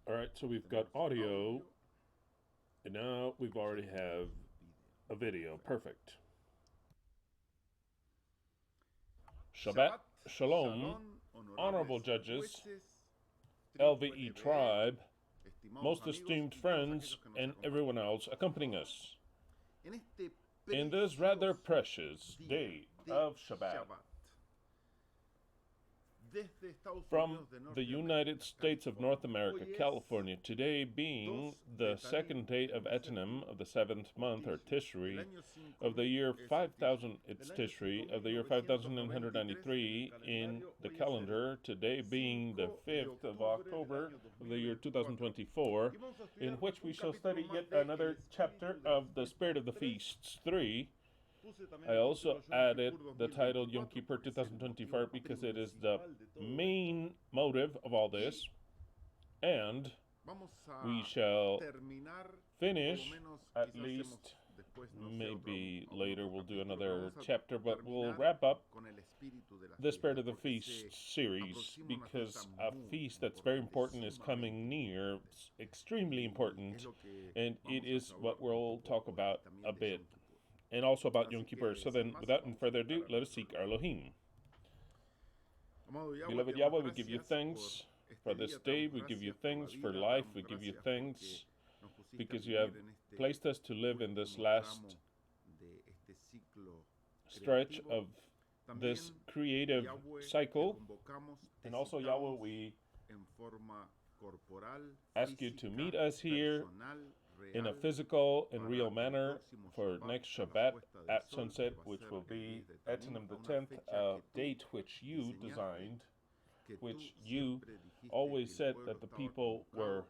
All right, so we've got audio, and now we've already have a video. Perfect. Shabbat Shalom, honorable judges, LVE tribe, most esteemed friends, and everyone else accompanying us. In this rather precious day of Shabbat, from the United States of North America, California, today being the second day of Etanim of the seventh month, or Tishri, of the year 5000, it's Tishri, of the year 5993 in the calendar, today being the 5th of October of the year 2024, in which we shall study yet another chapter of the Spirit of the Feasts 3. I also added the title Yom Kippur 2024 because it is the main motive of all this, and we shall finish, at least maybe later we'll do another chapter, but we'll wrap up the Spirit of the Feast series because a feast that's very important is coming near. It's extremely important, and it is what we'll talk about a bit, and also about Yom Kippur. So then, without further ado, let us seek our Elohim. Beloved Yahweh, we give you thanks for this day. We give you thanks for life. We give you thanks because you have placed us to live in this last stretch of this creative cycle. And also, Yahweh, we ask you to meet us here in a physical and real manner for next Shabbat at sunset, which will be Etanim the 10th, a date which you designed, which you always said that the people were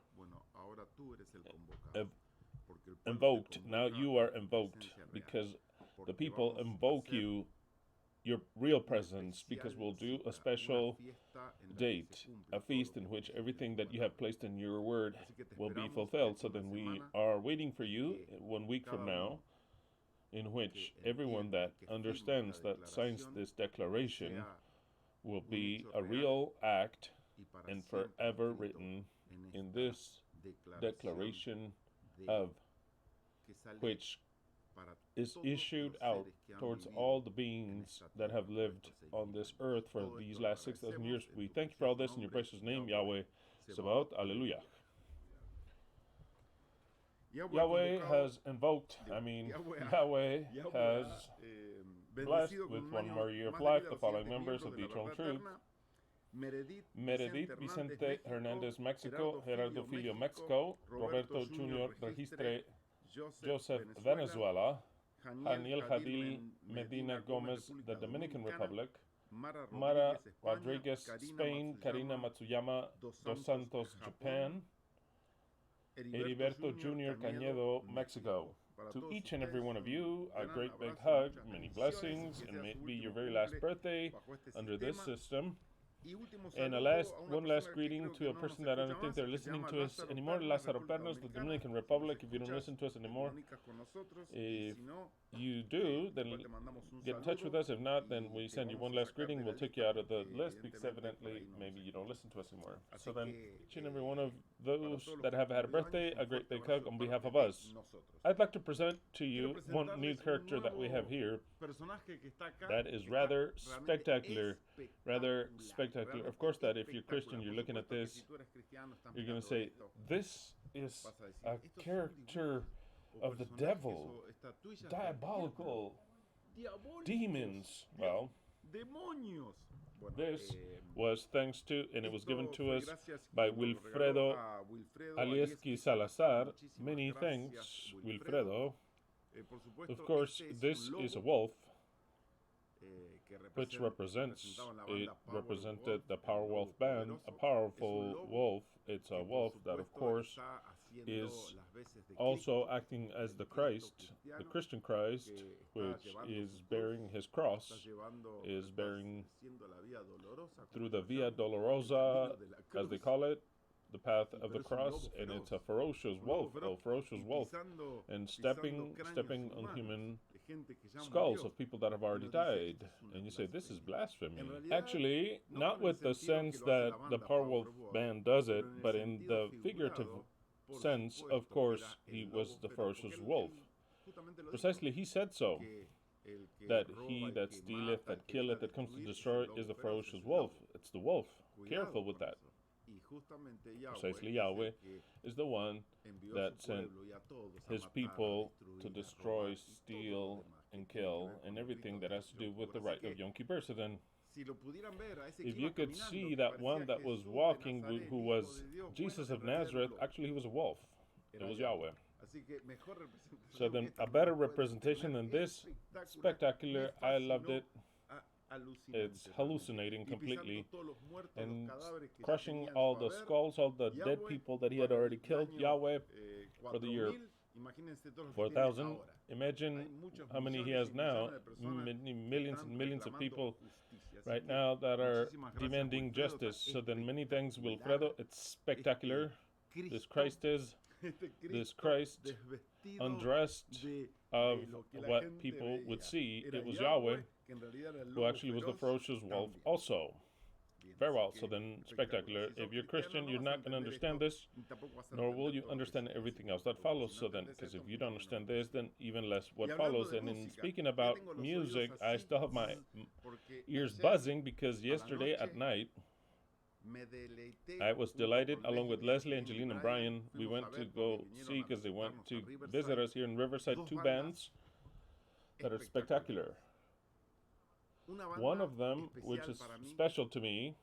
invoked. Now you are invoked because the people invoke you, your real presence, because we'll do a special date, a feast in which everything that you have placed in your word will be fulfilled. So then we are waiting for you 1 week from now, in which everyone that understands, that signs this declaration, will be a real act and forever written in this declaration of which is issued out towards all the beings that have lived on this earth for these last 6,000 years. We thank you for all this in your precious name, Yahweh Sabaoth. Alleluia. Yahweh has invoked, Yahweh has blessed with 1 more year of life the following members of the Eternal Truth: Meredith Vicente Hernandez, Mexico; Gerardo Filio, Mexico; Roberto Jr. Registre, Joseph, Venezuela; Haniel Hadil Medina Gomez, the Dominican Republic; Mara Rodriguez, Spain; Karina Matsuyama dos Santos, Japan; Heriberto Jr. Cañedo, Mexico. To each and every one of you, a great big hug, many blessings, and may it be your very last birthday under this system. And one last greeting to a person that I don't think they're listening to us anymore, Lázaro Pernos, the Dominican Republic. If you don't listen to us anymore, if you do, then get in touch with us. If not, then we send you one last greeting. We'll take you out of the list because evidently maybe you don't listen to us anymore. So then, each and every one of those that have had a birthday, a great big hug on behalf of us. I'd like to present to you one new character that we have here that is rather spectacular. Of course, that if you're Christian, you're looking at this, you're going to say, this is a character of the devil, diabolical, demons. Well, this was thanks to, and it was given to us by Wilfredo Alieski Salazar. Many thanks, Wilfredo. Of course, this is a wolf, which represented the Power Wolf Band, a powerful wolf. It's a wolf that, of course, is also acting as the Christ, the Christian Christ, which is bearing his cross, is bearing through the Via Dolorosa, as they call it, the path of the cross, and it's a ferocious wolf, and stepping on human skulls of people that have already died. And you say, this is blasphemy. Actually, not with the sense that the Powerwolf band does it, but in the figurative sense, of course, he was the ferocious wolf. Precisely, he said so, that he that stealeth, that killeth, that comes to destroy is the ferocious wolf. It's the wolf. Careful with that. Precisely, Yahweh is the one that sent his people to destroy, steal, and kill, and everything that has to do with the rite of Yom Kippur. So then, if you could see that one that was walking, who was Jesus of Nazareth, actually he was a wolf. It was Yahweh. So then, a better representation than this, spectacular, I loved it. It's hallucinating completely, and crushing all the skulls, all the dead people that he had already killed, Yahweh, for the year 4,000. Imagine how many he has now, millions and millions of people right now that are demanding justice. So then many things, Wilfredo, it's spectacular. This Christ undressed of what people would see. It was Yahweh, who actually was the ferocious wolf also. Very well, so then spectacular. If you're Christian, you're not going to understand this, nor will you understand everything else that follows. So then, because if you don't understand this, then even less what follows. And in speaking about music, I still have my ears buzzing, because yesterday at night, I was delighted, along with Leslie, Angeline, and Brian. We went to go see, because they went to visit us here in Riverside, 2 bands that are spectacular. One of them, which is special to me,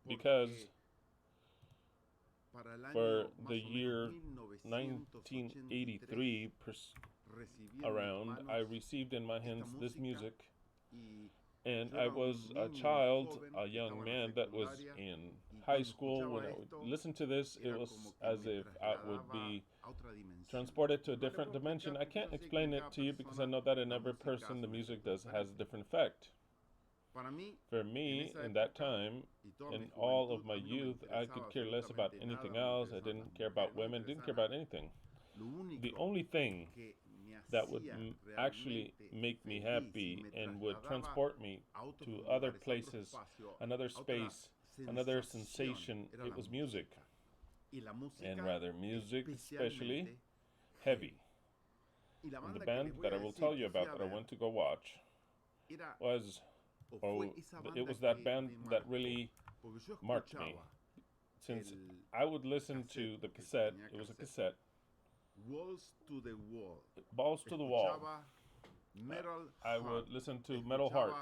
because for the year 1983 around, I received in my hands this music, and I was a child, a young man that was in high school. When I would listen to this, it was as if I would be transported to a different dimension. I can't explain it to you, because I know that in every person the music has a different effect. For me, in that time, in all of my youth, I could care less about anything else. I didn't care about women, didn't care about anything. The only thing that would actually make me happy and would transport me to other places, another space, another sensation, it was music. And rather, music especially heavy. And the band that I will tell you about that I went to go watch it was that band that really marked me. Since I would listen to the cassette, it was a cassette, Balls to the Wall. I would listen to Metal Heart.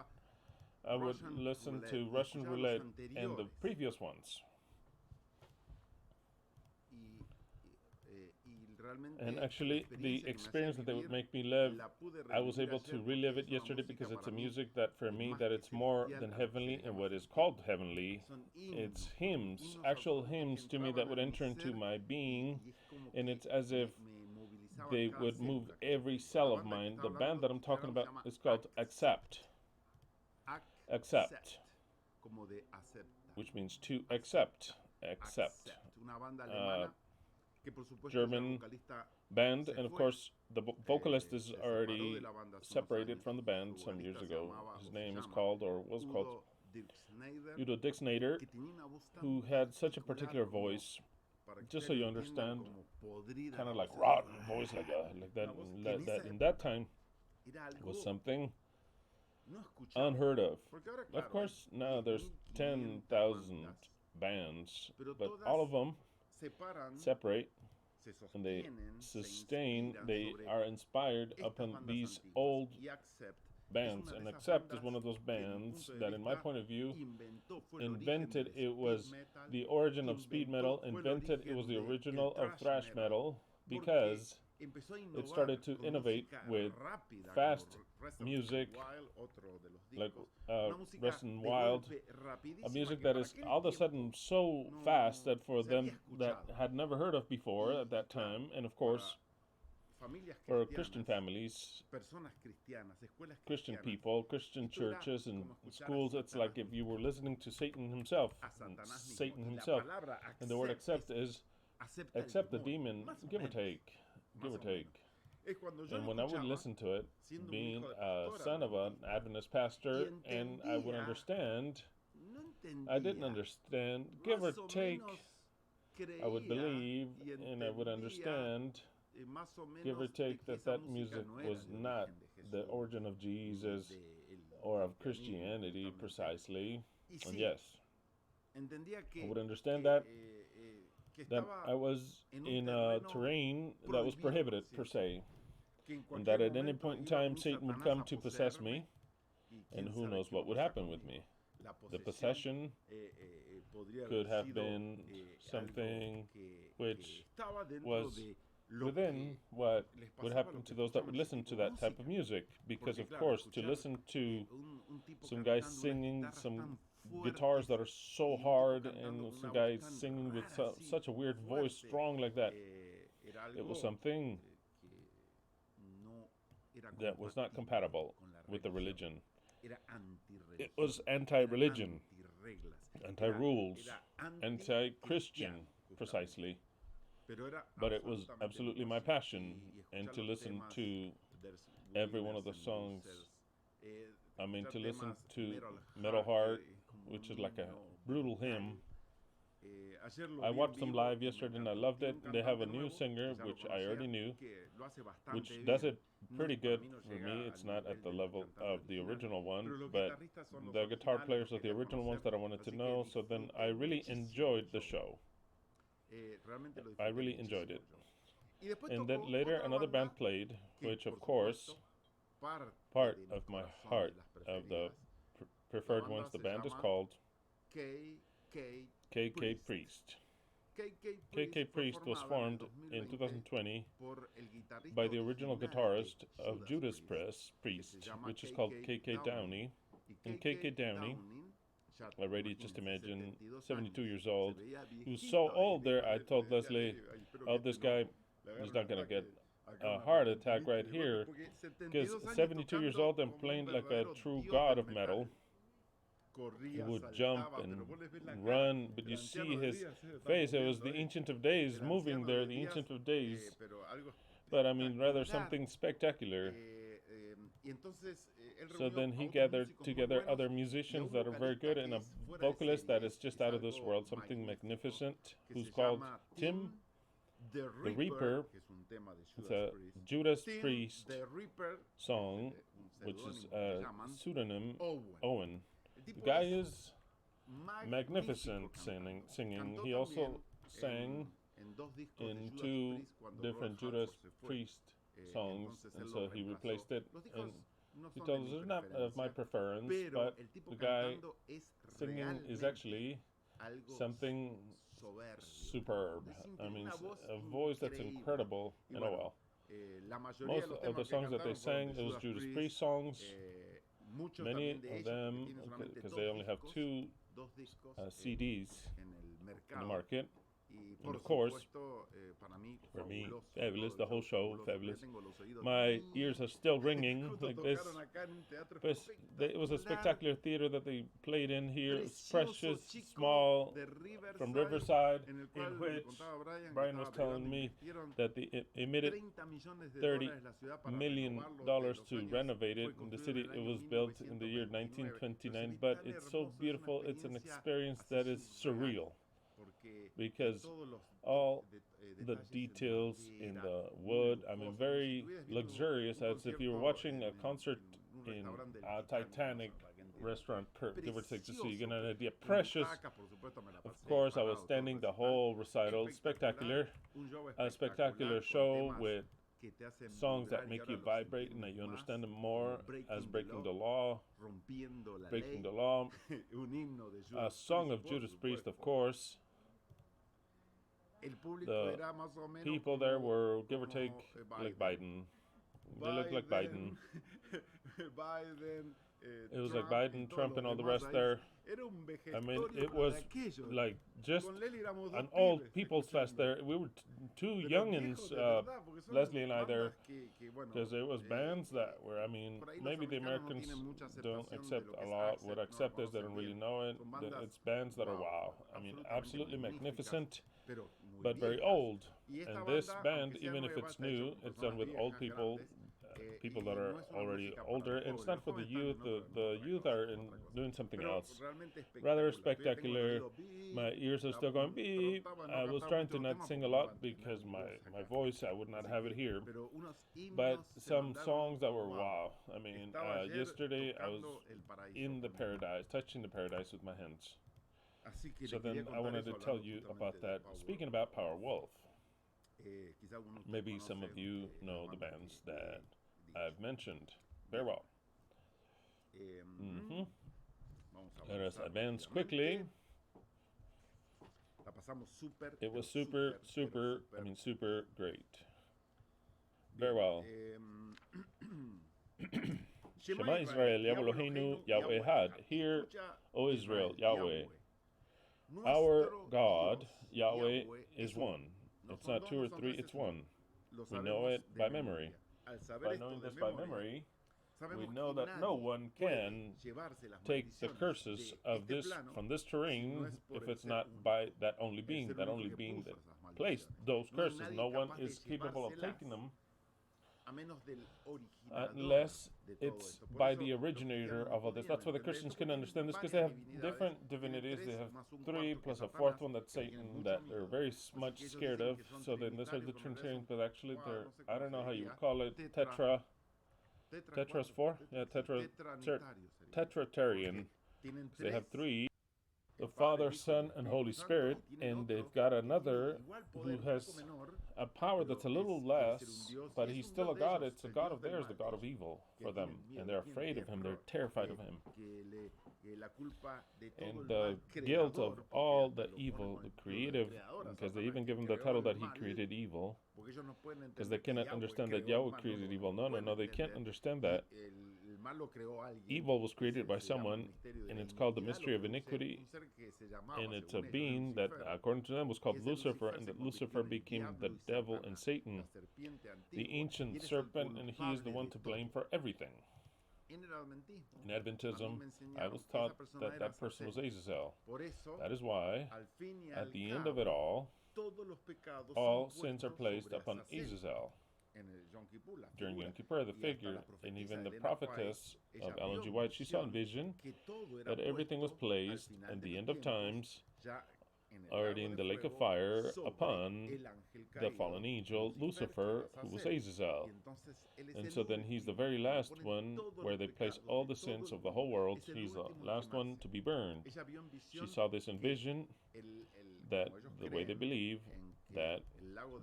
I would listen to Russian Roulette and the previous ones. And actually, the experience that they would make me live, I was able to relive it yesterday, because it's a music that, for me, that it's more than heavenly. And what is called heavenly, it's hymns, actual hymns to me that would enter into my being, and it's as if they would move every cell of mine. The band that I'm talking about is called Accept. Accept, which means to accept. Accept. German band, and of course the vocalist is already separated from the band some years ago. His name is called, or was called, Udo Dixnader, who had such a particular voice, just so you understand, kind of like rotten voice, like that in that time was something unheard of. Of course, now there's 10,000 bands, but all of them separate, and they sustain, they are inspired upon these old bands. And Accept is one of those bands that, in my point of view, invented, it was the origin of speed metal, it was the original of thrash metal, because it started to innovate with fast music, like Rest and Wild, a music that is all of a sudden so fast that for them that had never heard of before at that time, and of course for Christian families, Christian people, Christian churches and schools, it's like if you were listening to Satan himself. And the word accept is accept the demon, give or take. And when I would listen to it, being a son of an Adventist pastor, and I would understand, I didn't understand, give or take, I would believe and I would understand, give or take, that music was not the origin of Jesus or of Christianity precisely. And yes, I would understand that I was in a terrain that was prohibited per se, and that at any point in time Satan would come to possess me, and who knows what would happen with me. The possession could have been something which was within what would happen to those that would listen to that type of music, because of course to listen to some guys singing, some guitars that are so hard, and some guys singing with such a weird voice, strong like that, it was something that was not compatible with the religion. It was anti-religion, anti-rules, anti-Christian, precisely. But it was absolutely my passion, and to listen to every one of the songs, I mean, to listen to Metal Heart, which is like a brutal hymn. I watched them live yesterday and I loved it. They have a new singer, which I already knew, which does it pretty good for me. It's not at the level of the original one, but the guitar players are the original ones that I wanted to know, so then I really enjoyed the show. I really enjoyed it. And then later another band played, which of course, part of my heart, of the preferred ones, the band is called KK Priest. KK Priest was formed in 2020 by the original guitarist of Judas Priest, which is called KK Downey. And KK Downey, already just imagine, 72 years old. He was so old there, I told Leslie, oh, this guy is not going to get a heart attack right here, because 72 years old and playing like a true god of metal. He would jump and run, but you see his face. It was the Ancient of Days moving there, the Ancient of Days. But I mean, rather something spectacular. So then he gathered together other musicians that are very good, and a vocalist that is just out of this world, something magnificent, who's called Tim the Reaper. It's a Judas Priest song, which is a pseudonym, Owen. The guy is magnificent singing. He also sang in two different Judas Priest songs, and so he replaced it. And he told us it's not of my preference, but the guy singing is actually something superb. I mean, a voice that's incredible, and oh well. Most of the songs that they sang, it was Judas Priest songs. Many of them, because they only have two CDs in the market. And of course, for me, fabulous, the whole show, fabulous. My ears are still ringing like this. But it was a spectacular theater that they played in here. It's precious, small, from Riverside, in which Brian was telling me that they emitted $30 million to renovate it. In the city, it was built in the year 1929, but it's so beautiful. It's an experience that is surreal, because all the details in the wood, I mean, very luxurious, as if you were watching a concert in a Titanic restaurant, give or take, just so you get an idea. Precious. Of course, I was standing the whole recital. Spectacular. A spectacular show with songs that make you vibrate and that you understand them more, as Breaking the Law. A song of Judas Priest, of course. The people there were, give or take, like Biden. They looked like Biden. It was like Biden, Trump, and all the rest there. I mean, it was like just an old people's fest there. We were two youngins, Leslie and I there, because it was bands that were, I mean, maybe the Americans don't accept a lot. Would accept this, they don't really know it. It's bands that are wow. I mean, absolutely magnificent. but very old. And this band, even if it's new, it's done with old people, people that are already older. And it's not for the youth. The youth are doing something else. Rather spectacular. My ears are still going beep. I was trying to not sing a lot because my voice, I would not have it here. But some songs that were wow. I mean, yesterday I was in the paradise, touching the paradise with my hands. So then I wanted to tell you about that. Speaking about Power Wolf, maybe some of you know the bands that I've mentioned very well. Let us advance quickly. It was super great. Very well. Shemah Israel, Eloheinu, YHWH Ekhad. Hear, O Israel, Yahweh. Our God, Yahweh, is one. It's not two or three, it's one. We know it by memory. By knowing this by memory, we know that no one can take the curses of this from this terrain if it's not by that only being that placed those curses. No one is capable of taking them unless it's by the originator of all this. That's why the Christians can understand this, because they have different divinities. They have three plus a fourth one that's Satan, that they're very much scared of. So then this is the Trinitarians, but actually they're, I don't know how you would call it, Tetra's four? Yeah, Tetratarian. They have three, the Father, Son, and Holy Spirit, and they've got another who has a power that's a little less, but he's still a God. It's a God of theirs, the God of evil for them, and they're afraid of him. They're terrified of him. And the guilt of all the evil, the creative, because they even give him the title that he created evil, because they cannot understand that Yahweh created evil. No, they can't understand that. Evil was created by someone, and it's called the mystery of iniquity, and it's a being that, according to them, was called Lucifer, and that Lucifer became the devil and Satan, the ancient serpent, and he is the one to blame for everything. In Adventism, I was taught that that person was Azazel. That is why, at the end of it all sins are placed upon Azazel. During Yom Kippur, the figure, and even the prophetess of Ellen G. White, she saw in vision that everything was placed at the end of times, already in the lake of fire, upon the fallen angel, Lucifer, who was Azazel. And so then he's the very last one where they place all the sins of the whole world. He's the last one to be burned. She saw this in vision, that the way they believe, that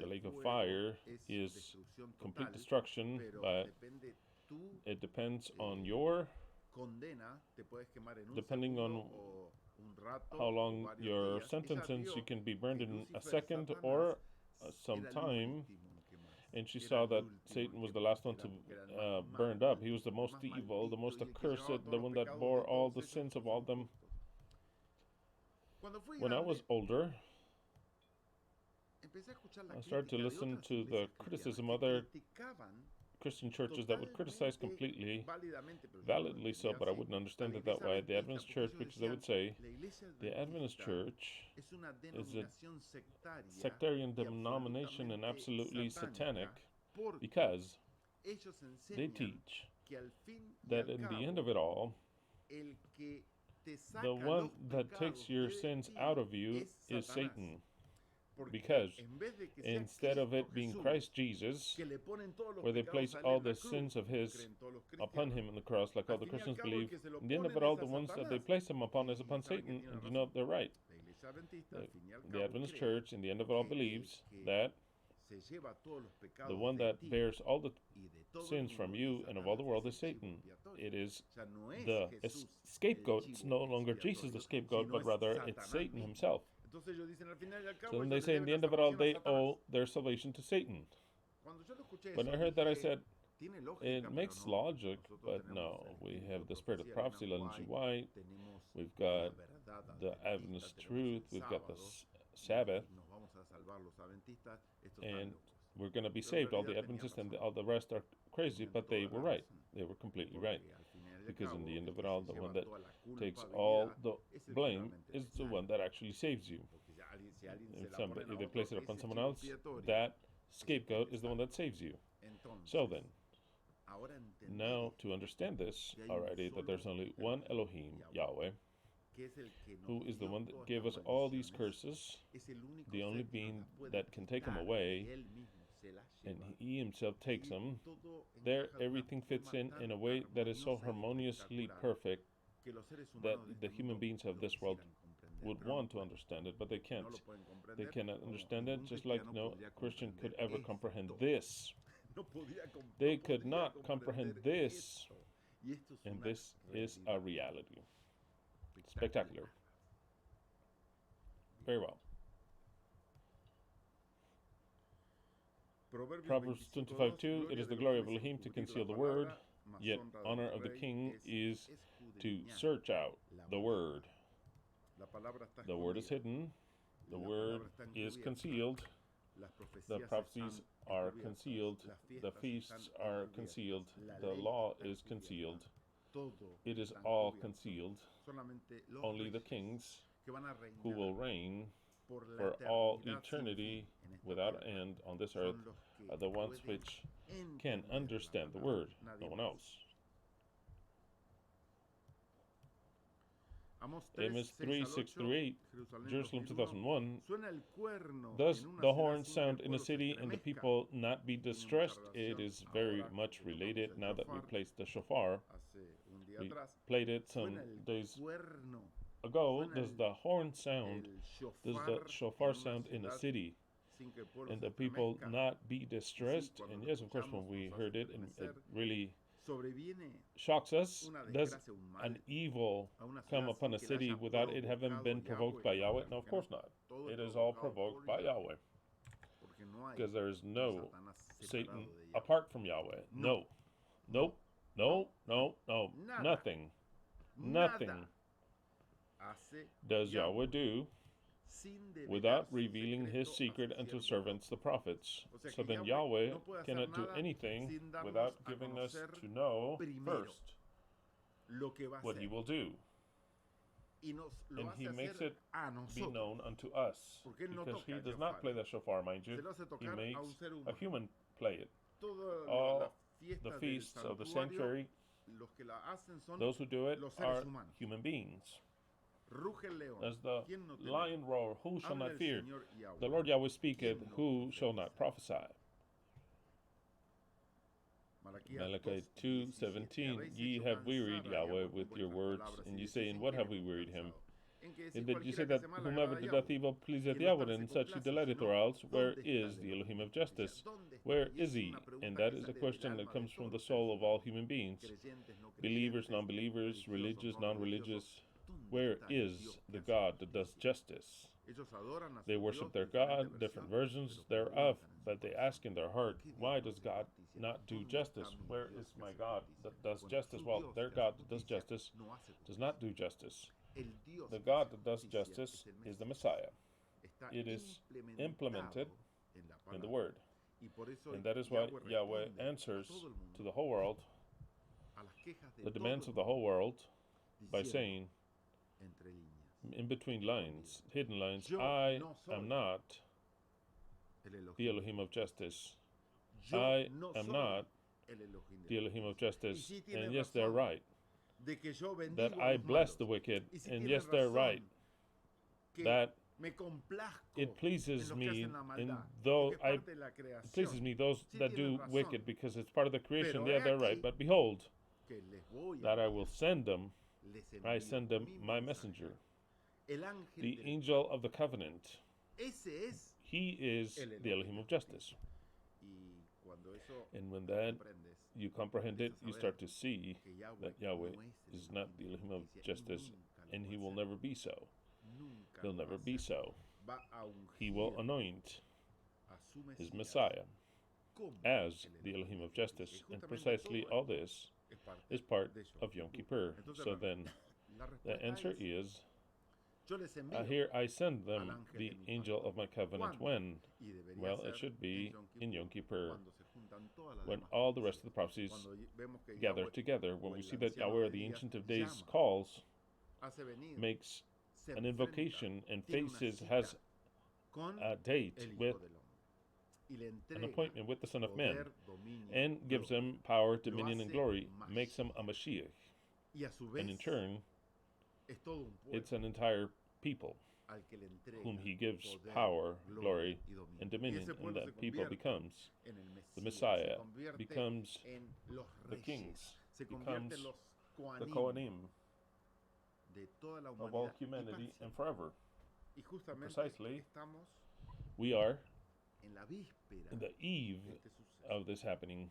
the lake of fire is complete destruction, but it depends on your, depending on how long your sentence is, you can be burned in a second or some time. And she saw that Satan was the last one to burned up. He was the most evil, the most accursed, the one that bore all the sins of all them. When I was older, I started to listen to the criticism of other Christian churches that would criticize completely, validly so, but I wouldn't understand it that way. The Adventist church, because they would say, the Adventist church is a sectarian denomination and absolutely satanic, because they teach that in the end of it all, the one that takes your sins out of you is Satan. Because instead of it being Christ Jesus, where they place all the sins of his upon him on the cross, like all the Christians believe, in the end of it all, the ones that they place him upon is upon Satan, and you know they're right. The Adventist church, in the end of it all, believes that the one that bears all the sins from you and of all the world is Satan. It is the scapegoat. It's no longer Jesus the scapegoat, but rather it's Satan himself. So then they say in the end of it all, they owe their salvation to Satan. When I heard that, I said, it makes logic, but no. We have the spirit of prophecy, Ellen G. White. We've got the Adventist truth. We've got the Sabbath. And we're going to be saved. All the Adventists and all the rest are crazy, but they were right. They were completely right. Because in the end of it all, the one that takes all the blame is the one that actually saves you. if they place it upon someone else, that scapegoat is the one that saves you. So then, now to understand this already, that there's only one Elohim, Yahweh, who is the one that gave us all these curses, the only being that can take them away, and he himself takes them. There, everything fits in a way that is so harmoniously perfect that the human beings of this world would want to understand it, but they can't. They cannot understand it, just like no Christian could ever comprehend this. They could not comprehend this, and this is a reality. Spectacular. Very well. Proverbs 25:2, it is the glory of Elohim to conceal the word, yet honor of the king is to search out the word. The word is hidden, the word is concealed, the prophecies are concealed, the feasts are concealed, the law is concealed. It is all concealed. Only the kings who will reign for all eternity without end on this earth are the ones which can understand the word, no one else. Amos 3:6-8, Jerusalem 2001. Does the horn sound in a city and the people not be distressed? It is very much related now that we placed the shofar. We played it some days ago. Does the horn sound, does the shofar sound in a city and the people not be distressed? And yes, of course, when we heard it, and it really shocks us. Does an evil come upon a city without it having been provoked by Yahweh? No, of course not. It is all provoked by Yahweh, because there is no Satan apart from Yahweh. No. Nope. No. Nothing does Yahweh do without revealing his secret unto servants, the prophets. So then Yahweh cannot do anything without giving us to know first what he will do. And he makes it be known unto us, because he does not play the shofar, mind you. He makes a human play it. All the feasts of the sanctuary, those who do it are human beings. As the lion roar, who shall not fear? The Lord Yahweh speaketh, who shall not prophesy? Malachi 2:17, ye have wearied Yahweh with your words, and ye say, in what have we wearied him? And that you say that whomever doth evil pleaseth Yahweh, and in such he delighteth, or else, where is the Elohim of justice? Where is he? And that is a question that comes from the soul of all human beings. Believers, non-believers, religious, non-religious. Where is the God that does justice? They worship their God, different versions thereof, but they ask in their heart, why does God not do justice? Where is my God that does justice? Well, their God that does justice does not do justice. The God that does justice is the Messiah. It is implemented in the Word. And that is why Yahweh answers to the whole world, the demands of the whole world, by saying, in between lines, hidden lines, I am not the Elohim of justice. I am not the Elohim of justice. And yes, they're right. That I bless the wicked. And yes, they're right. That it pleases me, and though it pleases me those that do wicked, because it's part of the creation. Yeah, they're right. But behold, that I will send them. I send them my messenger, the angel of the covenant. He is the Elohim of justice. And when that you comprehend it, you start to see that Yahweh is not the Elohim of justice, and he will never be so. He'll never be so. He will anoint his Messiah as the Elohim of justice. And precisely all this is part of Yom Kippur. So then, the answer is, here I send them the angel of my covenant. When? Well, it should be in Yom Kippur, when all the rest of the prophecies gather together. When we see that Yahweh, the Ancient of Days, calls, makes an invocation, and has a date with an appointment with the Son of Man, and gives him power, dominion, and glory, makes him a Mashiach. And in turn, it's an entire people whom he gives power, glory, and dominion, and that people becomes the Messiah, becomes the kings, becomes the Kohanim of all humanity and forever. Precisely, we are in the eve of this happening.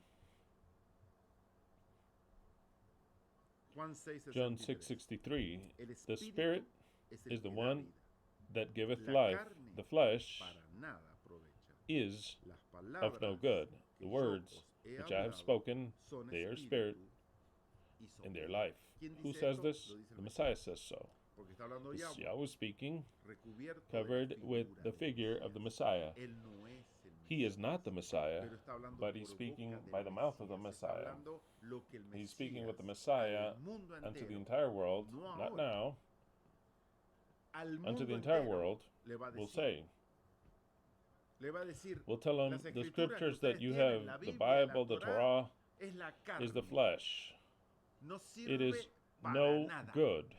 John 6:63, the Spirit is the one that giveth life. The flesh is of no good. The words which I have spoken, they are spirit and they are life. Who says this? The Messiah says so. It's Yahweh speaking, covered with the figure of the Messiah. He is not the Messiah, but he's speaking by the mouth of the Messiah. He's speaking with the Messiah unto the entire world, not now, unto the entire world, will say. We'll tell them the scriptures that you have, the Bible, the Torah, is the flesh. It is no good.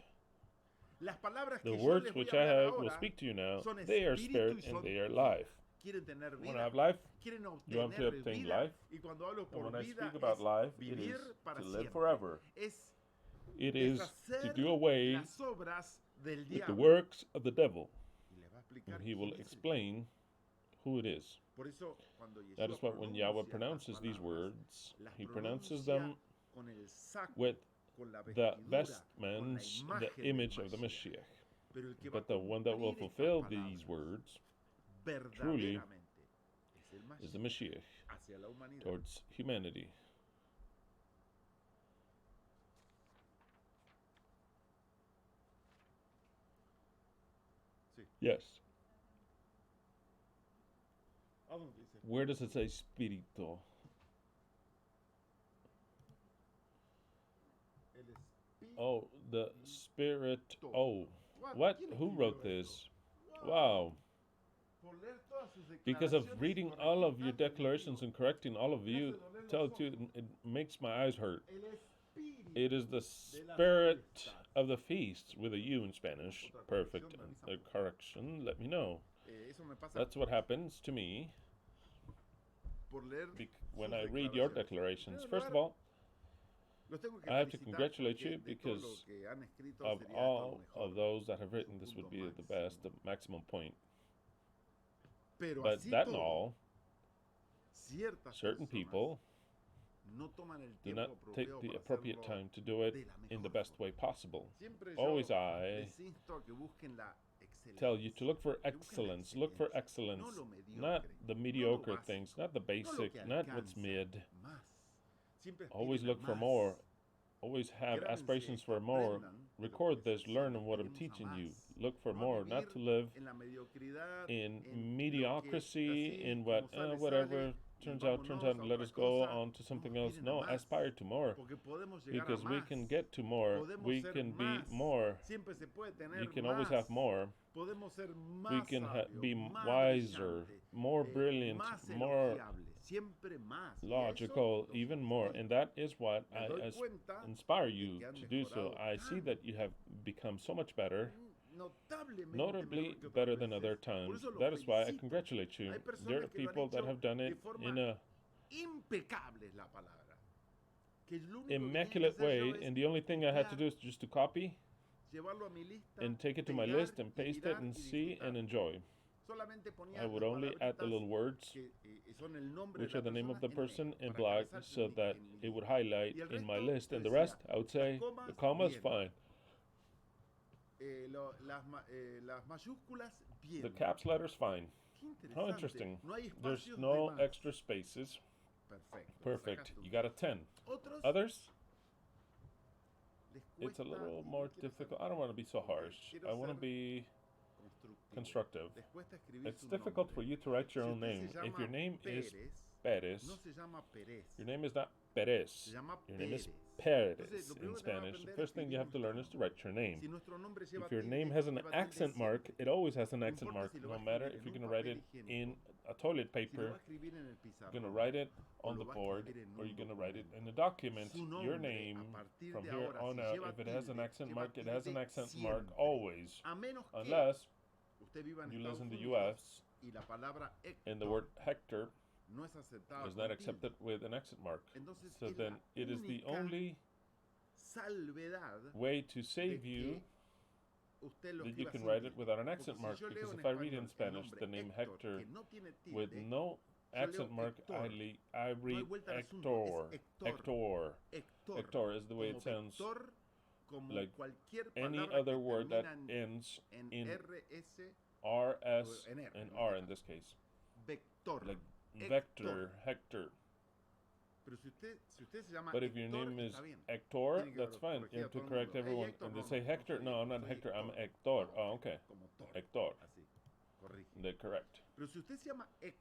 The words which I have will speak to you now, they are spirit and they are life. When I have life, you have to obtain life. And when I speak about life, it is to live forever. It is to do away with the works of the devil. And he will explain who it is. That is why when Yahweh pronounces these words, he pronounces them with the vestments, the image of the Mashiach. But the one that will fulfill these words truly is the Mashiach towards humanity. Yes. Where does it say spirito? Oh, the spirit. Oh, what? Who wrote this? Wow. Because of reading all of your declarations and correcting all of you, tell you, it makes my eyes hurt. It is the spirit of the feast with a U in Spanish. Perfect. The correction, let me know. That's what happens to me when I read your declarations. First of all, I have to congratulate you because of all of those that have written, this would be the best, the maximum point. But that and all, certain people do not take the appropriate time to do it in the best way possible. Always I tell you to look for excellence, not the mediocre things, not the basic, not what's mid. Always look for more. Always have aspirations for more. Record this, learn what I'm teaching you. Look for more, not to live in mediocrity, in whatever turns out, and let us go on to something else. No, aspire to more, because we can get to more. We can be more. You can always have more. We can be wiser, more brilliant, more logical, even more. And that is what I inspire you to do so. I see that you have become so much better, notably better than other times. That is why I congratulate you. There are people that have done it in a immaculate way, and the only thing I had to do is just to copy and take it to my list and paste it and see and enjoy. I would only add the little words, which are the name of the person, in black, so that it would highlight in my list. And the rest, I would say, the commas, fine. The caps letters, fine. How interesting. There's no extra spaces. Perfect. You got a 10. Others? It's a little more difficult. I don't want to be so harsh. I want to be constructive. It's difficult for you to write your own name. If your name is Perez, your name is not Perez. Your name is paredes in Spanish. The first thing you have to learn is to write your name. If your name has an accent mark, it always has an accent mark, no matter if you're going to write it in a toilet paper, you're going to write it on the board, or you're going to write it in a document. Your name, from here on out, if it has an accent mark, it has an accent mark always. Unless you live in the U.S. and the word Hector is not accepted with an accent mark. So then it is the only way to save you that you can write it without an accent mark. Because if I read in Spanish the name Hector with no accent mark, I read Hector. Hector is the way it sounds, like any other word that ends in RS and R in this case. Like vector, Hector. But if your name is Hector, that's fine. You have to correct everyone. And they say Hector. No, I'm not Hector. I'm Hector. Oh, okay. Hector. They're correct.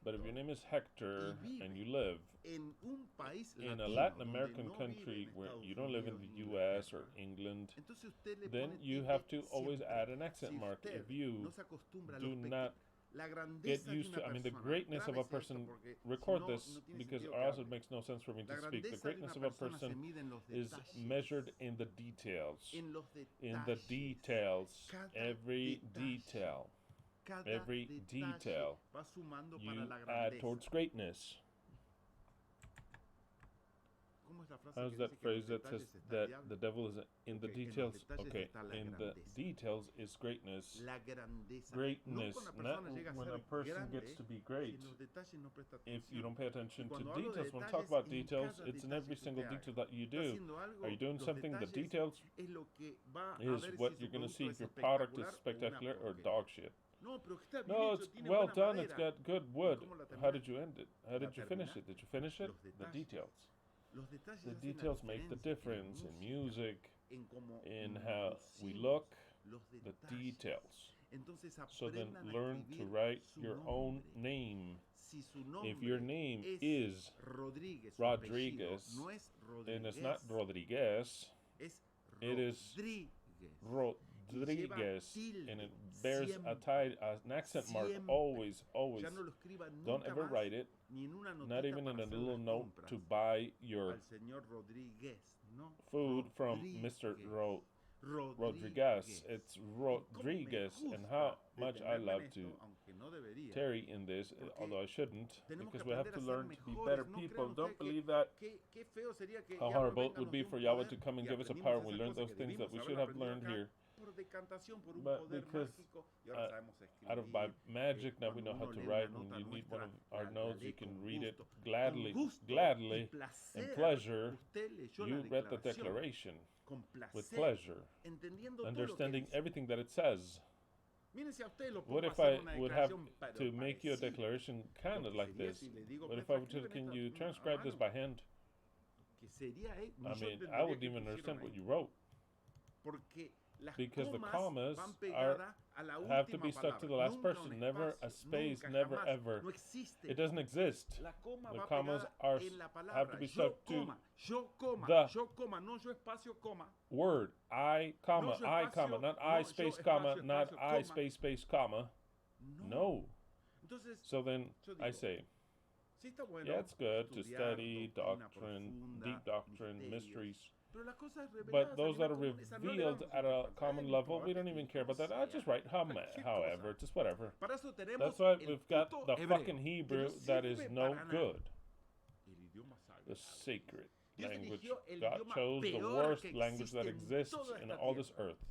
But if your name is Hector and you live in a Latin American country where you don't live in the U.S. or England, then you have to always add an accent mark. If you do not get used to, the greatness of a person, record this because or else it makes no sense for me to speak. The greatness of a person is measured in the details. In the details. Every detail. Every detail you add towards greatness. How's that phrase that says that the devil is in the details? Okay, in the details is greatness. Greatness, not when a person gets to be great. If you don't pay attention to details, when we talk about details, it's in every single detail that you do. Are you doing something? The details is what you're going to see if your product is spectacular or dog shit. No, it's well done. It's got good wood. How did you end it? How did you finish it? Did you finish it? The details. The details make the difference in music, in how we look, the details. So then learn to write your own name. If your name is Rodriguez, then it's not Rodriguez, it is Rodriguez, and it bears an accent mark always. Don't ever write it, not even in a little note to buy your food from Mr. Rodriguez. It's Rodriguez, and how much I love to tarry in this, although I shouldn't, because we have to learn to be better people. Don't believe that. How horrible it would be for Yahweh to come and give us a power when we learn those things that we should have learned here. But because out of by magic now we know how to write. When you need one of our notes, you can read it gladly, and pleasure. You read the declaration with pleasure, understanding everything that it says. What if I would have to make you a declaration kind of like this? What if I would to, can you transcribe this by hand? I wouldn't even understand what you wrote. Because the commas have to be stuck to the last person. Never a space, never ever. It doesn't exist. The commas have to be stuck to the word. I, comma, not I, space, comma, not I, space, comma. No. So then I say, yeah, it's good to study doctrine, deep doctrine, mysteries. But those that are revealed at a common level, we don't even care about that. I just write however, just whatever. That's why we've got the fucking Hebrew that is no good. The sacred language. God chose the worst language that exists in all this earth.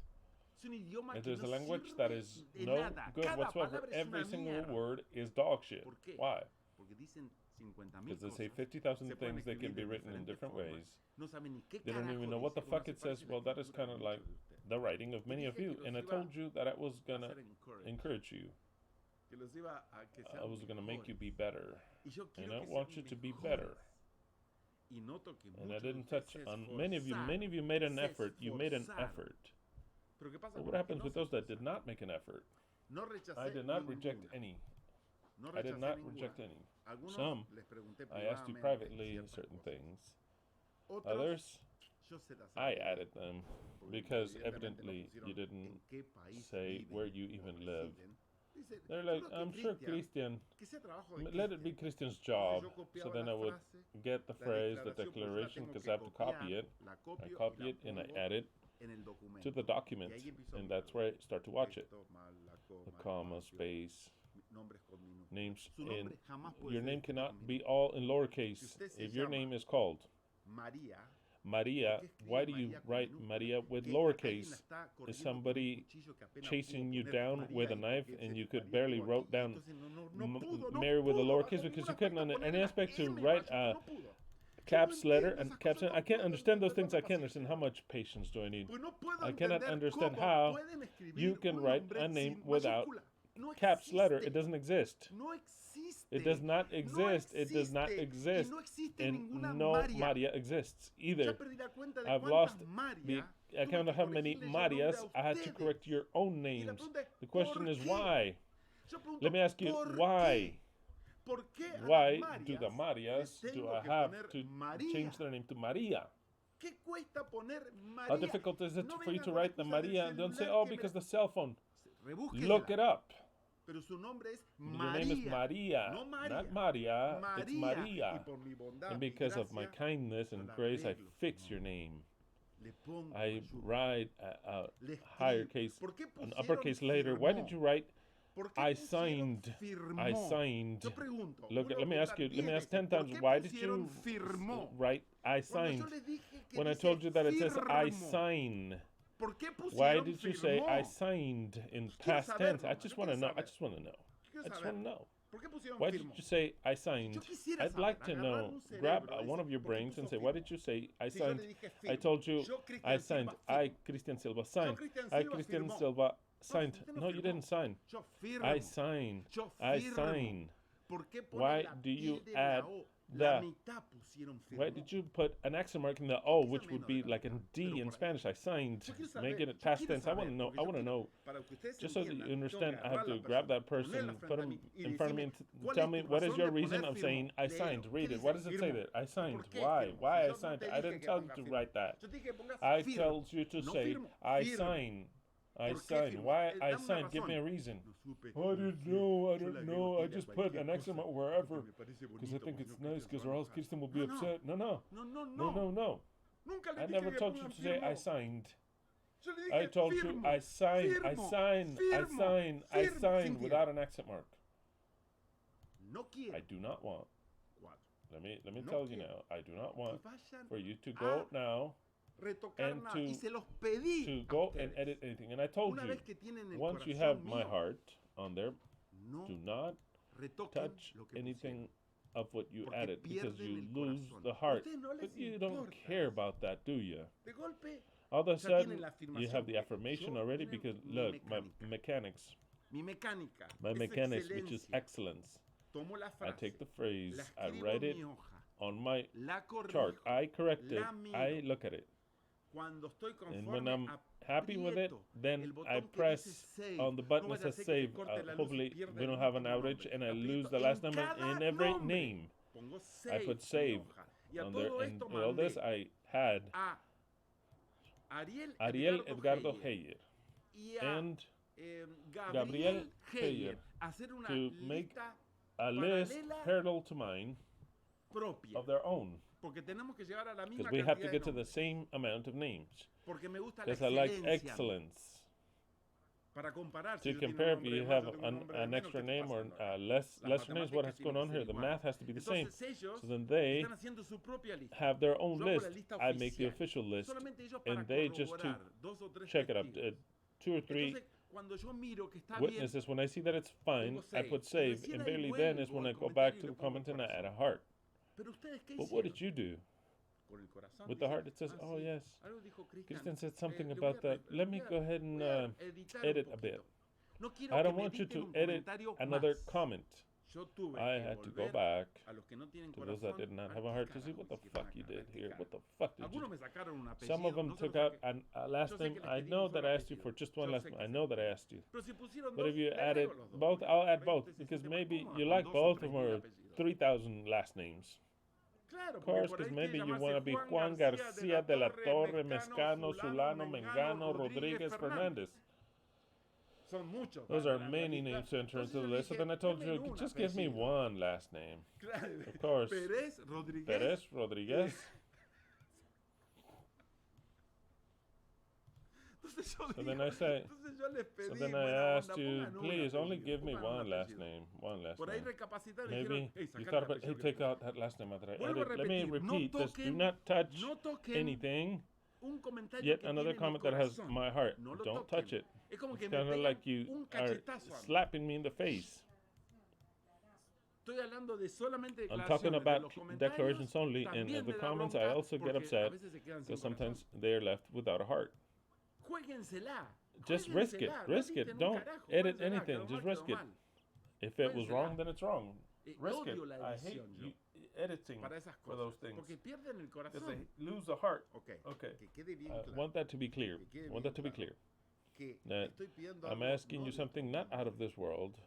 It is a language that is no good whatsoever. Every single word is dog shit. Why? Because they say 50,000 things that can be written in different ways. They don't even know what the fuck it says. Well, that is kind of like the writing of many of you. And I told you that I was going to encourage you. I was going to make you be better. And I want you to be better. And I didn't touch on many of you. Many of you made an effort. You made an effort. But what happens with those that did not make an effort? I did not reject any. I did not reject any. Some, I asked you privately certain things. Others, I added them because evidently you didn't say where you even live. They're like, I'm sure Christian, let it be Christian's job. So then I would get the phrase, the declaration, because I have to copy it. I copy it and I add it to the document. And that's where I start to watch it. The comma, space, names. And your name cannot be all in lowercase. If your name is called Maria, why do you write Maria with lowercase? Is somebody chasing you down with a knife and you could barely write down Mary with a lowercase because you couldn't in any aspect to write a caps letter and caps? I can't understand those things. I can't understand how much patience do I need. I cannot understand how you can write a name without caps letter. It doesn't exist. It does not exist. It does not exist. And no Maria exists either. I've lost the account of how many Marias. I had to correct your own names. The question is why? Let me ask you, why? Why do the Marias, do I have to change their name to Maria? How difficult is it for you to write the Maria? And don't say, oh, because the cell phone. Look it up. Your name is Maria, not Maria, it's Maria. And because of my kindness and grace, I fix your name. I write a higher case, an uppercase later. Why did you write, I signed? I signed. Look, let me ask 10 times, why did you write, I signed? When I told you that it says, I sign. Why did you say I signed in past tense? I just want to know. Why did you say I signed? I'd like to know. Grab one of your brains and say, why did you say I signed? I told you I signed. I, Christian Silva, signed. I, Christian Silva, signed. No, you didn't sign. I sign. I sign. Why do you add the... Why did you put an accent mark in the O, which would be like a D in Spanish? I signed, making it past tense. I want to know. Just so that you understand, I have to grab that person, put him in front of me, and tell me, what is your reason of saying I signed? Read it. What does it say there? I signed. Why? Why I signed? I didn't tell you to write that. I told you to say I sign. I signed. Why I signed? Give me a reason. I don't know. I just put an accent mark wherever because I think it's nice because or else Christian will be upset. No. I never told you to say I signed. I told you I signed. I signed without an accent mark. I do not want. Let me tell you now. I do not want for you to go now and to go and edit anything. And I told you, once you have my heart on there, do not touch anything of what you added because you lose the heart. But you don't care about that, do you? All of a sudden, you have the affirmation already because, look, my mechanics, which is excellence. I take the phrase, I write it on my chart. I correct it. I look at it. And when I'm happy with it, then I press on the button that says save. Hopefully we don't have an outage and I lose the last number in every name. I put save on there, and with all this I had Ariel Edgardo Heyer and Gabriel Heyer to make a list parallel to mine of their own. Because we have to get to the same amount of names. Because I like excellence. To compare, if you have an extra name or lesser names, what's going on here? The math has to be the same. So then they have their own list. I make the official list. And they just to check it up. 2 or 3 witnesses. When I see that it's fine, I put save. And barely then is when I go back to the comment and I add a heart. But what did you do? With the heart it says, oh yes. Christian said something about that. Let me go ahead and edit a bit. I don't want you to edit another comment. I had to go back to those that did not have a heart to see what the fuck you did here. What the fuck did you do? Some of them took out a last name. I know that I asked you for just one last name. I know that I asked you. But if you added both, I'll add both. Because maybe you like both of them or 3,000 last names. Of course, because maybe you want to be Juan Garcia de la Torre, Mezcano, Fulano, Mengano, Rodriguez, Fernandez. Those are many names to enter into the list. So then I told you, just give me one last name. Of course. Perez Rodriguez. So then I say, so then I asked you, please only give me one last name. One last name. Maybe you thought about, hey, take out that last name that I added. Let me repeat this. Do not touch anything. Yet another comment that has my heart. Don't touch it. It's kind of like you are slapping me in the face. I'm talking about declarations only, and in the comments I also get upset because sometimes they are left without a heart. Just risk it. Risk it. Don't edit anything. Just risk it. If it was wrong, then it's wrong. Risk it. I hate you editing for those things. Because they lose the heart. Okay. Want that to be clear. Want that to be clear. That I'm asking you something not out of this world.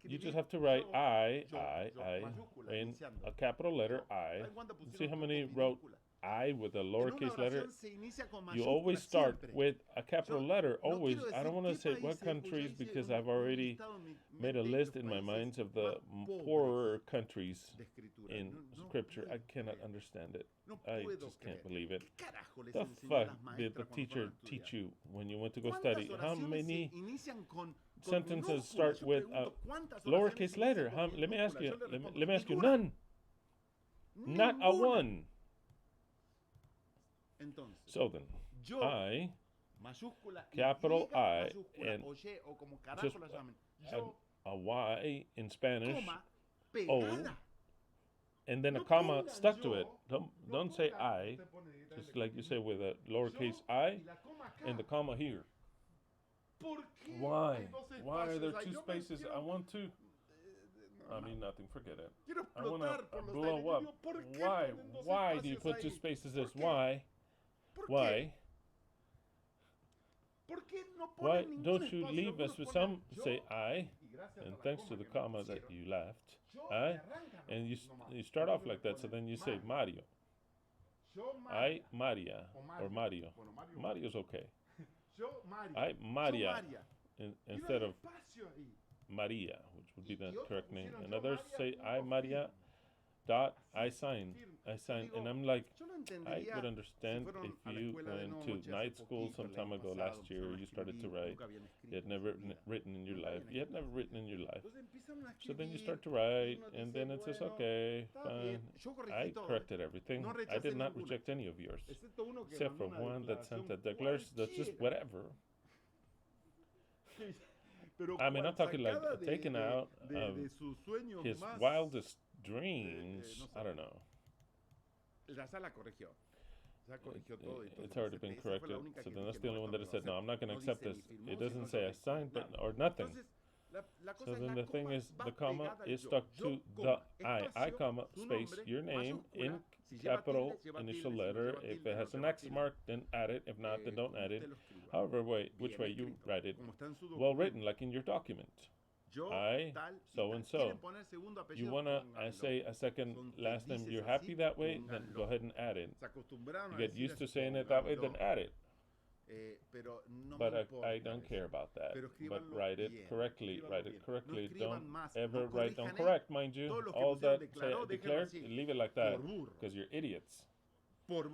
You just have to write I, in a capital letter I. See how many wrote I with a lowercase letter? You always start with a capital letter, always. I don't want to say what countries because I've already made a list in my mind of the poorer countries in scripture. I cannot understand it. I just can't believe it. The fuck did the teacher teach you when you went to go study? How many sentences start with a lowercase letter? Let me ask you. Let me ask you. None. Not a one. So then, I, capital I, and just a Y in Spanish, O, and then a comma stuck to it. Don't say I, just like you say with a lowercase I, and the comma here. Why? Why are there two spaces? I want to. I mean nothing. Forget it. I want to blow up. Why? Why do you put two spaces as why? Why? Why don't you leave us with some say I, and thanks to the comma that you left, I, and you start off like that. So then you say Mario. I Maria or Mario. Mario's okay. I Maria instead of Maria, which would be the correct name. And others say I Maria. Dot I sign, and I'm like, I would understand if you went to night school some time ago last year. You started to write. You had never written in your life. You had never written in your life. So then you start to write, and then it says, okay, fine. I corrected everything. I did not reject any of yours, except for one that sent a declaration that's just whatever. I mean, I'm talking like taken out of his wildest dreams. I don't know. It's already been corrected. So then that's the only one that has said, no, I'm not going to accept this. It doesn't say I signed or nothing. So then the thing is, the comma is stuck to the I comma, space, your name in capital initial letter. If it has an X mark, then add it. If not, then don't add it. However, which way you write it. Well written, like in your document. I, so and so. You want to say a second last name, you're happy that way, then go ahead and add it. You get used to saying it that way, then add it. But I don't care about that. But write it correctly. Write it correctly. Don't ever write down correct, mind you. All that declared, leave it like that, because you're idiots. And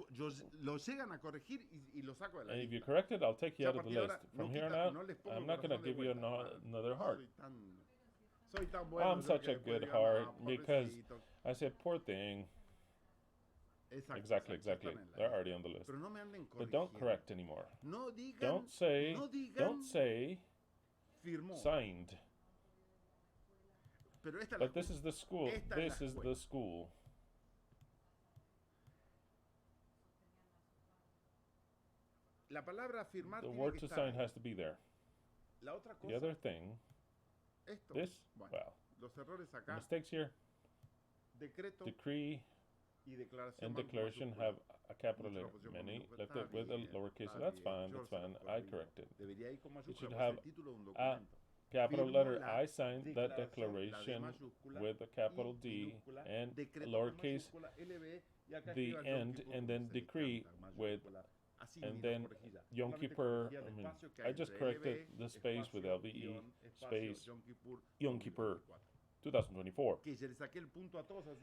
if you correct it, I'll take you out of the list. From here on out, I'm not going to give you another heart. I'm such a good heart because I said, poor thing. Exactly. They're already on the list. But don't correct anymore. Don't say signed. But this is the school. This is the school. The word to sign has to be there. The other thing, this, well, mistakes here. Decree and declaration have a capital letter. Many left it with a lowercase. That's fine. I corrected. It should have a capital letter I signed that declaration with a capital D and lowercase the end, and then decree with, and then Yom Kippur. I just corrected the space with LVE space Yom Kippur 2024.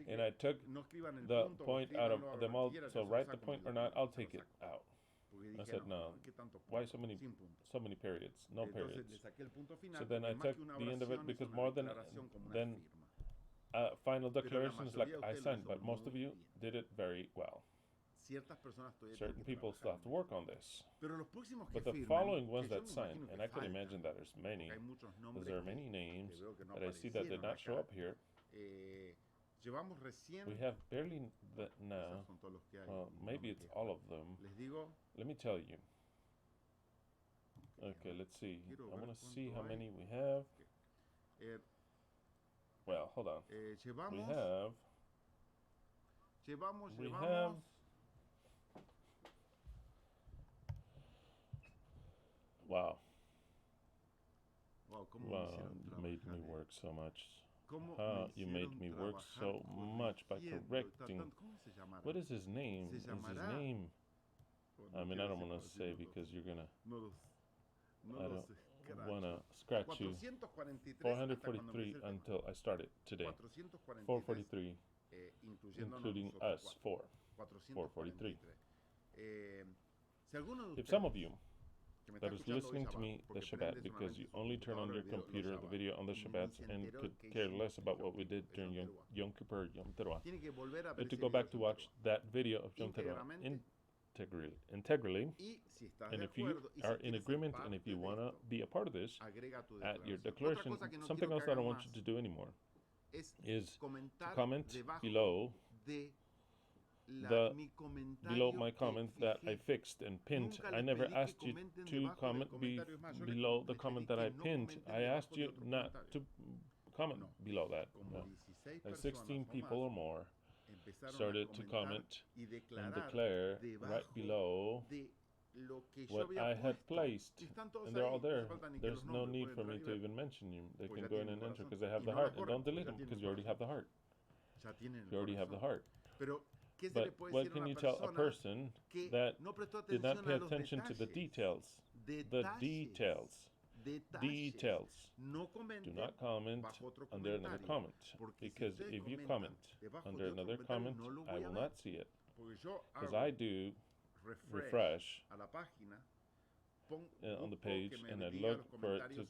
And I took the point out of them all, so write the point or not, I'll take it out. I said, no, why so many periods? No periods. So then I took the end of it, because more than final declaration is like I signed, but most of you did it very well. Certain people still have to work on this. But the following ones that sign, and I can imagine that there's many, because there are many names that I see that did not show up here. We have barely now. Well, maybe it's all of them. Let me tell you. Okay, let's see. I want to see how many we have. Well, hold on. We have. Wow. Wow, you made me work so much. You made me work so much by correcting. What is his name? Is his name? I mean, I don't want to say, because you're gonna. I don't want to scratch you. 443 until I started today. 443, including us. 443. If some of you that is listening to me the Shabbat, because you only turn on your computer the video on the Shabbats and could care less about what we did during Yom Kippur, Yom Teruah, but to go back to watch that video of Yom Teruah integrally, and if you are in agreement and if you want to be a part of this, add your declaration. Something else that I don't want you to do anymore is to comment below below my comment that I fixed and pinned. I never asked you to comment below the comment that I pinned. I asked you not to comment below that. No. Like 16 people or more started to comment and declare right below what I had placed, and they're all there. There's no need for me to even mention you. They can go in and enter because they have the heart, and don't delete them because you already have the heart. You already have the heart. But what can you tell a person that did not pay attention to the details? The details. Details. Do not comment under another comment, because if you comment under another comment, I will not see it. Because I do refresh on the page, and I look for it to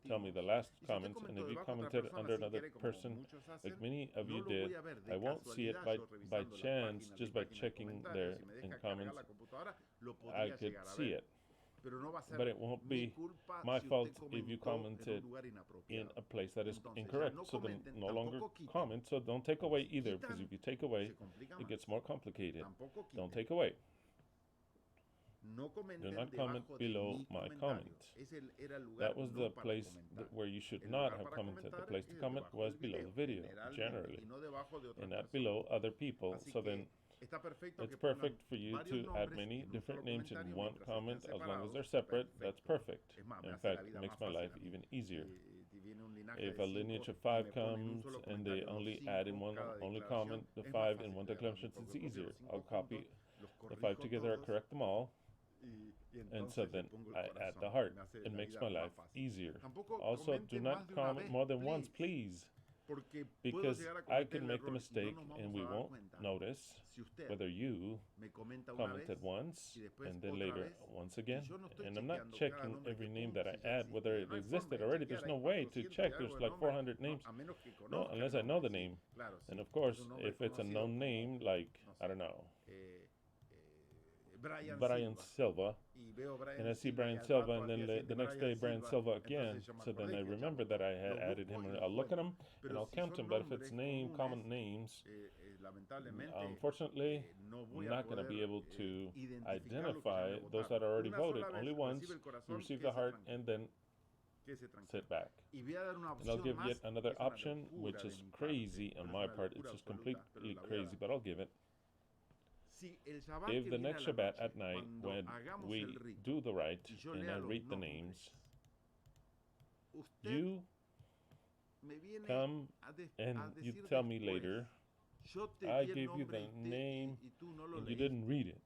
tell me the last comments, and if you commented under another person, like many of you did, I won't see it by chance, just by checking there in comments. I could see it, but it won't be my fault if you commented in a place that is incorrect. So then no longer comment, so don't take away either, because if you take away, it gets more complicated. Don't take away. Do not comment below my comment. That was the place where you should not have commented. The place to comment was below the video, generally, and not below other people. So then it's perfect for you to add many different names in one comment as long as they're separate. That's perfect. In fact, it makes my life even easier. If a lineage of 5 comes and they only add in one only comment, the 5 in one declaration, it's easier. I'll copy the 5 together, I correct them all, and so then I add the heart. It makes my life easier. Also, do not comment more than once, please, because I can make the mistake and we won't notice whether you commented once and then later once again. And I'm not checking every name that I add, whether it existed already. There's no way to check. There's like 400 names. No, unless I know the name. And of course, if it's a known name, like, I don't know, Brian Silva, and I see Brian Silva, and then the next day Brian Silva again, so then I remember that I had added him, and I'll look at him and I'll count him. But if it's common names, unfortunately, I'm not going to be able to identify those that are already voted. Only once you receive the heart and then sit back. And I'll give yet another option, which is crazy on my part. It's just completely crazy, but I'll give it. If the next Shabbat at night, when we do the rite and I read the names, You come and you tell me later, I gave you the name and you didn't read it.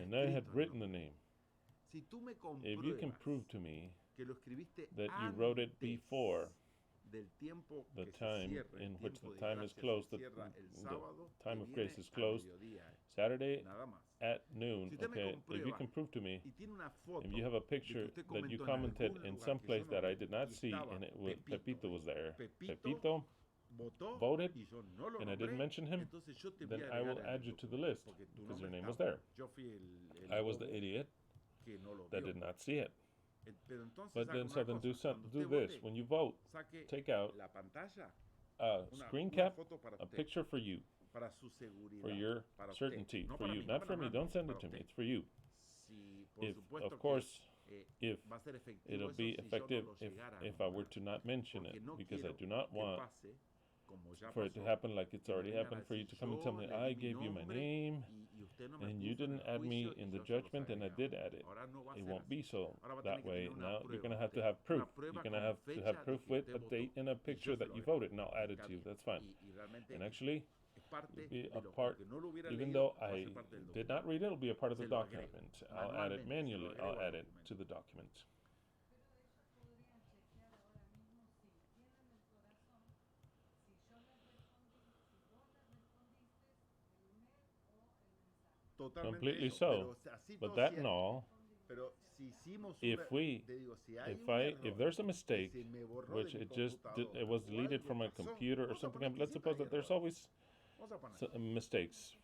And I had written the name. If you can prove to me that you wrote it before the time in which the time is closed, the time of grace is closed, Saturday at noon, okay, if you can prove to me, if you have a picture that you commented in some place that I did not see, and Pepito was there, Pepito voted, and I didn't mention him, then I will add you to the list, because your name was there. I was the idiot that did not see it. But then do this. When you vote, take out a screen cap, a picture for you, for your certainty, for you, not for me. Don't send it to me. It's for you. If, of course, if it'll be effective if I were to not mention it, because I do not want for it to happen like it's already happened, for you to come and tell me, I gave you my name, and you didn't add me in the judgment, and I did add it. It won't be so that way. Now you're going to have proof. You're going to have proof with a date and a picture that you voted, and I'll add it to you. That's fine. And actually, it'll be a part, even though I did not read it, it'll be a part of the document. I'll add it manually. I'll add it to the document. Completely so, but that and all, if there's a mistake, which it was deleted from my computer or something, let's suppose that there's always mistakes.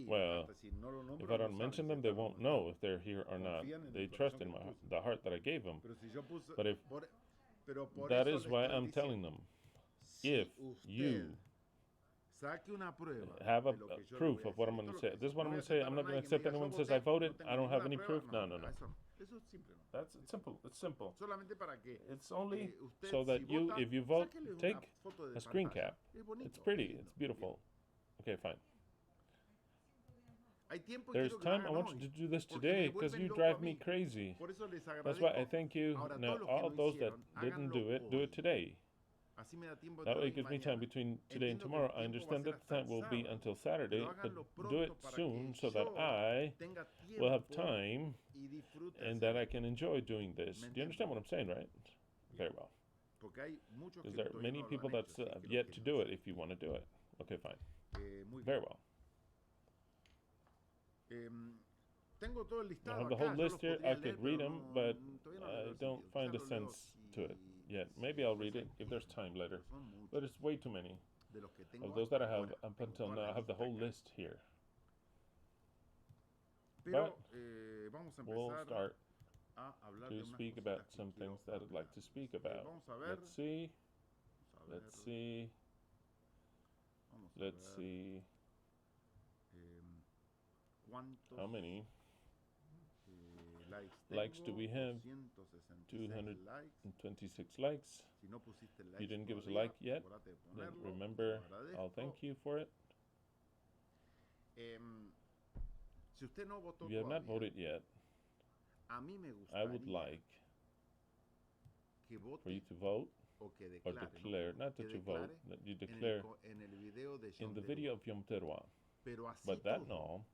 Well, if I don't mention them, they won't know if they're here or not. They trust in the heart that I gave them. But that is why I'm telling them, if you have a proof of what I'm going to say. This is what I'm going to say. I'm not going to accept anyone who says I voted. I don't have any proof. No. That's simple. It's simple. It's only so that if you vote, take a screen cap. It's pretty. It's beautiful. Okay, fine. There's time. I want you to do this today because you drive me crazy. That's why I thank you. Now, all those that didn't do it today. That way it gives me time between today and tomorrow. I understand that the time will be until Saturday, but do it soon so that I will have time and that I can enjoy doing this. Do you understand what I'm saying, right? Very well. Because there are many people that have yet to do it if you want to do it. Okay, fine. Very well. I have the whole list here. I could read them, but I don't find a sense to it yet. Maybe I'll read it if there's time later. But it's way too many. Of those that I have up until now, I have the whole list here. But we'll start to speak about some things that I'd like to speak about. Let's see. How many likes do we have? 226 likes. You didn't give us a like yet? Then remember, I'll thank you for it. If you have not voted yet, I would like for you to vote or declare, not that you vote, that you declare in the video of Yom Teruah. But that and all,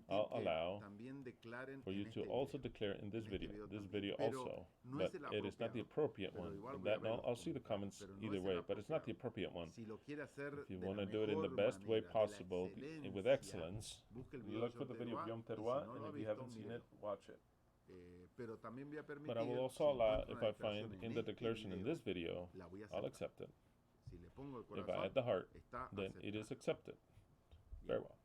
I'll allow for you to also declare in this video also, but it is not the appropriate one. And that and all, I'll see the comments either way, but it's not the appropriate one. If you want to do it in the best way possible, with excellence, look for the video of Yom Teruah, and if you haven't seen it, watch it. But I will also allow, if I find in the declaration in this video, I'll accept it. If I add the heart, then it is accepted. Very well.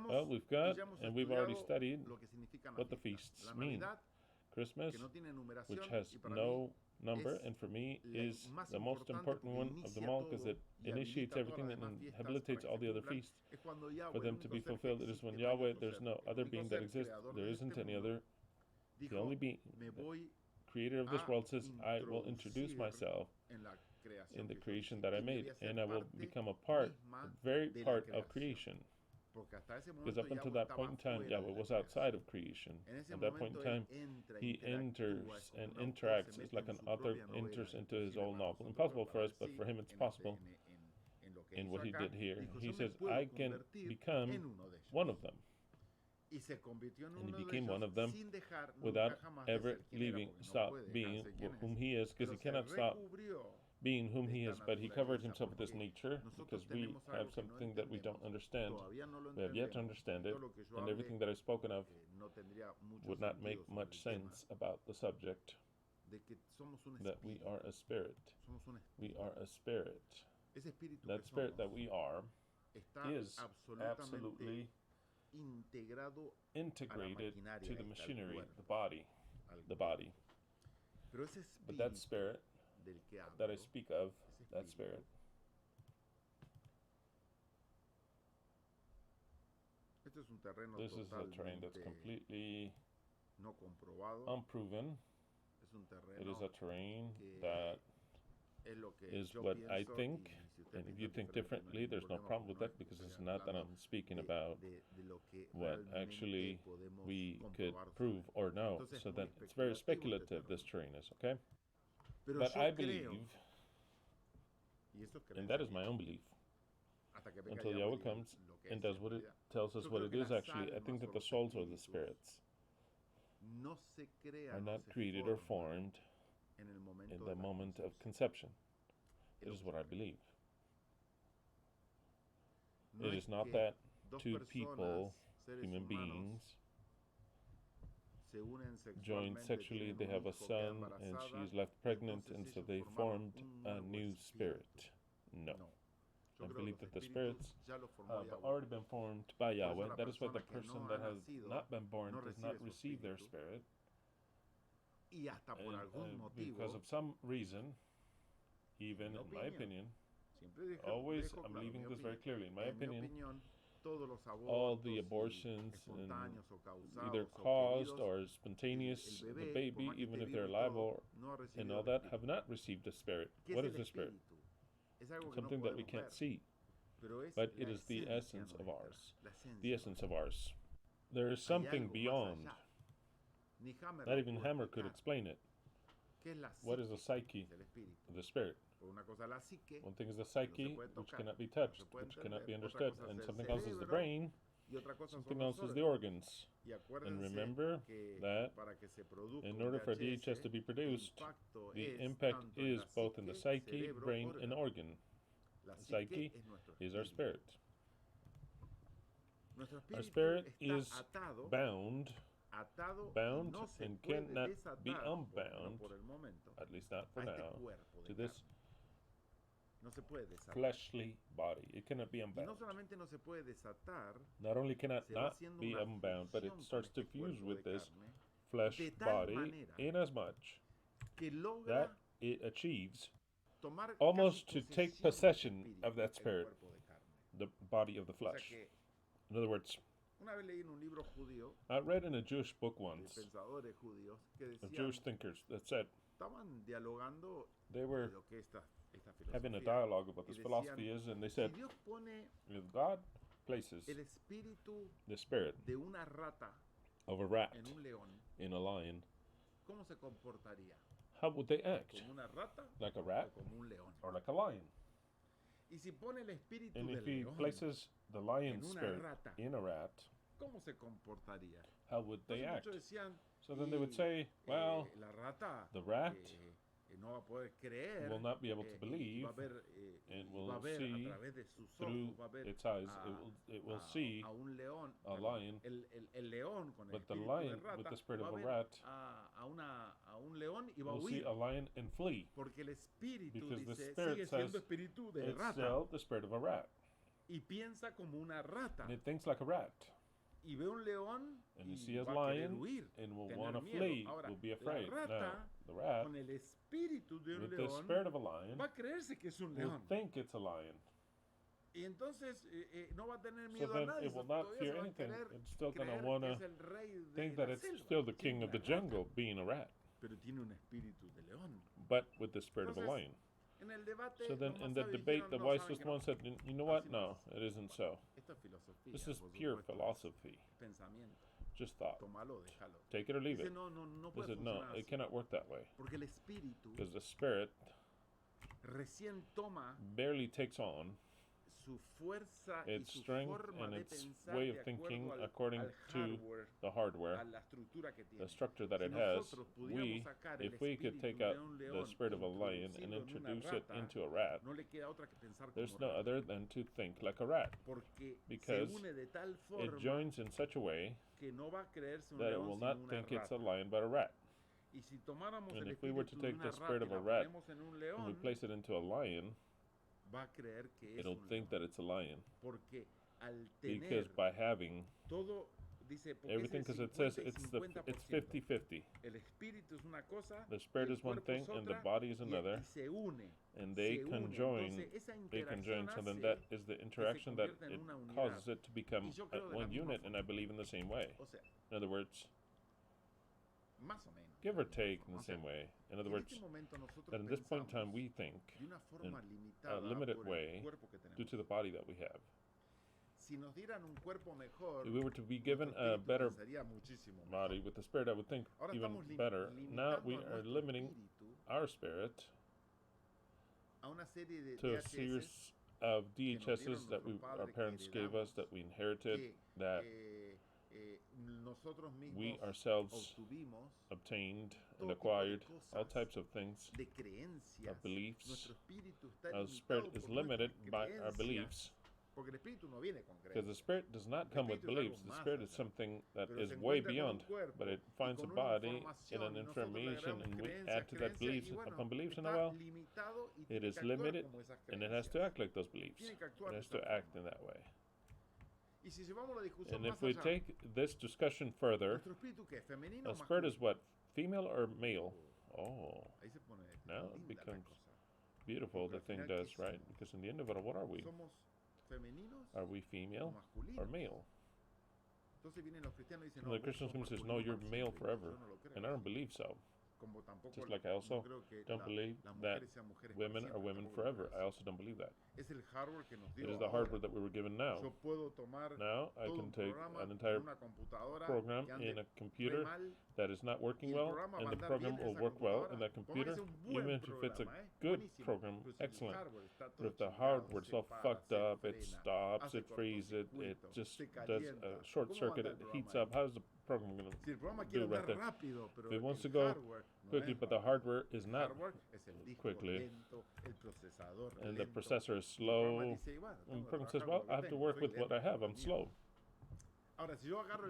Well, we've got, and we've already studied what the feasts mean. Christmas, which has no number, and for me is the most important one of them all because it initiates everything and habilitates all the other feasts for them to be fulfilled. It is when Yahweh, there's no other being that exists. There isn't any other. The only being, the creator of this world says, I will introduce myself in the creation that I made, and I will become a part, a very part of creation. Because up until that point in time, Yahweh was outside of creation. At that point in time, he enters and interacts. It's like an author enters into his own novel. Impossible for us, but for him it's possible in what he did here. He says, I can become one of them. And he became one of them without ever stop being whom he is, because he cannot stop being whom he is, but he covered himself with this nature, because we have something that we don't understand. We have yet to understand it, and everything that I've spoken of would not make much sense about the subject, that we are a spirit. We are a spirit. That spirit that we are is absolutely integrated to the machinery, the body. But that spirit that I speak of, that spirit, this is a terrain that's completely unproven. It is a terrain that is what I think, and if you think differently, there's no problem with that, because it's not that I'm speaking about what actually we could prove or know. So then it's very speculative, this terrain is, okay? But I believe, and that is my own belief, until Yahweh comes and does what it tells us what it is actually. I think that the souls or the spirits are not created or formed in the moment of conception. It is what I believe. It is not that two people, human beings, joined sexually, they have a son, and she is left pregnant, and so they formed a new spirit. No. I believe that the spirits have already been formed by Yahweh. That is why the person that has not been born does not receive their spirit. Because of some reason, even in my opinion, always, I'm leaving this very clearly, in my opinion, all the abortions, and either caused or spontaneous, the baby, even if they're alive and all that, have not received the spirit. What is the spirit? Something that we can't see, but it is the essence of ours. The essence of ours. There is something beyond. Not even Hammer could explain it. What is the psyche of the spirit? One thing is the psyche, which cannot be touched, which cannot be understood, and something else is the brain, something else is the organs. And remember that in order for DHS to be produced, the impact is both in the psyche, brain, and organ. The psyche is our spirit. Our spirit is bound and cannot be unbound, at least not for now, to this fleshly body. It cannot be unbound. Not only cannot not be unbound, but it starts to fuse with this flesh body inasmuch that it achieves almost to take possession of that spirit, the body of the flesh. In other words, I read in a Jewish book once of Jewish thinkers that said they were having a dialogue about this philosophy is, and they said, if God places the spirit of a rat in a lion, how would they act? Like a rat or like a lion? And if he places the lion spirit in a rat, how would they act? So then they would say, well, the rat will not be able to believe, and will see through its eyes, it will see a lion, but the lion with the spirit of a rat will see a lion and flee, because the spirit says it's still the spirit of a rat, and it thinks like a rat. And you see a lion and will want to flee, will be afraid. Now, the rat, with the spirit of a lion, will think it's a lion. So then it will not fear anything. It's still going to want to think that it's still the king of the jungle, being a rat, but with the spirit of a lion. So then in the debate, the wisest one said, you know what? No, it isn't so. This is pure philosophy. Just thought. Take it or leave it. He said, no, it cannot work that way. Because the spirit barely takes on its strength and its way of thinking according to the hardware, the structure that it has. If we could take out the spirit of a lion and introduce it into a rat, there's no other than to think like a rat, because it joins in such a way that it will not think it's a lion but a rat. And if we were to take the spirit of a rat and we place it into a lion, it'll think that it's a lion. Because by having everything, because it says it's 50-50. The spirit is one thing and the body is another, and they conjoin. So then that is the interaction that it causes it to become one unit, and I believe in the same way. In other words, give or take in the same way. In other words, that in this point in time we think in a limited way due to the body that we have. If we were to be given a better body with the spirit, I would think even better. Now we are limiting our spirit to a series of DHSs that our parents gave us, that we inherited, that we ourselves obtained and acquired, all types of things, of beliefs. Our spirit is limited by our beliefs, because the spirit does not come with beliefs. The spirit is something that is way beyond, but it finds a body in an information, and we add to that beliefs upon beliefs, and well, it is limited, and it has to act like those beliefs. It has to act in that way. And if we take this discussion further, a spirit is what? Female or male? Oh, now it becomes beautiful, the thing does, right? Because in the end of it, what are we? Are we female or male? And the Christian says, no, you're male forever. And I don't believe so. Just like I also don't believe that women are women forever. I also don't believe that. It is the hardware that we were given now. Now I can take an entire program in a computer that is not working well, and the program will work well in that computer, even if it's a good program, excellent. But if the hardware is all fucked up, it stops, it freezes, it just does a short circuit, it heats up, how's the program going to do right there? If it wants to go quickly, but the hardware is not quickly, and the processor is slow, and the program says, well, I have to work with what I have, I'm slow.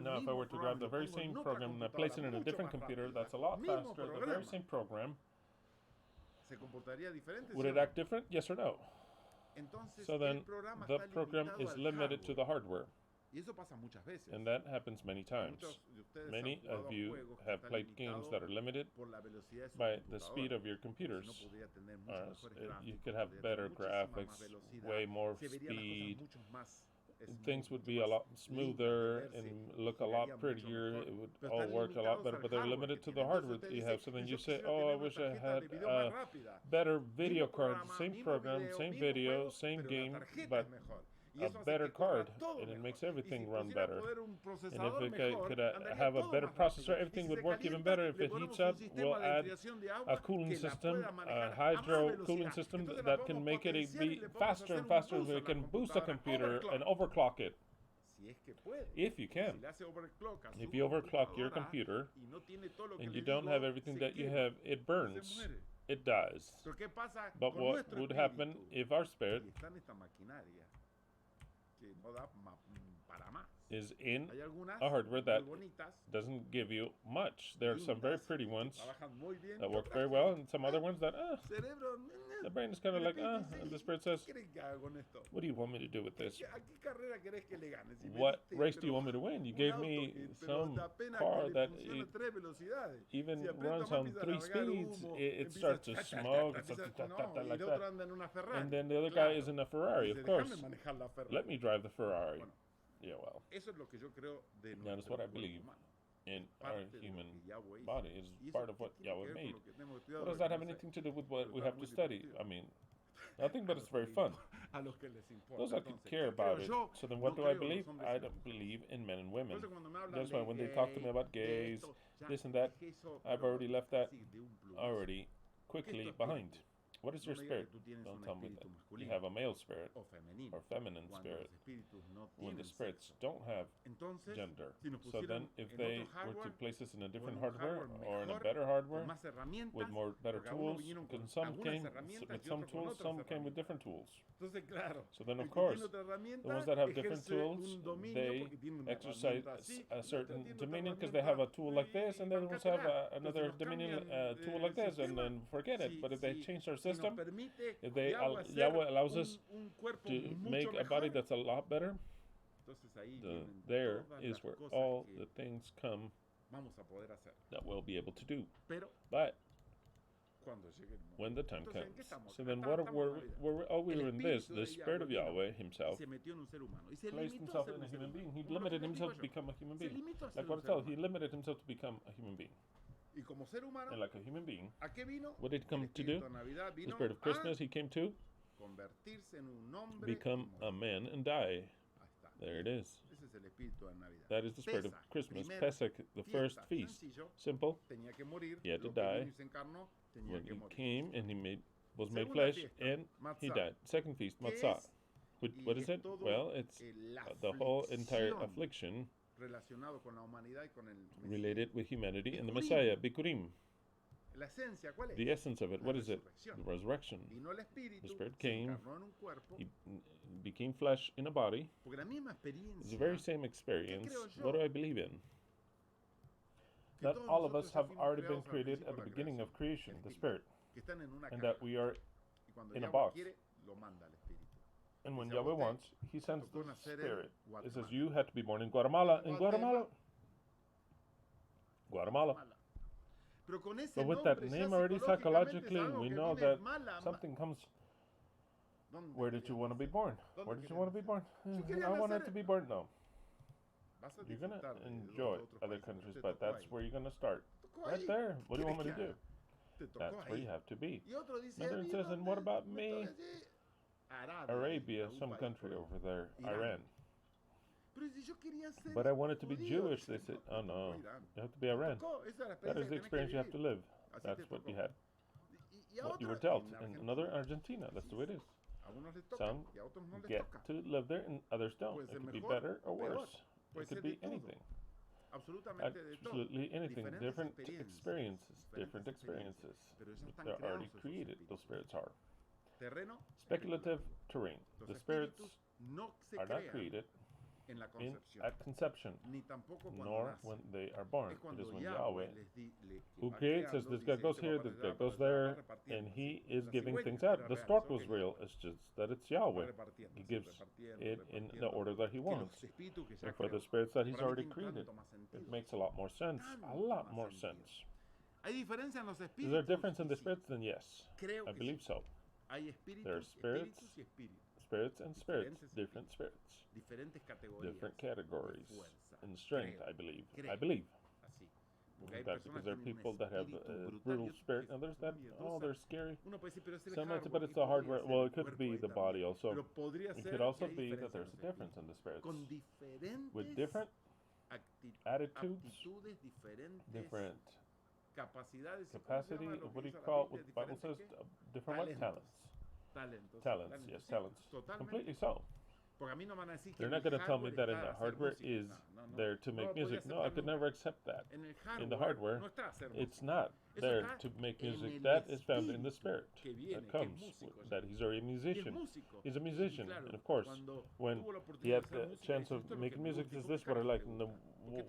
Now, if I were to grab the very same program and I place it in a different computer that's a lot faster, the very same program, would it act different? Yes or no? So then, the program is limited to the hardware. And that happens many times. Many of you have played games that are limited by the speed of your computers. You could have better graphics, way more speed. Things would be a lot smoother and look a lot prettier. It would all work a lot better, but they're limited to the hardware that you have. So then you say, oh, I wish I had a better video card. Same program, same video, same game, but a better card, and it makes everything run better. And if it could have a better processor, everything would work even better. If it heats up, we'll add a cooling system, a hydro cooling system that can make it be faster and faster. We can boost the computer and overclock it. If you can. If you overclock your computer and you don't have everything that you have, it burns. It dies. But what would happen if our spirit is in a hardware that doesn't give you much? There are some very pretty ones that work very well, and some other ones that, the brain is kind of like, and the spirit says, what do you want me to do with this? What race do you want me to win? You gave me some car that even runs on 3 speeds. It starts to smoke, it starts to like that. And then the other guy is in a Ferrari, of course. Let me drive the Ferrari. Yeah, well, that is what I believe in our human body. It's part of what Yahweh made. What does that have anything to do with what we have to study? I mean, nothing, but it's very fun. Those that could care about it. So then what do I believe? I don't believe in men and women. That's why when they talk to me about gays, this and that, I've already left that already quickly behind. What is your spirit? Don't tell me that. You have a male spirit or feminine spirit when the spirits don't have gender. So then if they were to place this in a different hardware or in a better hardware with better tools, because some came with some tools, some came with different tools. So then of course, the ones that have different tools, they exercise a certain dominion because they have a tool like this, and then ones have another dominion tool like this, and then forget it. But if they change their system, if Yahweh allows us to make a body that's a lot better, there is where all the things come that we'll be able to do. But when the time comes, so then we were in this, the Spirit of Yahweh Himself placed Himself in a human being. He limited Himself to become a human being. Like what it tells, He limited Himself to become a human being. And like a human being, what did He come to do? The Spirit of Christmas, He came to become a man and die. There it is. That is the Spirit of Christmas. Pesach, the first feast. Simple. He had to die. When He came and He was made flesh and He died. Second feast, Matzah. What is it? Well, it's the whole entire affliction related with humanity and the Messiah, Bikurim. The essence of it, what is it? The resurrection. The Spirit came, He became flesh in a body. It's the very same experience. What do I believe in? That all of us have already been created at the beginning of creation, the Spirit, and that we are in a box. And when Yahweh wants, He sends the Spirit. It says, you had to be born in Guatemala. But with that name already, psychologically, we know that something comes. Where did you want to be born? Where did you want to be born? I wanted to be born. No. You're going to enjoy other countries, but that's where you're going to start. Right there. What do you want me to do? That's where you have to be. Another says, and what about me? Arabia, some country over there, Iran. But I wanted to be Jewish. They said, oh no, you have to be Iran. That is the experience you have to live. That's what you had. What you were dealt. And another, Argentina. That's the way it is. Some get to live there and others don't. It could be better or worse. It could be anything. Absolutely anything. Different experiences. But they're already created. Those spirits are. Speculative terrain. The spirits are not created at conception, nor when they are born. It is when Yahweh, who creates, says this guy goes here, this guy goes there, and He is giving things out. The stork was real, it's just that it's Yahweh. He gives it in the order that He wants. And for the spirits that He's already created, it makes a lot more sense. A lot more sense. Is there a difference in the spirits? Then yes, I believe so. There are spirits and spirits, different spirits, different categories in strength, I believe. That's because there are people that have a brutal spirit, and others that, they're scary. Some might say, but it's the hardware. Well, it could be the body also. It could also be that there's a difference in the spirits. With different attitudes, different capacity, what do you call, what the Bible says, different what? Talents, yes, talents. Completely so. They're not going to tell me that in the hardware is there to make music. No, I could never accept that. In the hardware, it's not there to make music. That is found in the Spirit that comes, that He's already a musician. He's a musician, and of course, when He had the chance of making music, is this what I like?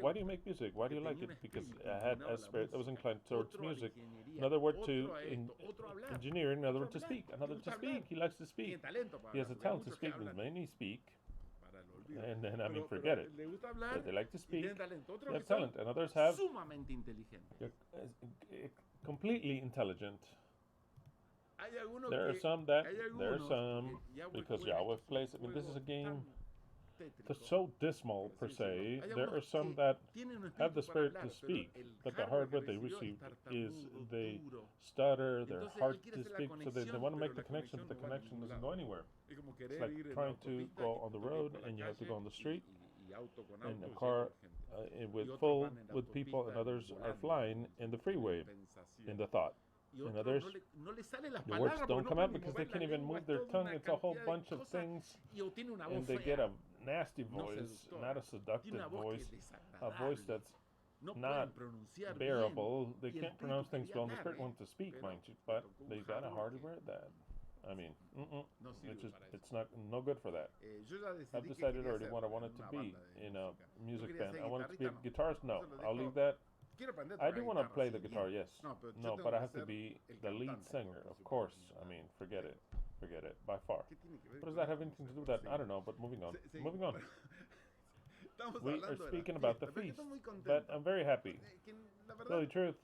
Why do you make music? Why do you like it? Because I had a spirit that was inclined towards music. Another word to engineering, another word to speak, another to speak. He likes to speak. He has a talent to speak. Many speak. And then, forget it. But they like to speak. They have talent. And others have completely intelligent. There are some, because Yahweh plays. This is a game. so dismal per se. There are some that have the spirit to speak, but the hardware they receive is they stutter, they're hard to speak, so they want to make the connection, but the connection doesn't go anywhere. It's like trying to go on the road and you have to go on the street, and a car with people, and others are flying in the freeway, in the thought. And others, the words don't come out because they can't even move their tongue. It's a whole bunch of things, and they get a nasty voice, not a seductive voice, a voice that's not bearable. They can't pronounce things well, and the Spirit wants to speak, mind you, but they got a hardware that, I mean, it's no good for that. I've decided already what I want it to be in a music band. I want it to be a guitarist. No, I'll leave that. I do want to play the guitar, yes. No, but I have to be the lead singer, of course. I mean, forget it, by far. What does that have anything to do with that? I don't know, but moving on. We are speaking about the feast, but I'm very happy. Really, truth.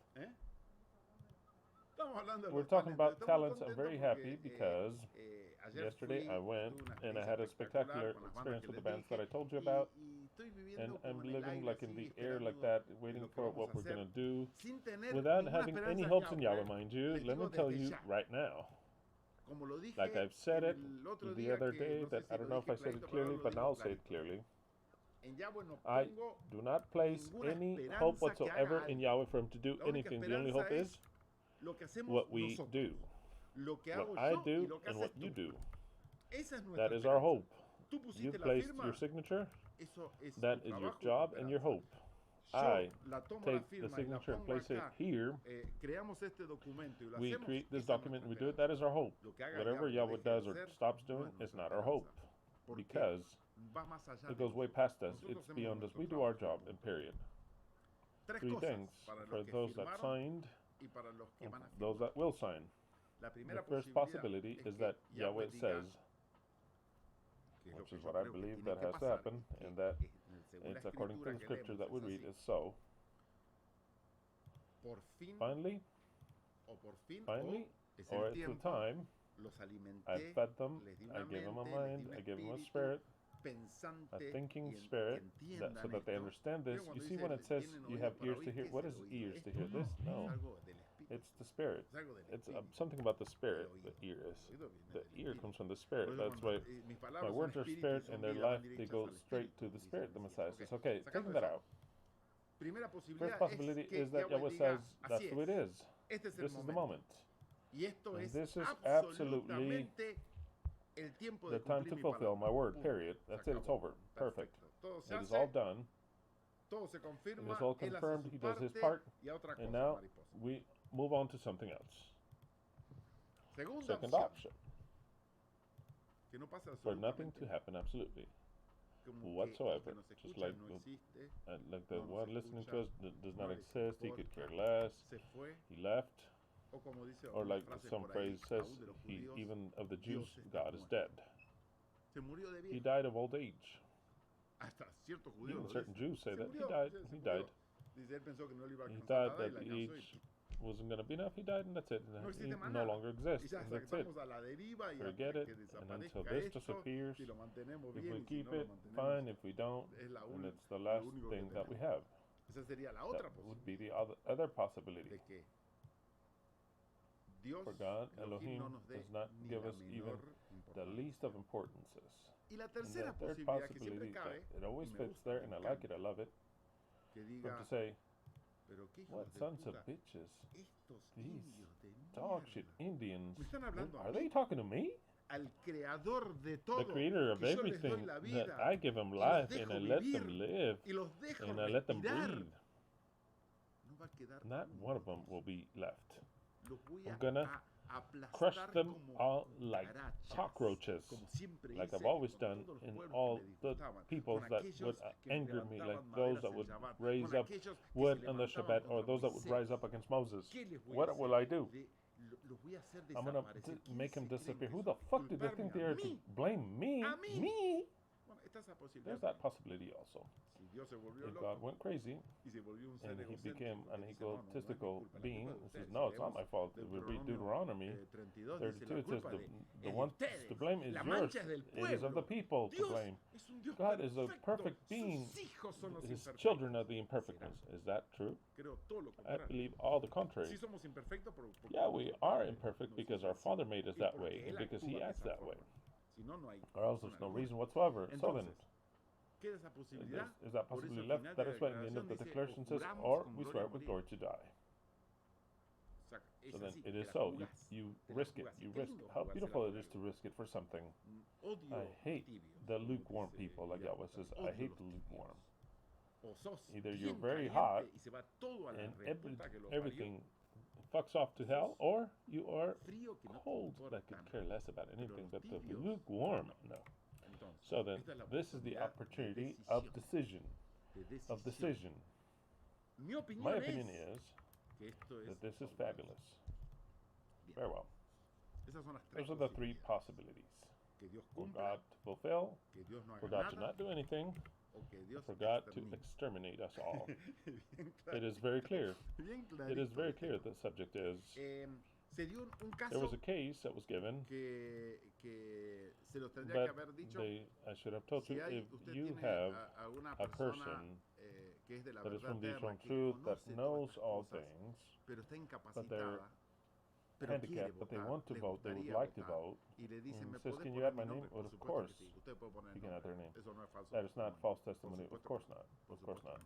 We're talking about talents. I'm very happy because yesterday I went and I had a spectacular experience with the bands that I told you about. And I'm living like in the air like that, waiting for what we're going to do, without having any hopes in Yahweh, mind you. Let me tell you right now, like I've said it the other day, that I don't know if I said it clearly, but now I'll say it clearly. I do not place any hope whatsoever in Yahweh for him to do anything. The only hope is what we do, what I do and what you do. That is our hope. You've placed your signature. That is your job and your hope. I take the signature and place it here. We create this document and we do it. That is our hope. Whatever Yahweh does or stops doing is not our hope, because it goes way past us. It's beyond us. We do our job, and period. Three things for those that signed and those that will sign. The first possibility is that Yahweh says, which is what I believe that has to happen, and that it's according to the scripture that we read is so. Finally, or at the time, I fed them, I gave them a mind, I gave them a spirit, a thinking spirit, so that they understand this. You see, when it says you have ears to hear, what is ears to hear this? No. It's the spirit. It's something about the spirit, the ear is. The ear comes from the spirit. That's why my words are spirit, and their life, they go straight to the spirit, the Messiah says. Okay, taking that out. First possibility is that Yahweh says, that's the way it is. This is the moment. And this is absolutely the time to fulfill my word, period. That's it, it's over. Perfect. It is all done. It is all confirmed. He does his part. And now we move on to something else. Second option. For nothing to happen absolutely. Whatsoever. Just like the one listening to us does not exist. He could care less. He left. Or like some phrase says, even of the Jews, God is dead. He died of old age. Even certain Jews say that. He died. He thought that the age wasn't going to be enough. He died, and that's it. And he no longer exists. And that's it. Forget it. And until this disappears, if we keep it, fine. If we don't, and it's the last thing that we have. That would be the other possibility. For God, Elohim, does not give us even the least of importances. And the third possibility, it always fits there, and I like it, I love it, for to say, what sons of bitches, these dog shit Indians, are they talking to me? The creator of everything, that I give them life, and I let them live, and I let them breathe. Not one of them will be left. I'm gonna crush them all like cockroaches, like I've always done, in all the peoples that would anger me, like those that would raise up wood on the Shabbat, or those that would rise up against Moses. What will I do? I'm gonna make them disappear. Who the fuck do they think they are to blame me? Me? there's that possibility also. If God went crazy and he became an egotistical being and says, no, it's not my fault. We read Deuteronomy 32, it says the one to blame is yours. It is of the people to blame. God is a perfect being. His children are the imperfectness. Is that true? I believe all the contrary. Yeah, we are imperfect because our Father made us that way and because He acts that way. Or else there's no reason whatsoever. So then, is that possibly left? That is why in the end of the declaration says, or we swear with glory to die. So then it is so. You risk it. You risk. How beautiful it is to risk it for something. I hate the lukewarm people, like Yahweh says. I hate the lukewarm. Either you're very hot and everything fucks off to hell, or you are cold that could care less about anything but the lukewarm. No. So then, this is the opportunity of decision. My opinion is that this is fabulous. Very well. Those are the three possibilities. For God to fulfill, for God to not do anything, for God to exterminate us all. It is very clear. It is very clear the subject is. There was a case that was given, but I should have told you, if you have a person that is from the eternal truth, that knows all things, but they're handicapped, but they want to vote, they would like to vote, and says, can you add my name? Well, of course, you can add their name. That is not false testimony. Of course not. Of course not.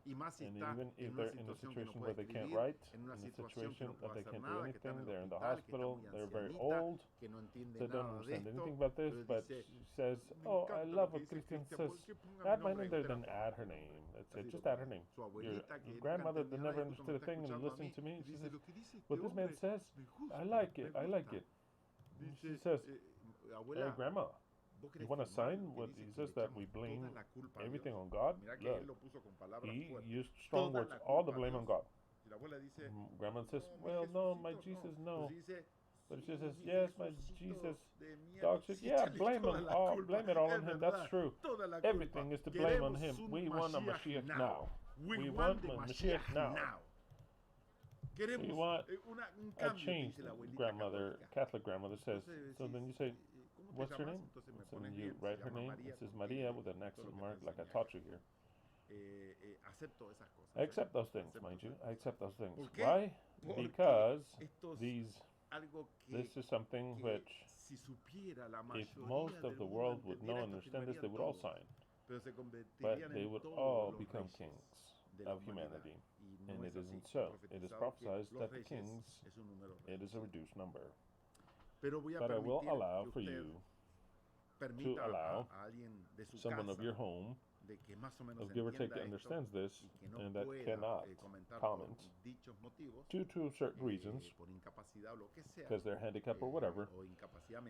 And even if they're in a situation where they can't write, in a situation that they can't do anything, they're in the hospital, they're very old, they don't understand anything about this, but she says, oh, I love what Christian says, add my name there, then add her name. That's it, just add her name. Your grandmother that never understood a thing and listening to me, she says, what this man says, I like it, I like it. She says, hey, grandma, you want to sign what he says that we blame everything on God? Look, he used strong words, all the blame on God. Grandma says, well, no, my Jesus, no. But she says, yes, my Jesus, dog shit, yeah, blame it all on him, that's true. Everything is to blame on him. We want a Mashiach now. We want a Mashiach now. We want a change, grandmother, Catholic grandmother says. So then you say, what's her name? So then you write her name. It says Maria with an accent mark, like I taught you here. I accept those things, mind you. I accept those things. Why? Because this is something which, if most of the world would know and understand this, they would all sign. But they would all become kings of humanity. And it isn't so. It is prophesied that the kings, it is a reduced number. But I will allow for you to allow someone of your home, of give or take, that understands this and that cannot comment due to certain reasons, because they're handicapped or whatever,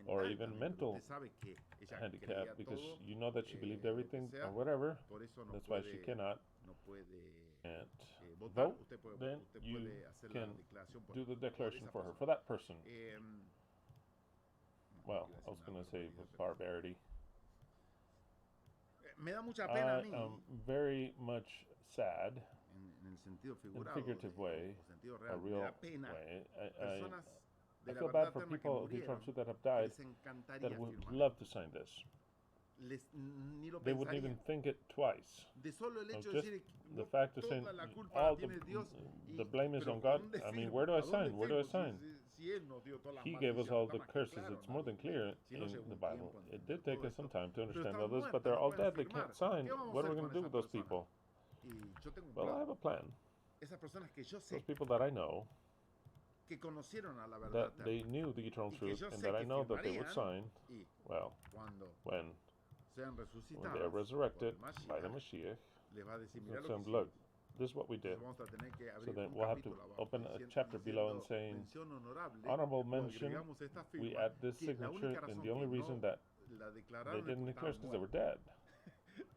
or even mental handicap, because you know that she believed everything or whatever, that's why she cannot vote, then you can do the declaration for her, for that person. Well, I was going to say barbarity. I am very much sad, in a figurative way, a real way. I feel bad for people that have died that would love to sign this. They wouldn't even think it twice. Just the fact of saying all the blame is on God. I mean, where do I sign? Where do I sign? He gave us all the curses. It's more than clear in the Bible. It did take us some time to understand all this, but they're all dead. They can't sign. What are we going to do with those people? Well, I have a plan. Those people that I know, that they knew the eternal truth, and that I know that they would sign, well, when they are resurrected by the Mashiach, they'll say, look, this is what we did. So then we'll have to open a chapter below and saying, honorable mention, we add this signature, and the only reason that they didn't declare is because they were dead.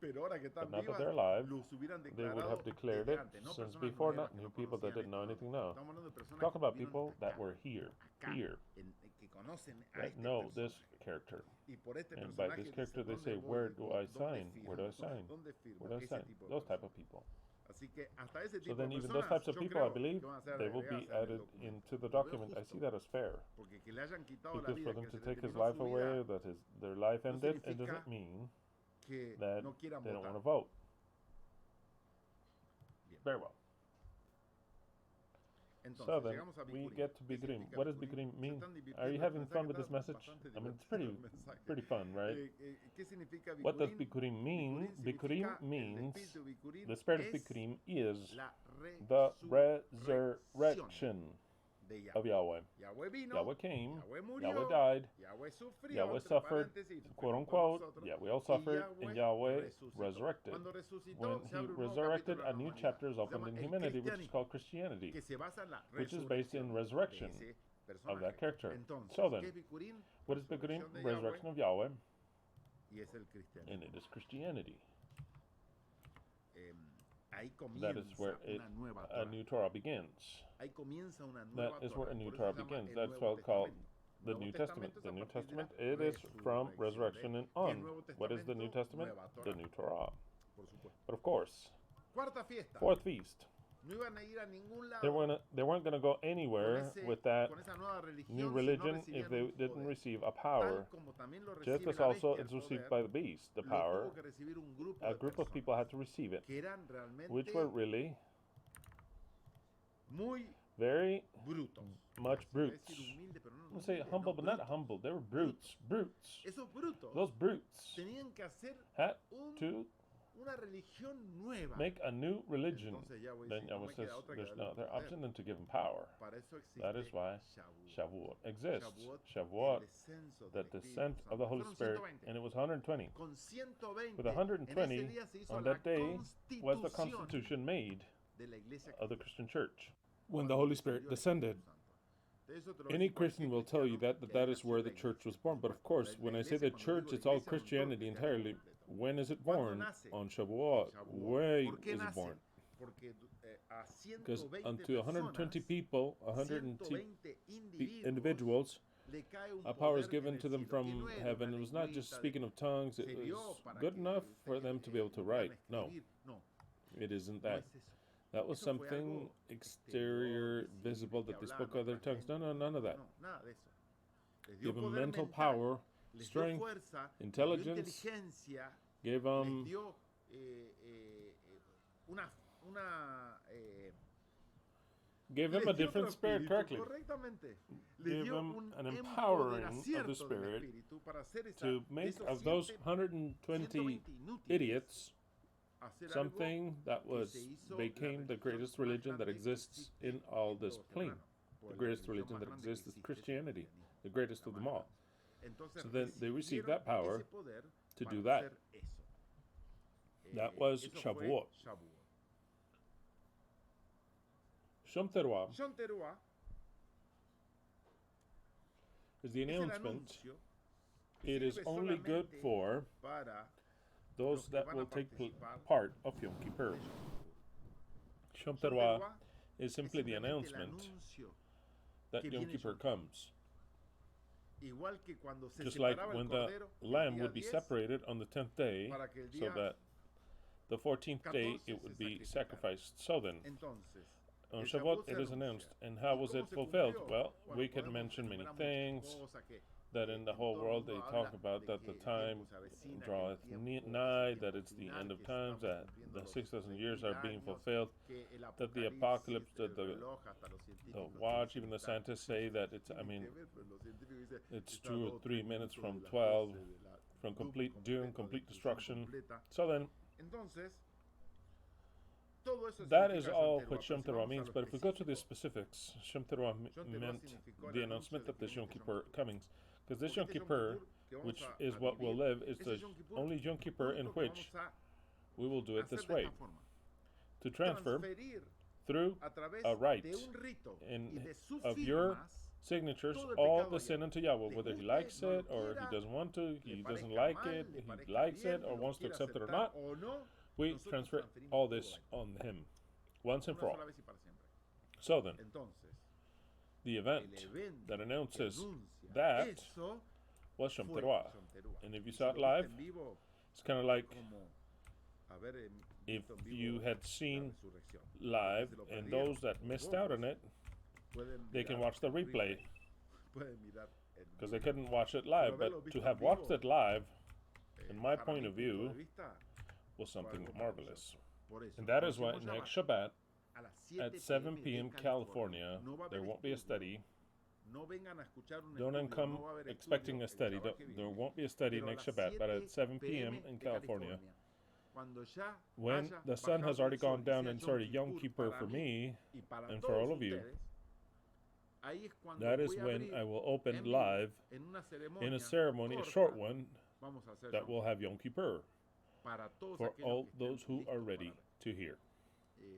But now that they're alive, they would have declared it since before, not new people that didn't know anything now. Talk about people that were here, that know this character. And by this character they say, where do I sign? Where do I sign? Where do I sign? Those type of people. So then even those types of people, I believe, they will be added into the document. I see that as fair. Because for them to take his life away, that their life ended, it doesn't mean that they don't want to vote. Very well. So then, we get to Bikurim. What does Bikurim mean? Are you having fun with this message? I mean, it's pretty fun, right? What does Bikurim mean? Bikurim means, the spirit of Bikurim is the resurrection of Yahweh. Yahweh came, Yahweh died, Yahweh suffered, quote unquote, Yahweh all suffered, and Yahweh resurrected. When he resurrected, a new chapter is opened in humanity, which is called Christianity, which is based in resurrection of that character. So then, what is Bikurim? Resurrection of Yahweh, and it is Christianity. That is where a new Torah begins. That is where a new Torah begins. That's what's called the New Testament. The New Testament, it is from resurrection and on. What is the New Testament? The new Torah. But of course, fourth feast. They weren't going to go anywhere with that new religion if they didn't receive a power. Just as also it's received by the beast, the power. A group of people had to receive it, which were really very much brutes. I'm going to say humble, but not humble. They were brutes. Those brutes had to make a new religion. Then Yahweh says there's no other option than to give him power. That is why Shavuot exists. Shavuot, the descent of the Holy Spirit, and it was 120. With 120, on that day was the constitution made of the Christian church. When the Holy Spirit descended. Any Christian will tell you that is where the church was born. But of course, when I say the church, it's all Christianity entirely. When is it born? On Shavuot. Where is it born? Because unto 120 people, 120 individuals, a power is given to them from heaven. It was not just speaking of tongues. It was good enough for them to be able to write. No, it isn't that. That was something exterior, visible, that they spoke other tongues. No, none of that. Give them mental power, strength, intelligence, gave them a different spirit, correctly. Gave them an empowering of the Spirit to make of those 120 idiots something that became the greatest religion that exists in all this plane. The greatest religion that exists is Christianity, the greatest of them all. So then they received that power to do that. That was Shavuot. Shom Teruah is the announcement. It is only good for those that will take part of Yom Kippur. Shom Teruah is simply the announcement that Yom Kippur comes. Just like when the lamb would be separated on the 10th day, so that the 14th day it would be sacrificed. So then, on Shavuot it is announced. And how was it fulfilled? Well, we could mention many things. That in the whole world they talk about that the time draweth nigh, that it's the end of times, that the 6,000 years are being fulfilled, that the apocalypse, that the watch, even the scientists say that it's 2 or 3 minutes from 12, from complete doom, complete destruction. So then, that is all what Shom Teruah means, but if we go to the specifics, Shom Teruah meant the announcement that this Yom Kippur comings. Because this Yom Kippur, which is what will live, is the only Yom Kippur in which we will do it this way. To transfer through a rite of your signatures all the sin unto Yahweh, whether he likes it or he doesn't want to, he doesn't like it, he likes it or wants to accept it or not. We transfer all this on him, once and for all. So then, the event that announces that was Shom Teruah. And if you saw it live, it's kind of like if you had seen live, and those that missed out on it, they can watch the replay because they couldn't watch it live. But to have watched it live, in my point of view, was something marvelous. And that is why next Shabbat at 7 p.m. California, there won't be a study. Don't come expecting a study. There won't be a study next Shabbat, but at 7 p.m. in California, when the sun has already gone down and started Yom Kippur for me and for all of you, that is when I will open live in a ceremony, a short one, that will have Yom Kippur for all those who are ready to hear.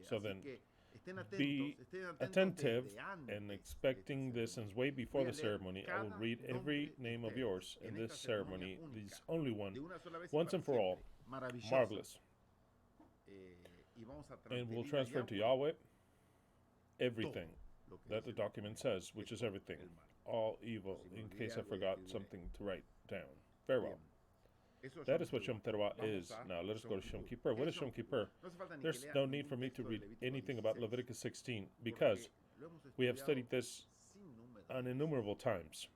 So then, be attentive and expecting this, since way before the ceremony, I will read every name of yours in this ceremony, this only one, once and for all, marvelous. And we'll transfer to Yahweh everything that the document says, which is everything, all evil, in case I forgot something to write down. Very well. That is what Shom Teruah is. Now let us go to Shom Kippur. What is Shom Kippur? There's no need for me to read anything about Leviticus 16 because we have studied this on innumerable times.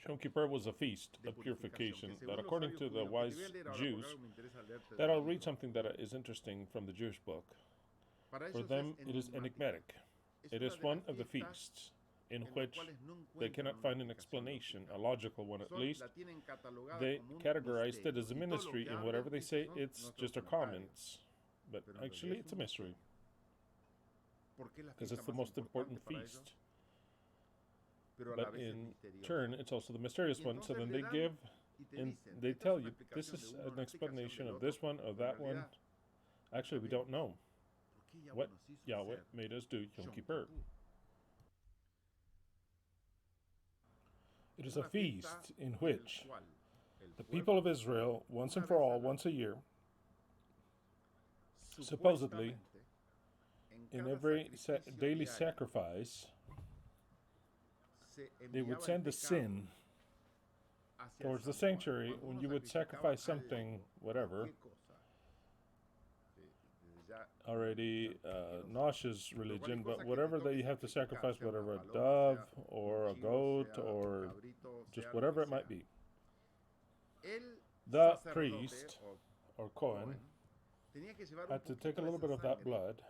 Shom Kippur was a feast of purification that, according to the wise Jews, that I'll read something that is interesting from the Jewish book. For them, it is enigmatic. It is one of the feasts in which they cannot find an explanation, a logical one at least. They categorized it as a ministry, and whatever they say, it's just our comments. But actually, it's a mystery, because it's the most important feast. But in turn, it's also the mysterious one. So then they give, and they tell you, this is an explanation of this one, of that one. Actually, we don't know what Yahweh made us do Yom Kippur. It is a feast in which the people of Israel, once and for all, once a year, supposedly, in every daily sacrifice, they would send the sin towards the sanctuary. When you would sacrifice something, whatever, already nauseous religion, but whatever that you have to sacrifice, whatever, a dove or a goat or just whatever it might be, the priest or Cohen had to take a little bit of that blood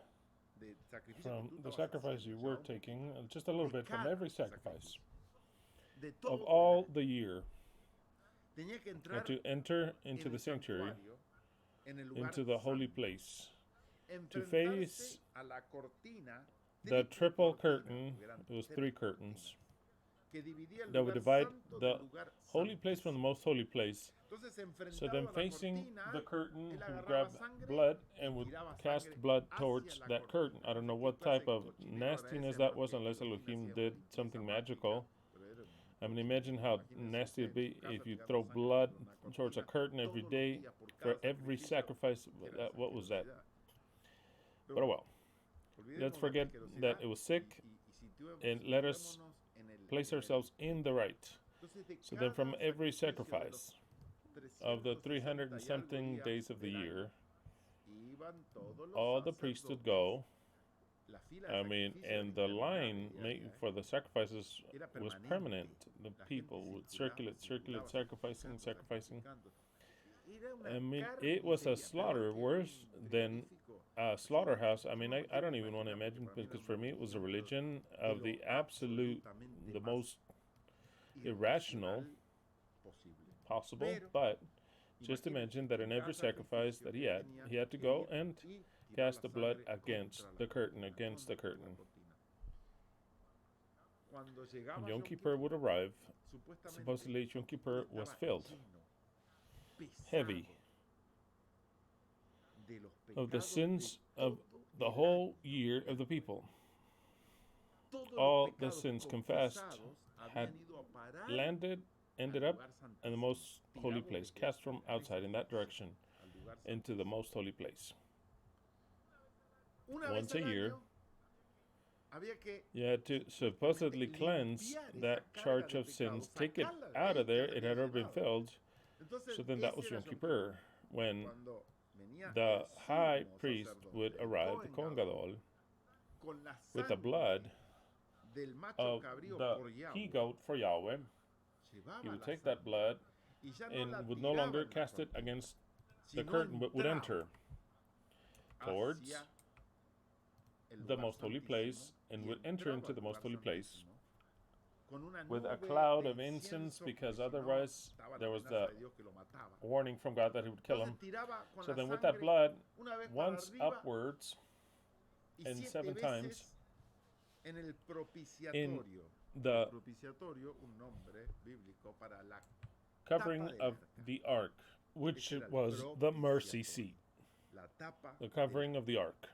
from the sacrifice you were taking, just a little bit from every sacrifice of all the year, and to enter into the sanctuary, into the holy place, to face the triple curtain. It was 3 curtains that would divide the holy place from the most holy place. So then facing the curtain, he would grab blood and would cast blood towards that curtain. I don't know what type of nastiness that was, unless Elohim did something magical. I mean, imagine how nasty it'd be if you throw blood towards a curtain every day for every sacrifice. What was that? But oh well. Let's forget that it was sick, and let us place ourselves in the right. So then from every sacrifice of the 300 and something days of the year, all the priests would go. I mean, and the line for the sacrifices was permanent. The people would circulate, sacrificing. I mean, it was a slaughter, worse than a slaughterhouse. I mean, I don't even want to imagine, because for me it was a religion of the absolute, the most irrational possible. But just imagine that in every sacrifice that he had to go and cast the blood against the curtain, When Yom Kippur would arrive, supposedly Yom Kippur was filled, heavy, of the sins of the whole year of the people. All the sins confessed had ended up in the most holy place, cast from outside in that direction into the most holy place. Once a year, You had to supposedly cleanse that charge of sins, take it out of there. It had already been filled. So then that was Yom Kippur, when the high priest would arrive, the Kohen Gadol, with the blood of the he-goat for Yahweh. He would take that blood and would no longer cast it against the curtain, but would enter towards the most holy place and would enter into the most holy place with a cloud of incense, because otherwise there was the warning from God that he would kill him. So then with that blood, once upwards and 7 times in the covering of the ark, which was the mercy seat, the covering of the ark.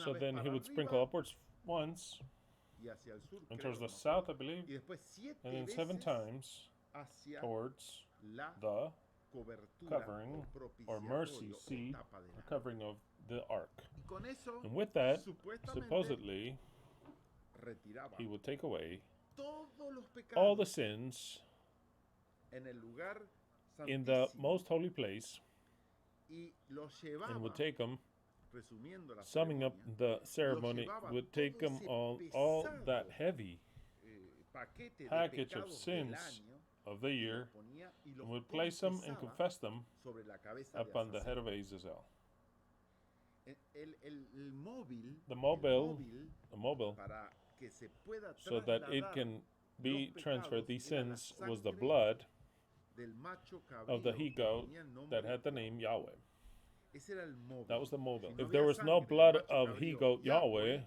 So then he would sprinkle upwards once, and towards the south, I believe, and then 7 times towards the covering or mercy seat, the covering of the ark. And with that, supposedly, he would take away all the sins in the most holy place and would take them, summing up the ceremony, would take them all that heavy package of sins of the year, and would place them and confess them upon the head of Azazel. The mobile, so that it can be transferred, these sins, was the blood of the he-goat that had the name Yahweh. That was the mobile. If there was no blood of he-goat Yahweh,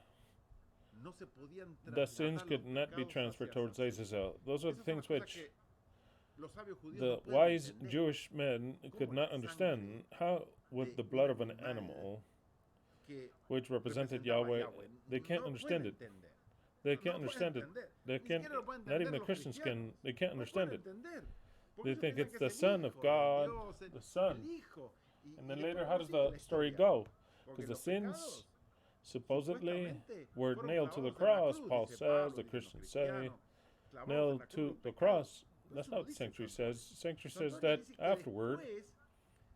the sins could not be transferred towards Azazel. Those are the things which the wise Jewish men could not understand. How would the blood of an animal, which represented Yahweh, they can't understand it. They can't understand it. They can't, not even the Christians can, they can't understand it. They think it's the Son of God, the Son. And then later, how does the story go? Because the sins supposedly were nailed to the cross, Paul says, the Christians say, nailed to the cross. That's not what the sanctuary says. The sanctuary says that afterward,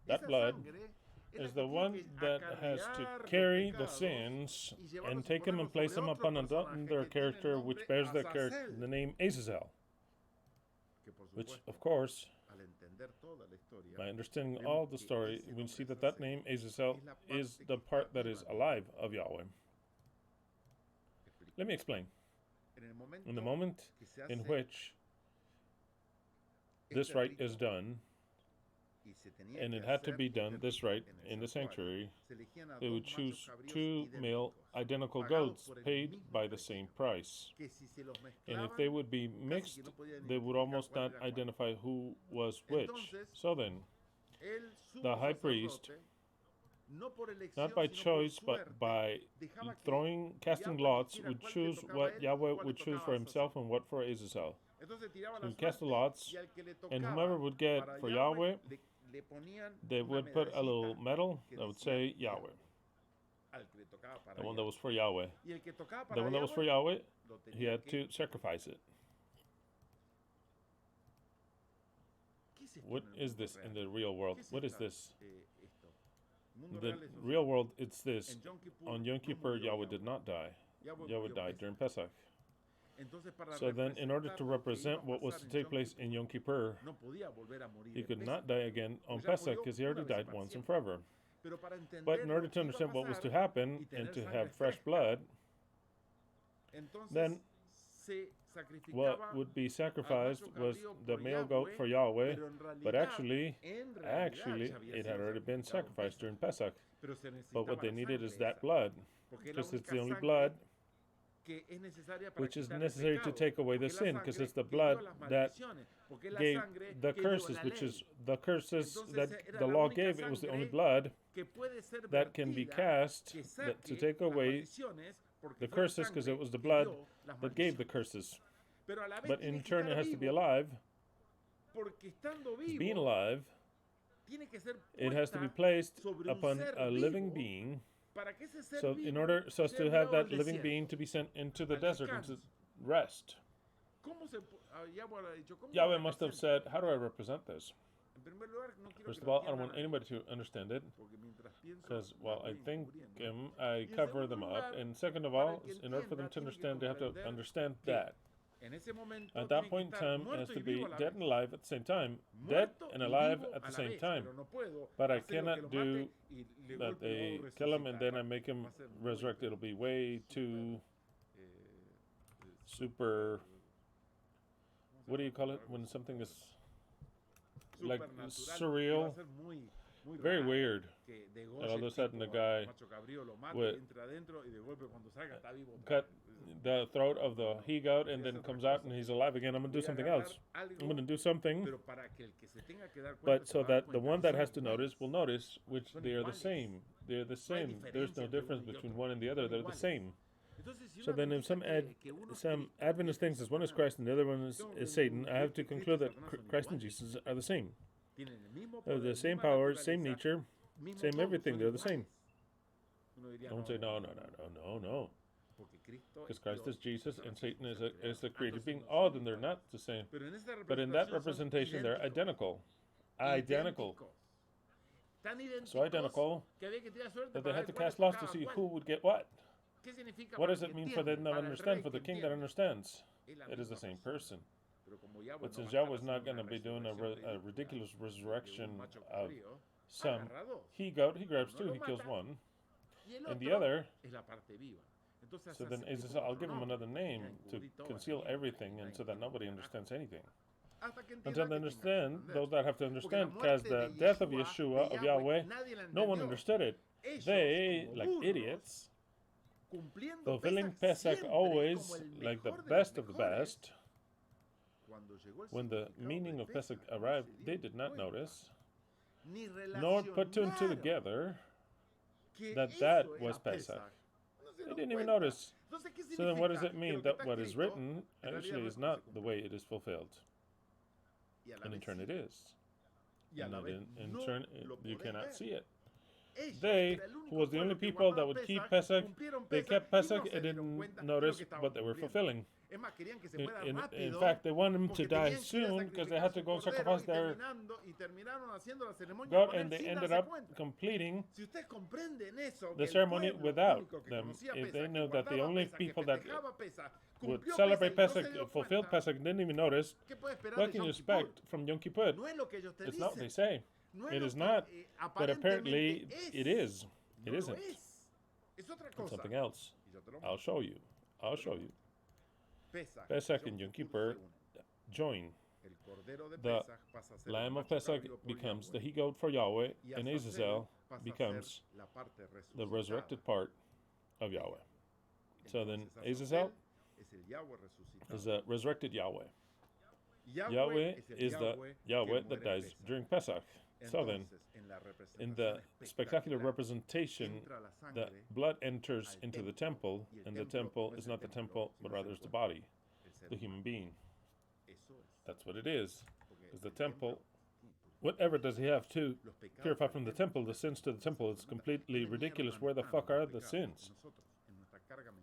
that blood is the one that has to carry the sins and take them and place them upon another character which bears the name Azazel. Which, of course, by understanding all the story, we see that that name, Azazel, is the part that is alive of Yahweh. Let me explain. In the moment in which this rite is done, and it had to be done, this rite, in the sanctuary, they would choose 2 male identical goats paid by the same price. And if they would be mixed, they would almost not identify who was which. So then, the high priest, not by choice, but by casting lots, would choose what Yahweh would choose for himself and what for Azazel. So he cast the lots, and whomever would get for Yahweh, they would put a little medal that would say Yahweh. The one that was for Yahweh. The one that was for Yahweh, he had to sacrifice it. What is this in the real world? What is this? The real world, it's this. On Yom Kippur, Yahweh did not die. Yahweh died during Pesach. So then, in order to represent what was to take place in Yom Kippur, he could not die again on Pesach because he already died once and forever. But in order to understand what was to happen and to have fresh blood, then what would be sacrificed was the male goat for Yahweh, but actually, it had already been sacrificed during Pesach. But what they needed is that blood, because it's the only blood which is necessary to take away the sin, because it's the blood that gave the curses, which is the curses that the law gave. It was the only blood that can be cast to take away the curses, because it was the blood that gave the curses. But in turn, it has to be alive. Being alive, it has to be placed upon a living being So in order so as to have that living being to be sent into the desert, into rest, Yahweh must have said, how do I represent this? First of all, I don't want anybody to understand it, because while I think I cover them up. And second of all, in order for them to understand, they have to understand that. At that point in time, it has to be dead and alive at the same time. Dead and alive at the same time. But I cannot do that they kill him and then I make him resurrect. It'll be way too super... What do you call it when something is like surreal? Very weird. And all of a sudden the guy would cut the throat of the he-goat and then comes out and he's alive again. I'm going to do something else. I'm going to do something. But so that the one that has to notice will notice, which they are the same. They're the same. There's no difference between one and the other. They're the same. So then if some Adventist thinks this one is Christ and the other one is Satan, I have to conclude that Christ and Jesus are the same. They're the same power, same nature, same everything. They're the same. Don't say no. Because Christ is Jesus and Satan is the created being. Oh, then they're not the same. But in that representation, they're identical. Identical. So identical that they had to cast lots to see who would get what. What does it mean for them to understand? For the king that understands, it is the same person. But since Yahweh is not going to be doing a ridiculous resurrection of some, he grabs two, he kills one, and the other. So then I'll give him another name to conceal everything, and so that nobody understands anything. Until they understand, those that have to understand, because the death of Yeshua, of Yahweh, no one understood it. They, like idiots, fulfilling Pesach always like the best of the best. When the meaning of Pesach arrived, they did not notice, nor put two and two together, that was Pesach. They didn't even notice. So then what does it mean? That what is written actually is not the way it is fulfilled. And in turn it is. And in turn you cannot see it. They, who was the only people that would keep Pesach, they kept Pesach and didn't notice what they were fulfilling. In fact, they wanted him to die soon because they had to go sacrifice their goat, and they ended up completing the ceremony without them. If they knew that the only people that would celebrate Pesach, fulfilled Pesach, didn't even notice, what can you expect from Yom Kippur? It's not what they say. It is not, but apparently it is. It isn't. It's something else. I'll show you. Pesach and Yom Kippur join. The lamb of Pesach becomes the he-goat for Yahweh, and Azazel becomes the resurrected part of Yahweh. So then Azazel is the resurrected Yahweh. Yahweh is the Yahweh that dies during Pesach. So then, in the spectacular representation, the blood enters into the temple, and the temple is not the temple, but rather is the body, the human being. That's what it is. Because the temple, whatever does he have to purify from the temple, the sins to the temple, it's completely ridiculous. Where the fuck are the sins?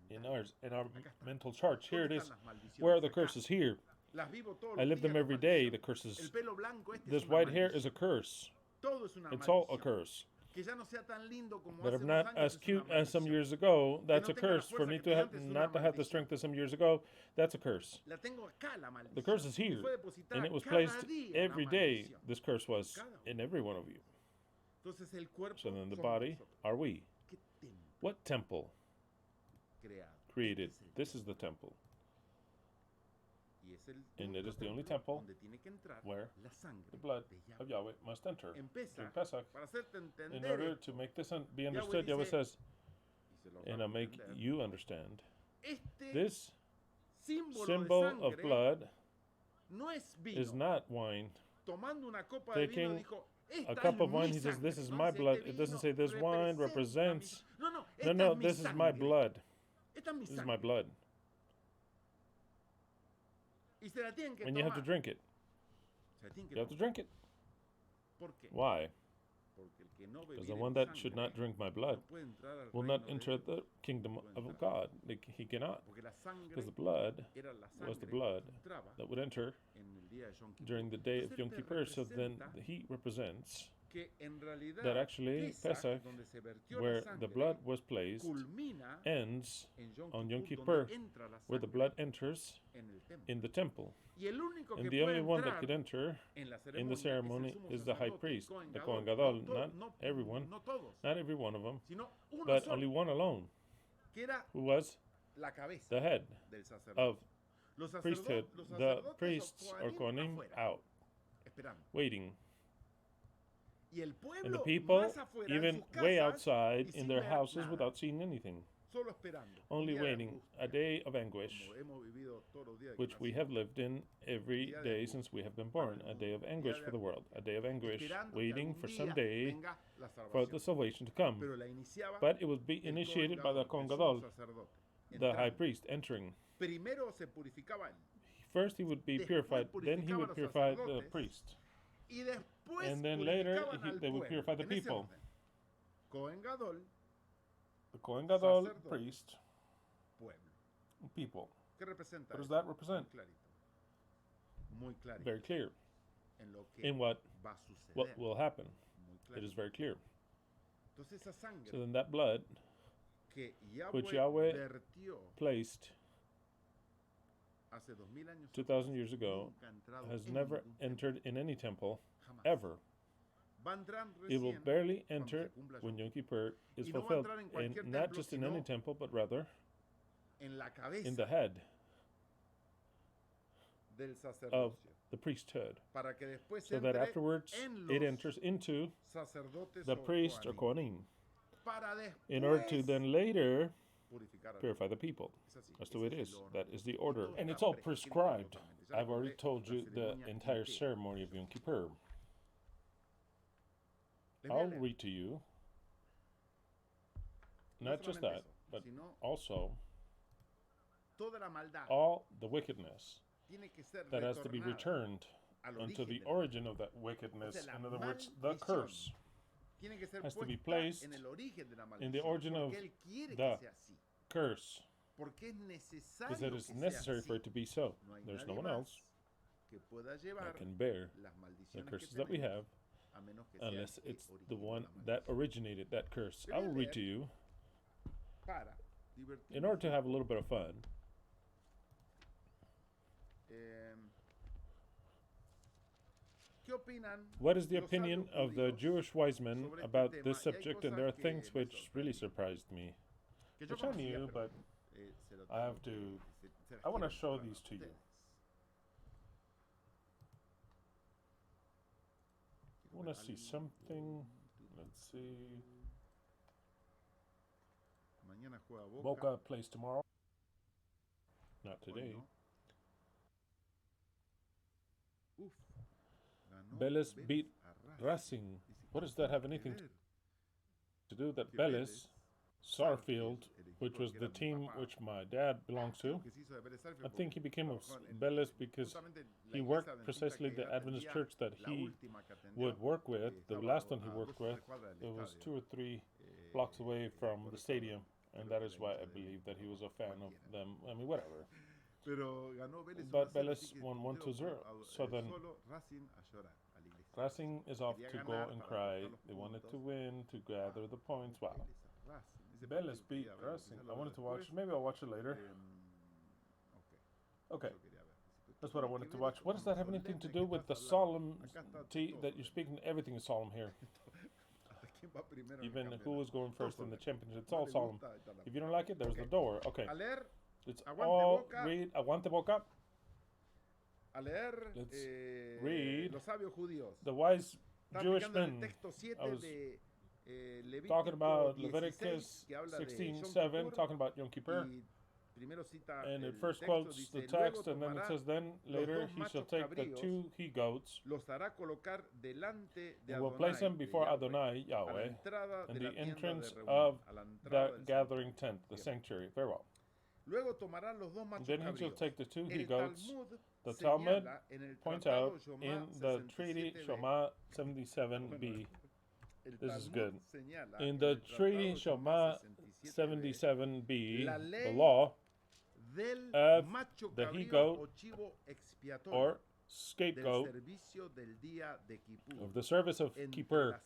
In our mental charge. Here it is. Where are the curses? Here. I live them every day, the curses. This white hair is a curse. It's all a curse. That I'm not as cute as some years ago, that's a curse. For me to not to have the strength of some years ago, that's a curse. The curse is here, and it was placed every day. This curse was in every one of you. So then the body are we. What temple created? This is the temple. And it is the only temple where the blood of Yahweh must enter during Pesach. In order to make this be understood, Yahweh says, and I'll make you understand, this symbol of blood is not wine. Taking a cup of wine, he says, this is my blood. It doesn't say this wine represents. No, this is my blood. This is my blood. And you have to drink it. You have to drink it. Why? Because the one that should not drink my blood will not enter the kingdom of God. He cannot. Because the blood was the blood that would enter during the day of Yom Kippur. So then the heat represents that actually Pesach, where the blood was placed, ends on Yom Kippur, where the blood enters in the temple. And the only one that could enter in the ceremony is the high priest, the Kohen Gadol. Not everyone, not every one of them, but only one alone, who was the head of priesthood. The priests or Kohanim out, waiting. And the people, even way outside in their houses without seeing anything, only waiting, a day of anguish, which we have lived in every day since we have been born, a day of anguish for the world, a day of anguish, waiting for some day for the salvation to come. But it will be initiated by the Kohen Gadol, the high priest, entering. First he would be purified, then he would purify the priest. And then later they would purify the people. The Kohen Gadol, priest, people. What does that represent? Very clear. In what will happen. It is very clear. So then that blood, which Yahweh placed 2,000 years ago, has never entered in any temple, ever. It will barely enter when Yom Kippur is fulfilled, and not just in any temple, but rather in the head of the priesthood, so that afterwards it enters into the priest or Kohanim, in order to then later purify the people. That's the way it is. That is the order. And it's all prescribed. I've already told you the entire ceremony of Yom Kippur. I'll read to you, not just that, but also all the wickedness that has to be returned unto the origin of that wickedness. In other words, the curse has to be placed in the origin of the curse, because it is necessary for it to be so. There's no one else that can bear the curses that we have, unless it's the one that originated that curse. I will read to you, in order to have a little bit of fun, what is the opinion of the Jewish wise men about this subject? And there are things which really surprised me, which I knew, but I want to show these to you. I want to see something. Let's see. Boca plays tomorrow. Not today. Vélez beat Racing. What does that have anything to do? That Vélez, Sarfield, which was the team which my dad belongs to, I think he became of Vélez because he worked precisely the Adventist church that he would work with. The last one he worked with, it was 2 or 3 blocks away from the stadium, and that is why I believe that he was a fan of them. I mean, whatever. But Vélez won 1-0. So then Racing is off to go and cry. They wanted to win, to gather the points. Wow. Vélez beat Racing. I wanted to watch. Maybe I'll watch it later. Okay. That's what I wanted to watch. What does that have anything to do with the solemnity that you're speaking? Everything is solemn here. Even who is going first in the championship. It's all solemn. If you don't like it, there's the door. Okay. Let's all read Aguante Boca. Let's read the wise Jewish men. I was talking about Leviticus 16:7, talking about Yom Kippur. And it first quotes the text, and then it says, then later he shall take the 2 he-goats and will place them before Adonai, Yahweh, in the entrance of the gathering tent, the sanctuary. Very well. Then he shall take the 2 he-goats. The Talmud points out in the treaty Shemah 77b This is good. In the treaty Shemah 77b, the law of the he-goat or scapegoat of the service of Kippur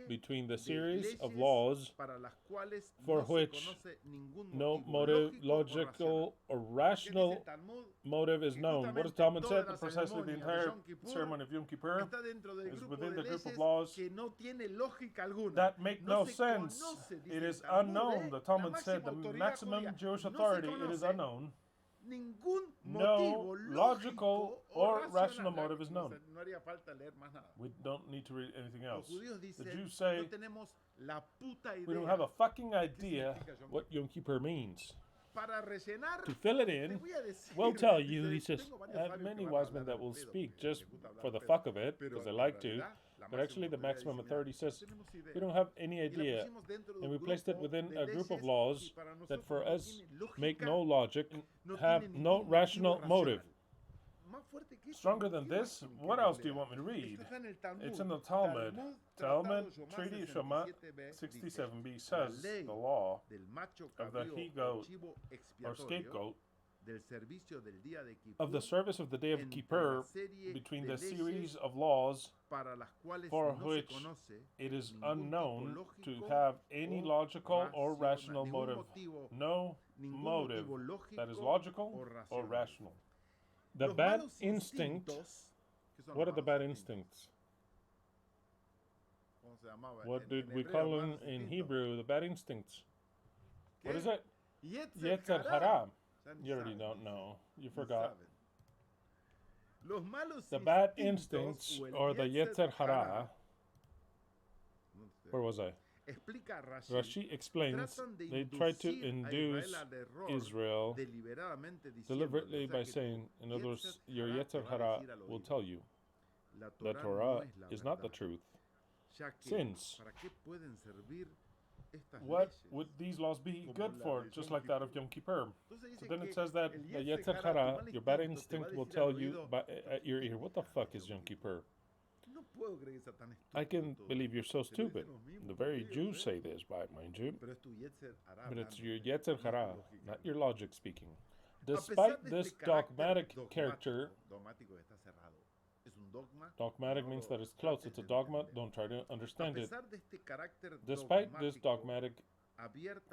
between the series of laws for which no motive, logical or rational motive is known. What does Talmud say? Precisely the entire ceremony of Yom Kippur is within the group of laws that make no sense. It is unknown. The Talmud said the maximum Jewish authority, it is unknown. No logical or rational motive is known. We don't need to read anything else. The Jews say we don't have a fucking idea what Yom Kippur means. To fill it in, we'll tell you, he says, I have many wise men that will speak just for the fuck of it, because they like to, but actually the maximum authority says we don't have any idea, and we placed it within a group of laws that for us make no logic, have no rational motive. Stronger than this, what else do you want me to read? It's in the Talmud. Talmud, Treaty Shemah 67b says the law of the he-goat or scapegoat of the service of the day of Kippur between the series of laws for which it is unknown to have any logical or rational motive. No motive that is logical or rational. The bad instinct, what are the bad instincts? What did we call them in Hebrew? The bad instincts. What is it? Yetzer hara. You already don't know. You forgot. The bad instincts, or the Yetzer hara. Where was I? Rashi explains they tried to induce Israel deliberately by saying, in other words, your Yetzer hara will tell you the Torah is not the truth. Since, what would these laws be good for, just like that of Yom Kippur? So then it says that the Yetzer hara, your bad instinct will tell you at your ear, what the fuck is Yom Kippur? I can believe you're so stupid. The very Jews say this, mind you. But it's your Yetzer hara, not your logic speaking. Despite this dogmatic character, dogmatic means that it's close. It's a dogma. Don't try to understand it. Despite this dogmatic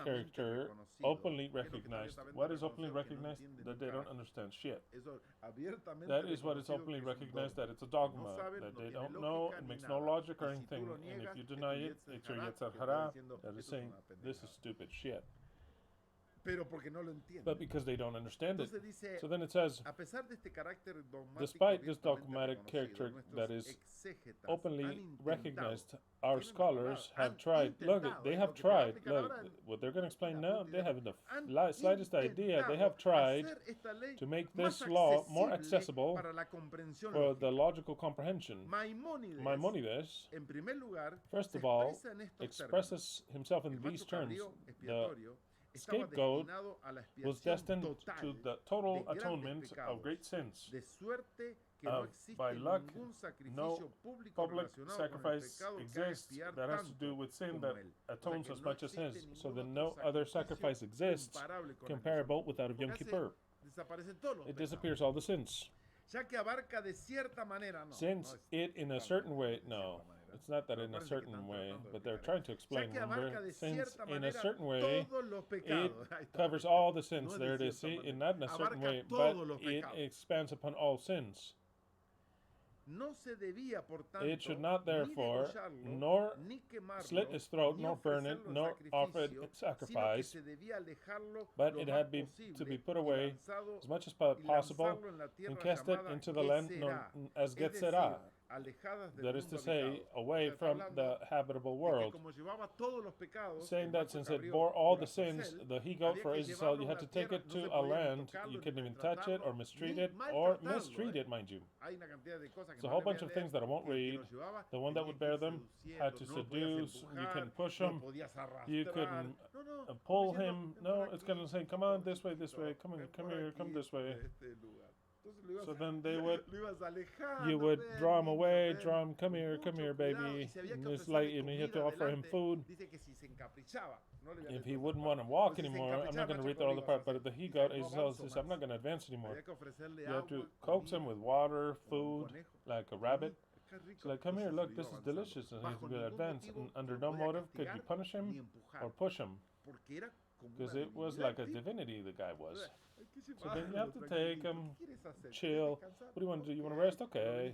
character, openly recognized. What is openly recognized? That they don't understand shit. That is what is openly recognized, that it's a dogma, that they don't know, it makes no logic or anything, and if you deny it, it's your Yetzer hara that is saying, this is stupid shit. But because they don't understand it. So then it says, despite this dogmatic character that is openly recognized, our scholars have tried. Look, they have tried. Look, what they're going to explain now, they have the slightest idea. They have tried to make this law more accessible for the logical comprehension. Maimonides, first of all, expresses himself in these terms. The scapegoat was destined to the total atonement of great sins. By luck, no public sacrifice exists that has to do with sin that atones as much as his. So then no other sacrifice exists comparable with that of Yom Kippur. It disappears all the sins. Since it in a certain way, no. It's not that in a certain way, but they're trying to explain. Remember, since in a certain way, it covers all the sins. There it is. See, not in a certain way, but it expands upon all sins. It should not, therefore, nor slit his throat, nor burn it, nor offer it sacrifice, but it had to be put away as much as possible and cast it into the land known as Getzerah. That is to say, away from the habitable world. Saying that since it bore all the sins, the he-goat for Israel, you had to take it to a land, you couldn't even touch it or mistreat it, mind you. It's a whole bunch of things that I won't read. The one that would bear them had to seduce, you can push him, you couldn't pull him. No, it's going to say, come on, this way, come here, come this way. So then they would, you would draw him away, draw him, come here, baby. And it's like, you have to offer him food. If he wouldn't want to walk anymore, I'm not going to read the other part, but he says, I'm not going to advance anymore. You have to coax him with water, food, like a rabbit. So like, come here, look, this is delicious, and he's going to advance. And under no motive could you punish him or push him, because it was like a divinity the guy was. So then you have to take him, chill. What do you want to do? You want to rest? Okay.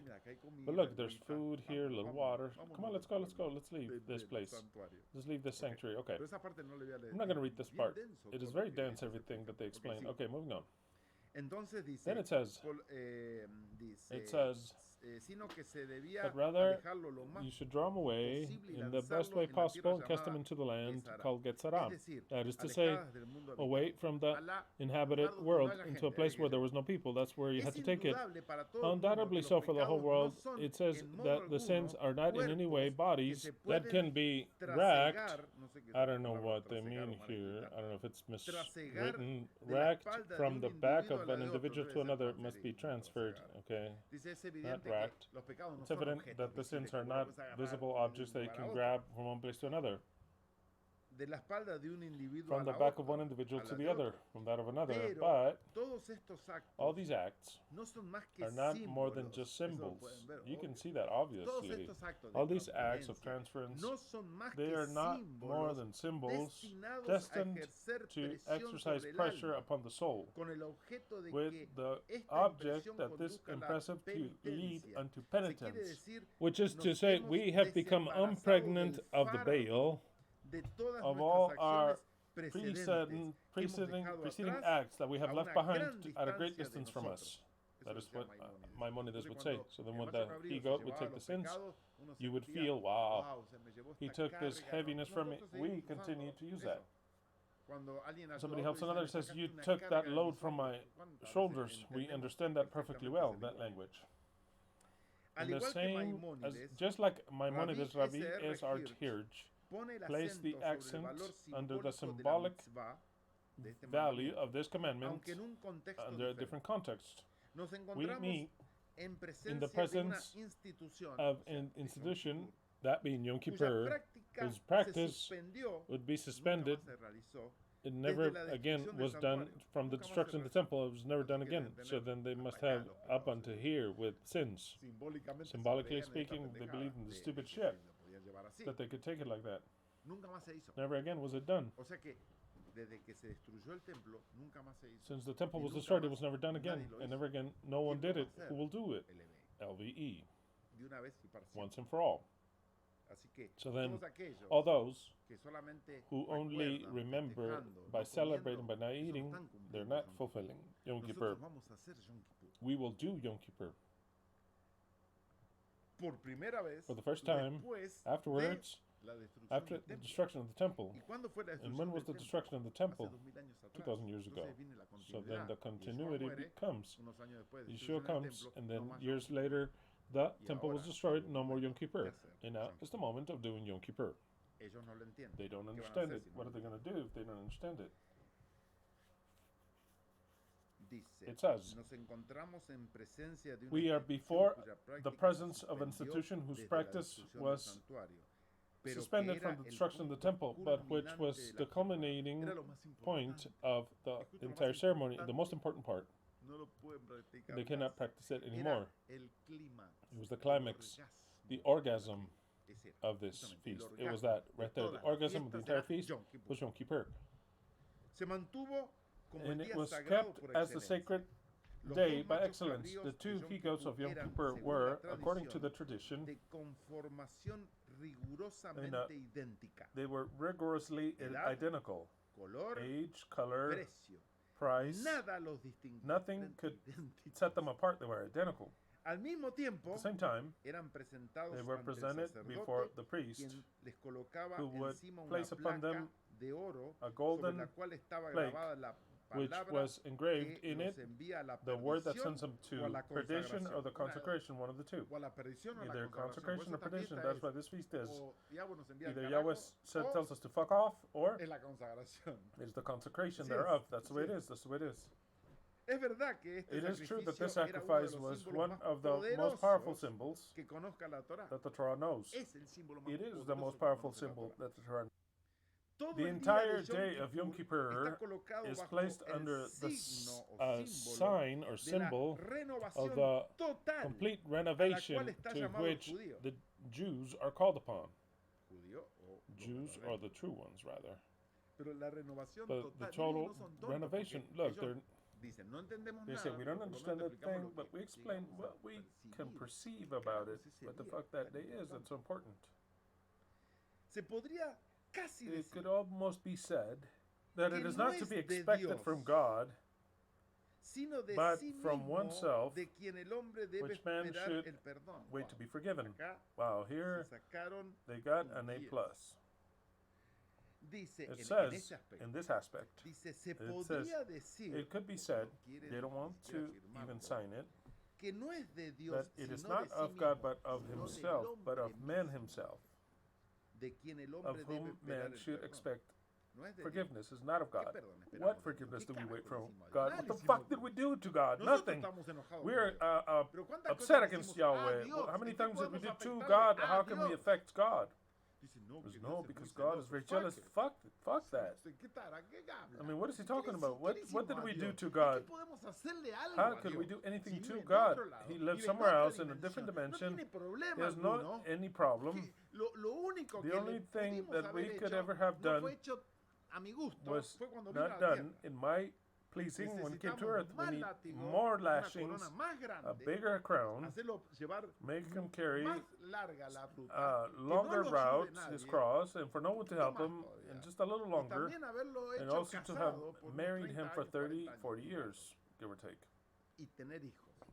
But look, there's food here, a little water. Come on, let's go. Let's leave this place. Let's leave this sanctuary. Okay. I'm not going to read this part. It is very dense, everything that they explain. Okay, moving on. Then it says, but rather you should draw him away in the best way possible and cast him into the land called Getzarah. That is to say, away from the inhabited world into a place where there was no people. That's where you had to take it. Undoubtedly so for the whole world. It says that the sins are not in any way bodies that can be racked. I don't know what they mean here. I don't know if it's miswritten. Racked from the back of an individual to another must be transferred. Okay, not racked. It's evident that the sins are not visible objects that you can grab from one place to another. From the back of one individual to the other, from that of another. But all these acts are not more than just symbols. You can see that obviously. All these acts of transference, they are not more than symbols destined to exercise pressure upon the soul, with the object that this impressive to lead unto penitence, which is to say, we have become unpregnant of the veil of all our preceding acts that we have left behind at a great distance from us. That is what Maimonides would say. So then when the ego would take the sins, you would feel, wow, he took this heaviness from me. We continue to use that. Somebody helps another, says, you took that load from my shoulders. We understand that perfectly well, that language. And the same, as, just like Maimonides, Rabbi YHWH place the accent under the symbolic value of this commandment under a different context. We meet in the presence of an institution, that being Yom Kippur, whose practice would be suspended. It never again was done from the destruction of the temple. It was never done again. So then they must have up unto here with sins. Symbolically speaking, they believed in the stupid shit that they could take it like that. Never again was it done. Since the temple was destroyed, it was never done again. And never again, no one did it. Who will do it? LVE. Once and for all. So then, all those who only remember by celebrating, by not eating, they're not fulfilling Yom Kippur. We will do Yom Kippur. For the first time, afterwards, after the destruction of the temple. And when was the destruction of the temple? 2,000 years ago. So then the continuity comes. Yeshua comes, and then years later, the temple was destroyed, no more Yom Kippur. And now is the moment of doing Yom Kippur. They don't understand it. What are they going to do if they don't understand it? It says, we are before the presence of an institution whose practice was suspended from the destruction of the temple, but which was the culminating point of the entire ceremony, the most important part. They cannot practice it anymore. It was the climax, the orgasm of this feast. It was that right there. The orgasm of the entire feast was Yom Kippur. And it was kept as the sacred day by excellence. The two he-goats of Yom Kippur were, according to the tradition, they were rigorously identical. Age, color, price, nothing could set them apart. They were identical. At the same time, they were presented before the priest, who would place upon them a golden plate, which was engraved in it the word that sends them to perdition or the consecration, one of the two. Either consecration or perdition, that's what this feast is. Either Yahweh tells us to fuck off, or it's the consecration thereof. That's the way it is. That's the way it is. It is true that this sacrifice was one of the most powerful symbols that the Torah knows. It is the most powerful symbol that the Torah knows. The entire day of Yom Kippur is placed under the sign or symbol of the complete renovation to which the Jews are called upon. Jews are the true ones, rather. But the total renovation, look, they say we don't understand that thing, but we explain what we can perceive about it, what the fuck that day is that's so important. It could almost be said that it is not to be expected from God, but from oneself, which man should wait to be forgiven. Wow, here they got an A+. It says, in this aspect, it says, it could be said, they don't want to even sign it, that it is not of God but of himself, but of man himself, of whom man should expect forgiveness. Is not of God. What forgiveness do we wait from God? What the fuck did we do to God? Nothing. We're upset against Yahweh. How many times did we do to God? How can we affect God? No, because God is very jealous. Fuck that. I mean, what is he talking about? What did we do to God? How could we do anything to God? He lives somewhere else in a different dimension. He has any problem. The only thing that we could ever have done was not done in my pleasing when it came to earth. We need more lashings, a bigger crown, make him carry a longer route, his cross, and for no one to help him, and just a little longer, and also to have married him for 30, 40 years, give or take.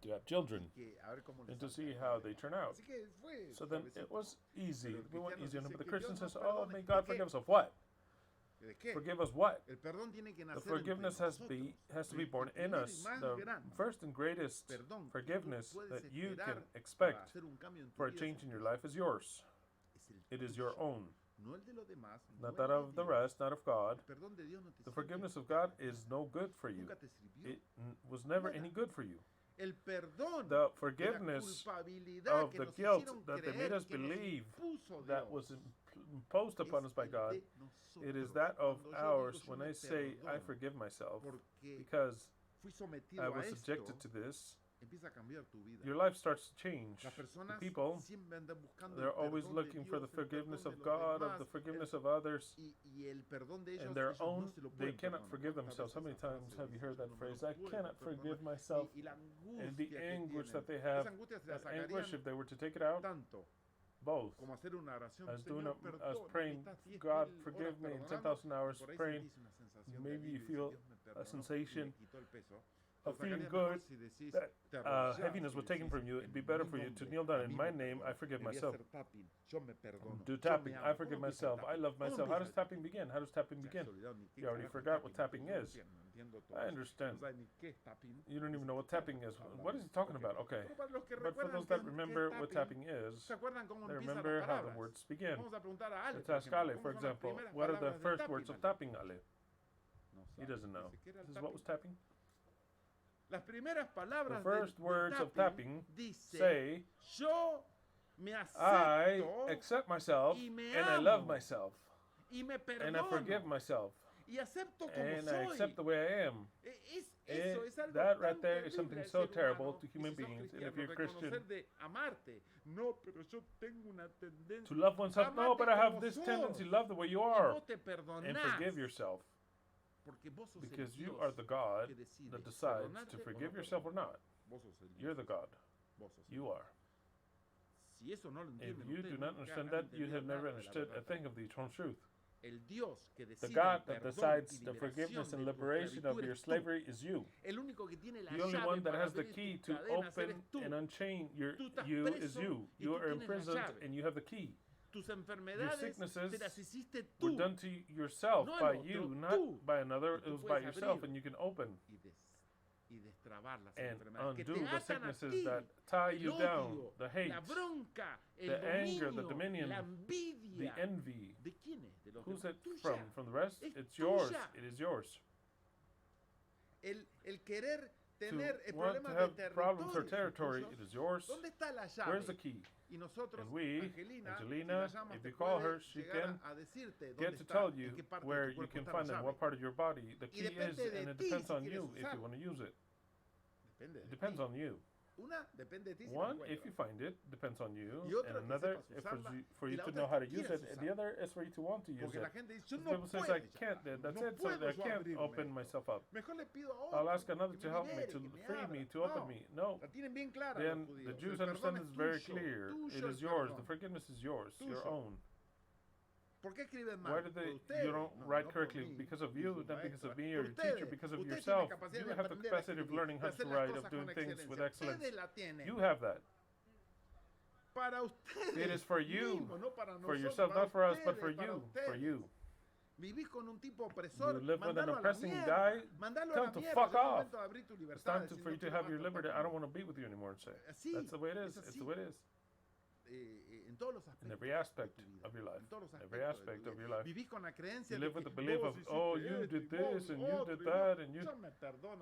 To have children, and to see how they turn out. So then it was easy. We went easy on him, but the Christian says, oh, may God forgive us of what? Forgive us what? The forgiveness has to be born in us. The first and greatest forgiveness that you can expect for a change in your life is yours. It is your own. Not that of the rest, not of God. The forgiveness of God is no good for you. It was never any good for you. The forgiveness of the guilt that they made us believe that was imposed upon us by God, it is that of ours. When I say I forgive myself because I was subjected to this, your life starts to change. The people, they're always looking for the forgiveness of God, of the forgiveness of others, and their own, they cannot forgive themselves. How many times have you heard that phrase? I cannot forgive myself. And the anguish that they have, that anguish, if they were to take it out, both, as praying, God forgive me, in 10,000 hours praying, maybe you feel a sensation of feeling good, that heaviness was taken from you. It'd be better for you to kneel down in my name. I forgive myself. Do tapping. I forgive myself. I love myself. How does tapping begin? You already forgot what tapping is. I understand. You don't even know what tapping is. What is he talking about? Okay. But for those that remember what tapping is, they remember how the words begin. Let's ask Ale, for example. What are the first words of tapping, Ale? He doesn't know. This is what was tapping? The first words of tapping say, I accept myself, and I love myself, and I forgive myself, and I accept the way I am. That right there is something so terrible to human beings. And if you're a Christian, to love oneself, no, but I have this tendency, love the way you are, and forgive yourself. Because you are the God that decides to forgive yourself or not. You're the God. You are. If you do not understand that, you have never understood a thing of the eternal truth. The God that decides the forgiveness and liberation of your slavery is you. The only one that has the key to open and unchain you is you. You are imprisoned and you have the key. Your sicknesses were done to yourself by you, not by another. It was by yourself, and you can open and undo the sicknesses that tie you down, the hate, the anger, the dominion, the envy. Who's it from? From the rest? It's yours. It is yours. want to have problems or territory, it is yours. Where's the key? And we, Angelina, if you call her, she can get to tell you where you can find them, what part of your body. The key is, and it depends on you if you want to use it. It depends on you. One, if you find it, depends on you. And another, for you to know how to use it. And the other is for you to want to use it. People say, I can't, that's it, so I can't open myself up. I'll ask another to help me, to free me, to open me. No. Then the Jews understand this very clear. It is yours. The forgiveness is yours, your own. Why do you don't write correctly? Because of you, not because of me or your teacher, because of yourself. You have the capacity of learning how to write, of doing things with excellence. You have that. It is for you, for yourself, not for us, but for you, for you. You live with an oppressing guy, tell him to fuck off. It's time for you to have your liberty. I don't want to be with you anymore. And say, that's the way it is. It's the way it is. In every aspect of your life. Every aspect of your life. You live with the belief of, oh, you did this and you did that and you...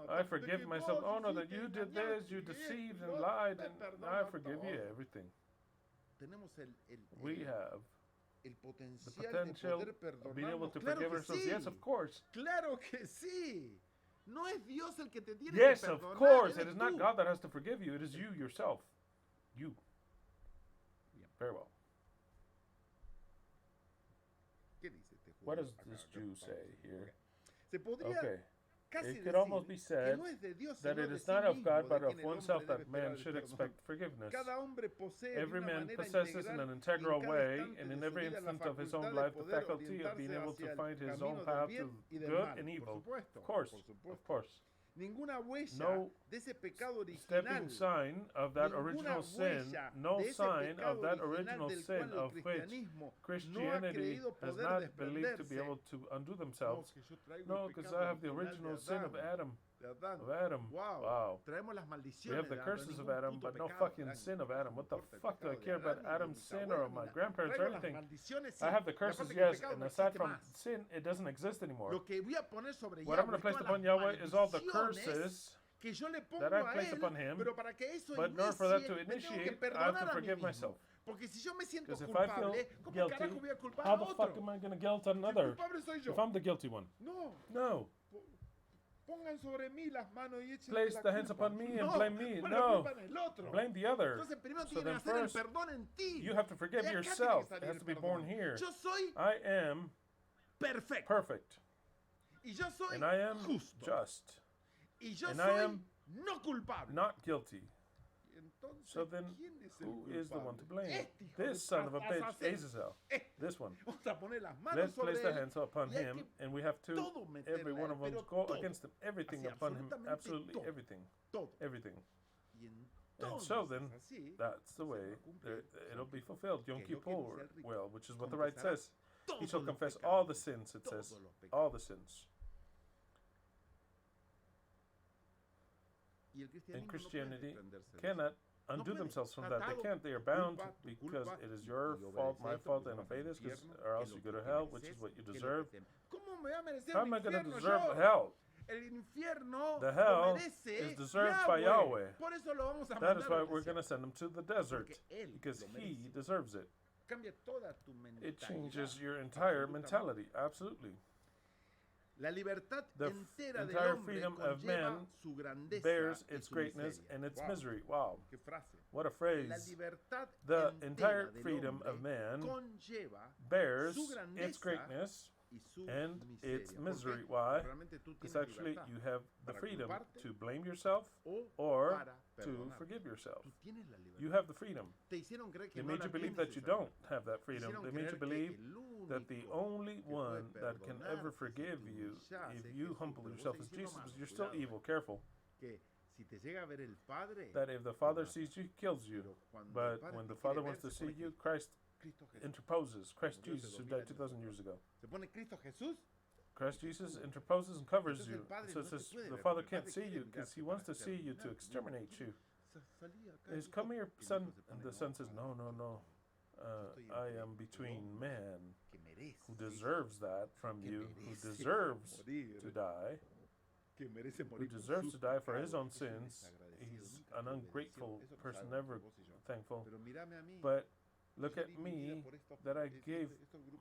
I forgive myself. Oh, no, that you did this, you deceived and lied, and I forgive you everything. We have the potential of being able to forgive ourselves. Yes, of course. Yes, of course. It is not God that has to forgive you. It is you yourself. You. Very well. What does this Jew say here? Okay. It could almost be said that it is not of God, but of oneself that man should expect forgiveness. Every man possesses in an integral way, and in every instant of his own life, the faculty of being able to find his own path to good and evil. Of course, of course. No stepping sign of that original sin, no sign of that original sin of which Christianity has not believed to be able to undo themselves. No, because I have the original sin of Adam. Of Adam. Wow. We have the curses of Adam, but no fucking sin of Adam. What the fuck do I care about Adam's sin or my grandparents or anything? I have the curses, yes, and aside from sin, it doesn't exist anymore. What I'm going to place upon Yahweh is all the curses that I place upon him, but in order for that to initiate, I have to forgive myself. Because if I feel guilty, how the fuck am I going to guilt another if I'm the guilty one? No. Place the hands upon me and blame me. No, blame the other. So then first, you have to forgive yourself. It has to be born here. I am perfect. And I am just. And I am not guilty. So then, who is the one to blame? This son of a bitch, Azazel. This one. Let's place the hands upon him, and we have to, every one of them, go against him. Everything upon him, absolutely everything. Everything. And so then, that's the way it'll be fulfilled. Yom Kippur, well, which is what the rite says. He shall confess all the sins, it says. All the sins. And Christianity cannot undo themselves from that. They can't. They are bound because it is your fault, my fault, and obey this, or else you go to hell, which is what you deserve. How am I going to deserve hell? The hell is deserved by Yahweh. That is why we're going to send him to the desert, because he deserves it. It changes your entire mentality, absolutely. The entire freedom of man bears its greatness and its misery. Wow. What a phrase. The entire freedom of man bears its greatness and its misery. Why? Because actually you have the freedom to blame yourself or to forgive yourself. You have the freedom. They made you believe that you don't have that freedom. They made you believe that the only one that can ever forgive you if you humble yourself is Jesus, because you're still evil. Careful. That if the Father sees you, he kills you. But when the Father wants to see you, Christ interposes. Christ Jesus, who died 2,000 years ago. Christ Jesus interposes and covers you. So it says the Father can't see you because he wants to see you to exterminate you. He says, come here, son. And the son says, no. I am between man who deserves that from you, who deserves to die. who deserves to die for his own sins. He's an ungrateful person, never thankful. But look at me, that I gave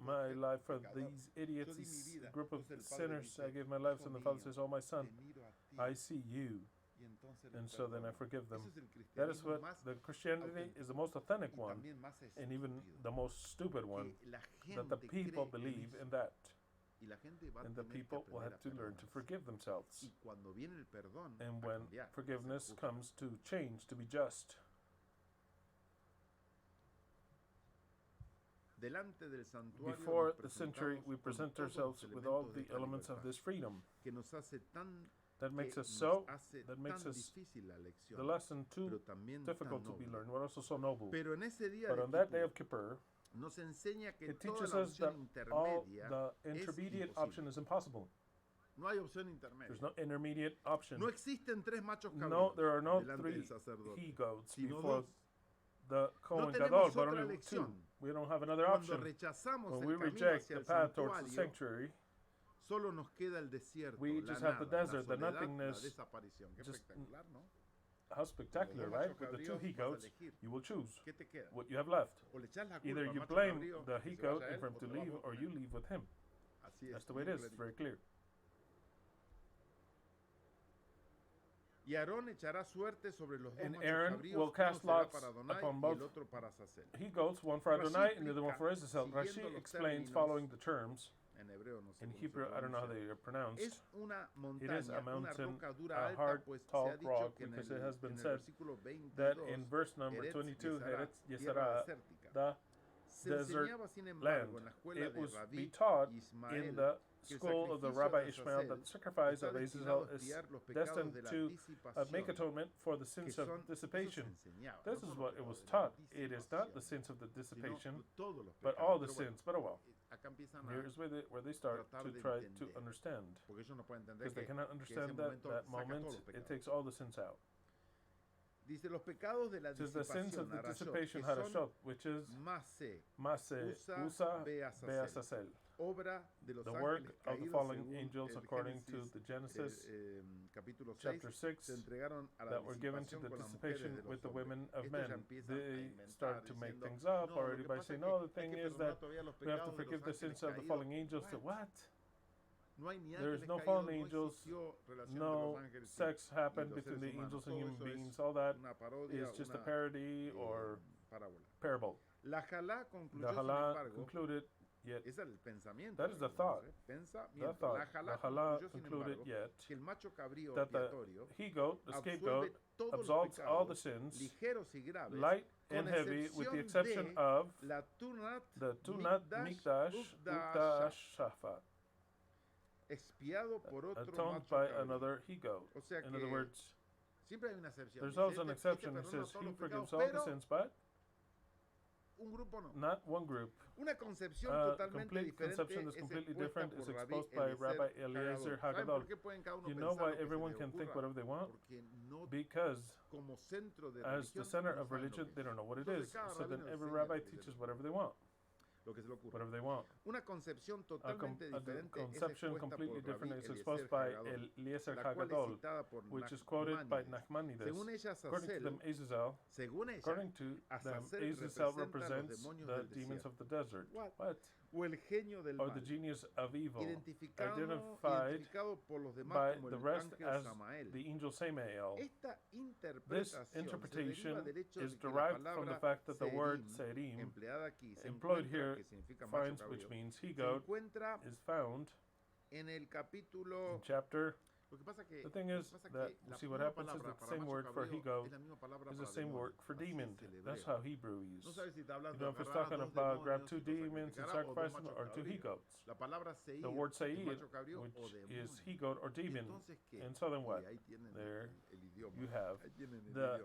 my life for these idiots, this group of sinners. I gave my life, and the Father says, oh, my son, I see you. And so then I forgive them. That is what the Christianity is, the most authentic one, and even the most stupid one, that the people believe in that. And the people will have to learn to forgive themselves. And when forgiveness comes to change, to be just. Before the sanctuary, we present ourselves with all the elements of this freedom that makes us the lesson too difficult to be learned, but also so noble. But on that day of Kippur, it teaches us that all the intermediate option is impossible. There's no intermediate option. No, there are no three he-goats before the Kohen Gadol, but only two. We don't have another option. When we reject the path towards the sanctuary, we just have the desert, the nothingness. Just, how spectacular, right? With the two he-goats, you will choose what you have left. Either you blame the he-goat for him to leave, or you leave with him. That's the way it is. It's very clear. And Aaron will cast lots upon both he-goats, one for Adonai and the other one for Israel. Rashi explains following the terms. In Hebrew, I don't know how they are pronounced. It is a mountain, a hard, tall rock, because it has been said that in verse number 22, the desert land. It was be taught in the school of the Rabbi Ishmael that the sacrifice of Israel is destined to make atonement for the sins of dissipation. This is what it was taught. It is not the sins of the dissipation, but all the sins. But oh well. Here's where they start to try to understand. Because they cannot understand that moment. It takes all the sins out. It is the sins of the dissipation harashot, which is Maseh, Usa, Be'asasel. The work of the fallen angels according to the Genesis chapter 6 that were given to the dissipation with the women of men. They start to make things up already by saying, no, the thing is that we have to forgive the sins of the fallen angels. So what? There's no fallen angels, no sex happened between the angels and human beings. All that is just a parody or parable. The Halá concluded, yet that is the thought. The Halá concluded yet that the he-goat, the scapegoat, absolves all the sins, light and heavy, with the exception of the Tunat Mikdash Utash Shafat, atoned by another he-goat. In other words, there's always an exception. It says he forgives all the sins, but not one group. Complete conception is completely different is exposed by Rabbi Eliezer Hagadol. You know why everyone can think whatever they want? Because as the center of religion, they don't know what it is. So then every rabbi teaches whatever they want. Whatever they want. A conception completely different is exposed by Eliezer Hagadol, which is quoted by Nachmanides. According to them, Azazel represents the demons of the desert. What? Or the genius of evil, identified by the rest as the angel Samael. This interpretation is derived from the fact that the word Serim, employed here, which means he-goat, is found in chapter. The thing is that, you see what happens is that the same word for he-goat is the same word for demon. That's how Hebrew is. You know, if it's talking about grab two demons and sacrifice them, or two he-goats. The word Sayyid, which is he-goat or demon. And so then what? There you have the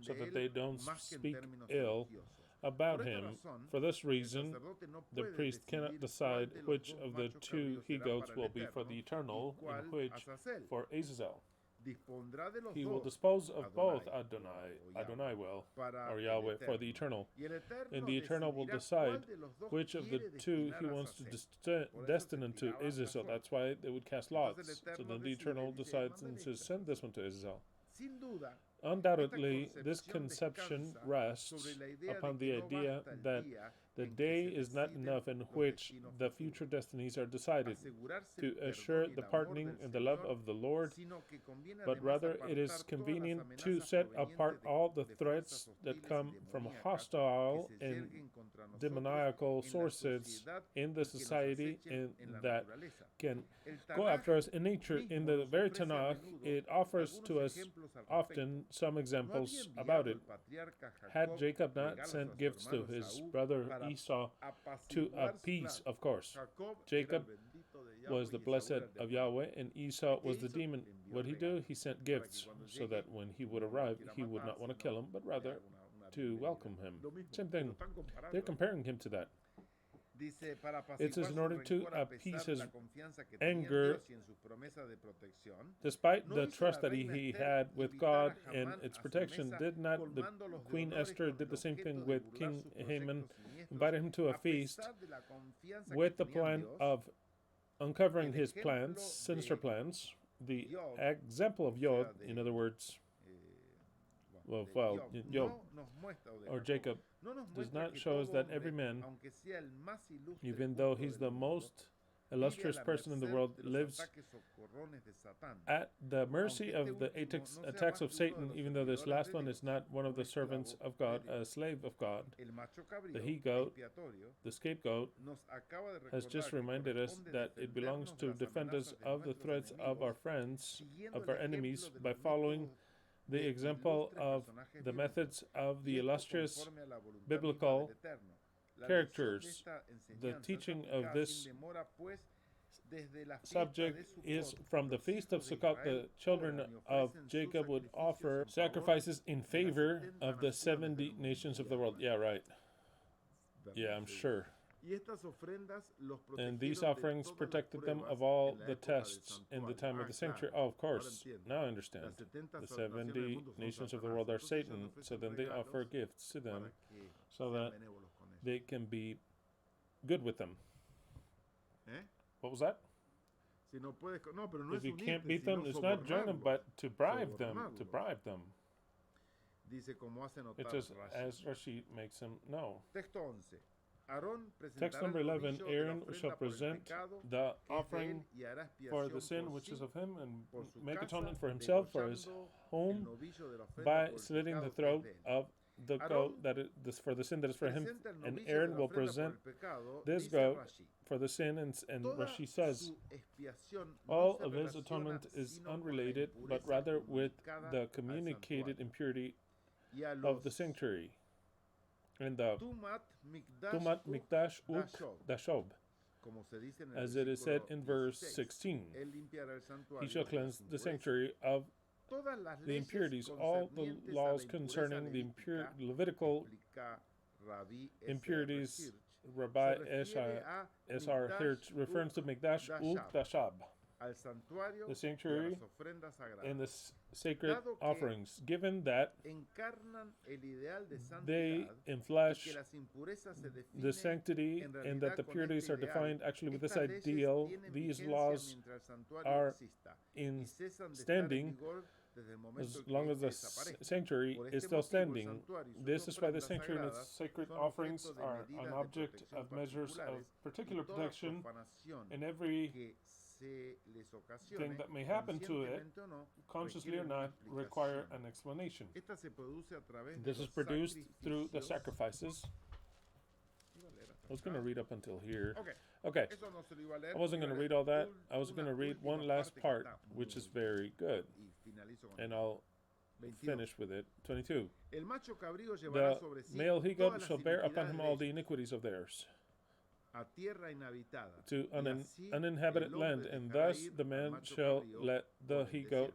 so that they don't speak ill about him. For this reason, the priest cannot decide which of the two he-goats will be for the eternal and which for Azazel. He will dispose of both Adonai will, or Yahweh, for the eternal. And the eternal will decide which of the two he wants to destine into Azazel. That's why they would cast lots. So then the eternal decides and says, send this one to Azazel. Undoubtedly, this conception rests upon the idea that the day is not enough in which the future destinies are decided to assure the pardoning and the love of the Lord, but rather it is convenient to set apart all the threats that come from hostile and demoniacal sources in the society and that can go after us in nature. In the very Tanakh, it offers to us often some examples about it. Had Jacob not sent gifts to his brother Esau to appease, of course, Jacob was the blessed of Yahweh and Esau was the demon. What he do? He sent gifts so that when he would arrive, he would not want to kill him, but rather to welcome him. Same thing. They're comparing him to that. It says in order to appease his anger, despite the trust that he had with God and its protection, did not the Queen Esther did the same thing with King Haman, invited him to a feast with the plan of uncovering his plans, sinister plans. The example of Yod, in other words, Job or Jacob, does not show us that every man, even though he's the most illustrious person in the world, lives at the mercy of the attacks of Satan, even though this last one is not one of the servants of God, a slave of God. The he-goat, the scapegoat, has just reminded us that it belongs to defend us of the threats of our friends, of our enemies, by following the example of the methods of the illustrious biblical characters. The teaching of this subject is from the Feast of Sukkot. The children of Jacob would offer sacrifices in favor of the 70 nations of the world. Yeah, right. Yeah, I'm sure. And these offerings protected them of all the tests in the time of the sanctuary. Oh, of course. Now I understand. The 70 nations of the world are Satan, so then they offer gifts to them so that they can be good with them. What was that? If you can't beat them, it's not join them, but to bribe them. To bribe them. It says, as Rashi makes him know. Text number 11, Aaron shall present the offering for the sin which is of him and make atonement for himself, for his home, by slitting the throat of the goat that is for the sin that is for him. And Aaron will present this goat for the sin, and Rashi says, all of his atonement is unrelated, but rather with the communicated impurity of the sanctuary. And the Tumat Mikdash Uk Dashob, as it is said in verse 16. He shall cleanse the sanctuary of the impurities. All the laws concerning the Levitical impurities, Rabbi S.R. Hirsch refers to Mikdash Uk Dashab, the sanctuary and the sacred offerings, given that they enflesh the sanctity and that the purities are defined actually with this ideal. These laws are in standing as long as the sanctuary is still standing. This is why the sanctuary and its sacred offerings are an object of measures of particular protection, and every thing that may happen to it, consciously or not, require an explanation. This is produced through the sacrifices. I was going to read up until here. Okay. I wasn't going to read all that. I was going to read one last part, which is very good. And I'll finish with it. 22. The male he-goat shall bear upon him all the iniquities of theirs, to uninhabited land, and thus the man shall let the he-goat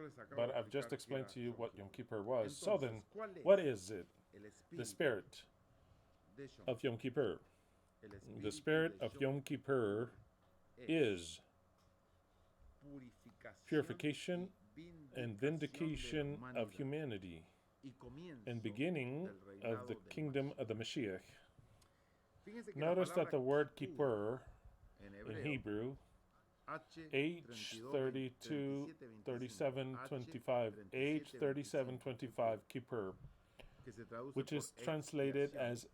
yo les acabo But de I've just explicar qué explained era to you Yom what Kippur. Yom Kippur was. So then, Entonces, ¿cuál what es is it? the spirit of Yom Kippur. The spirit of Yom Kippur is purification and vindication of humanity and beginning of the kingdom of the Mashiach. Notice that the word Kippur in Hebrew, H323725, H3725 Kippur, which is translated as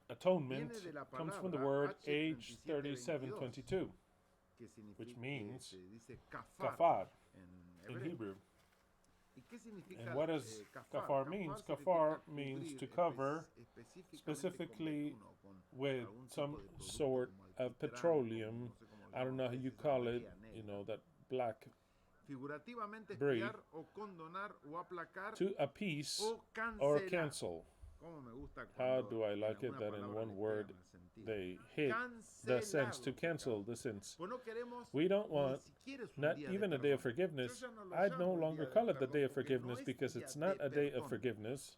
atonement, comes from the word H3722, which means kafar in Hebrew. And what does kafar means? Kafar means to cover, specifically with some sort of petroleum. I don't know how you call it, that black breed, to appease or cancel. How do I like it that in one word they hit the sense to cancel the sense? We don't want not even a day of forgiveness. I no longer call it the day of forgiveness because it's not a day of forgiveness.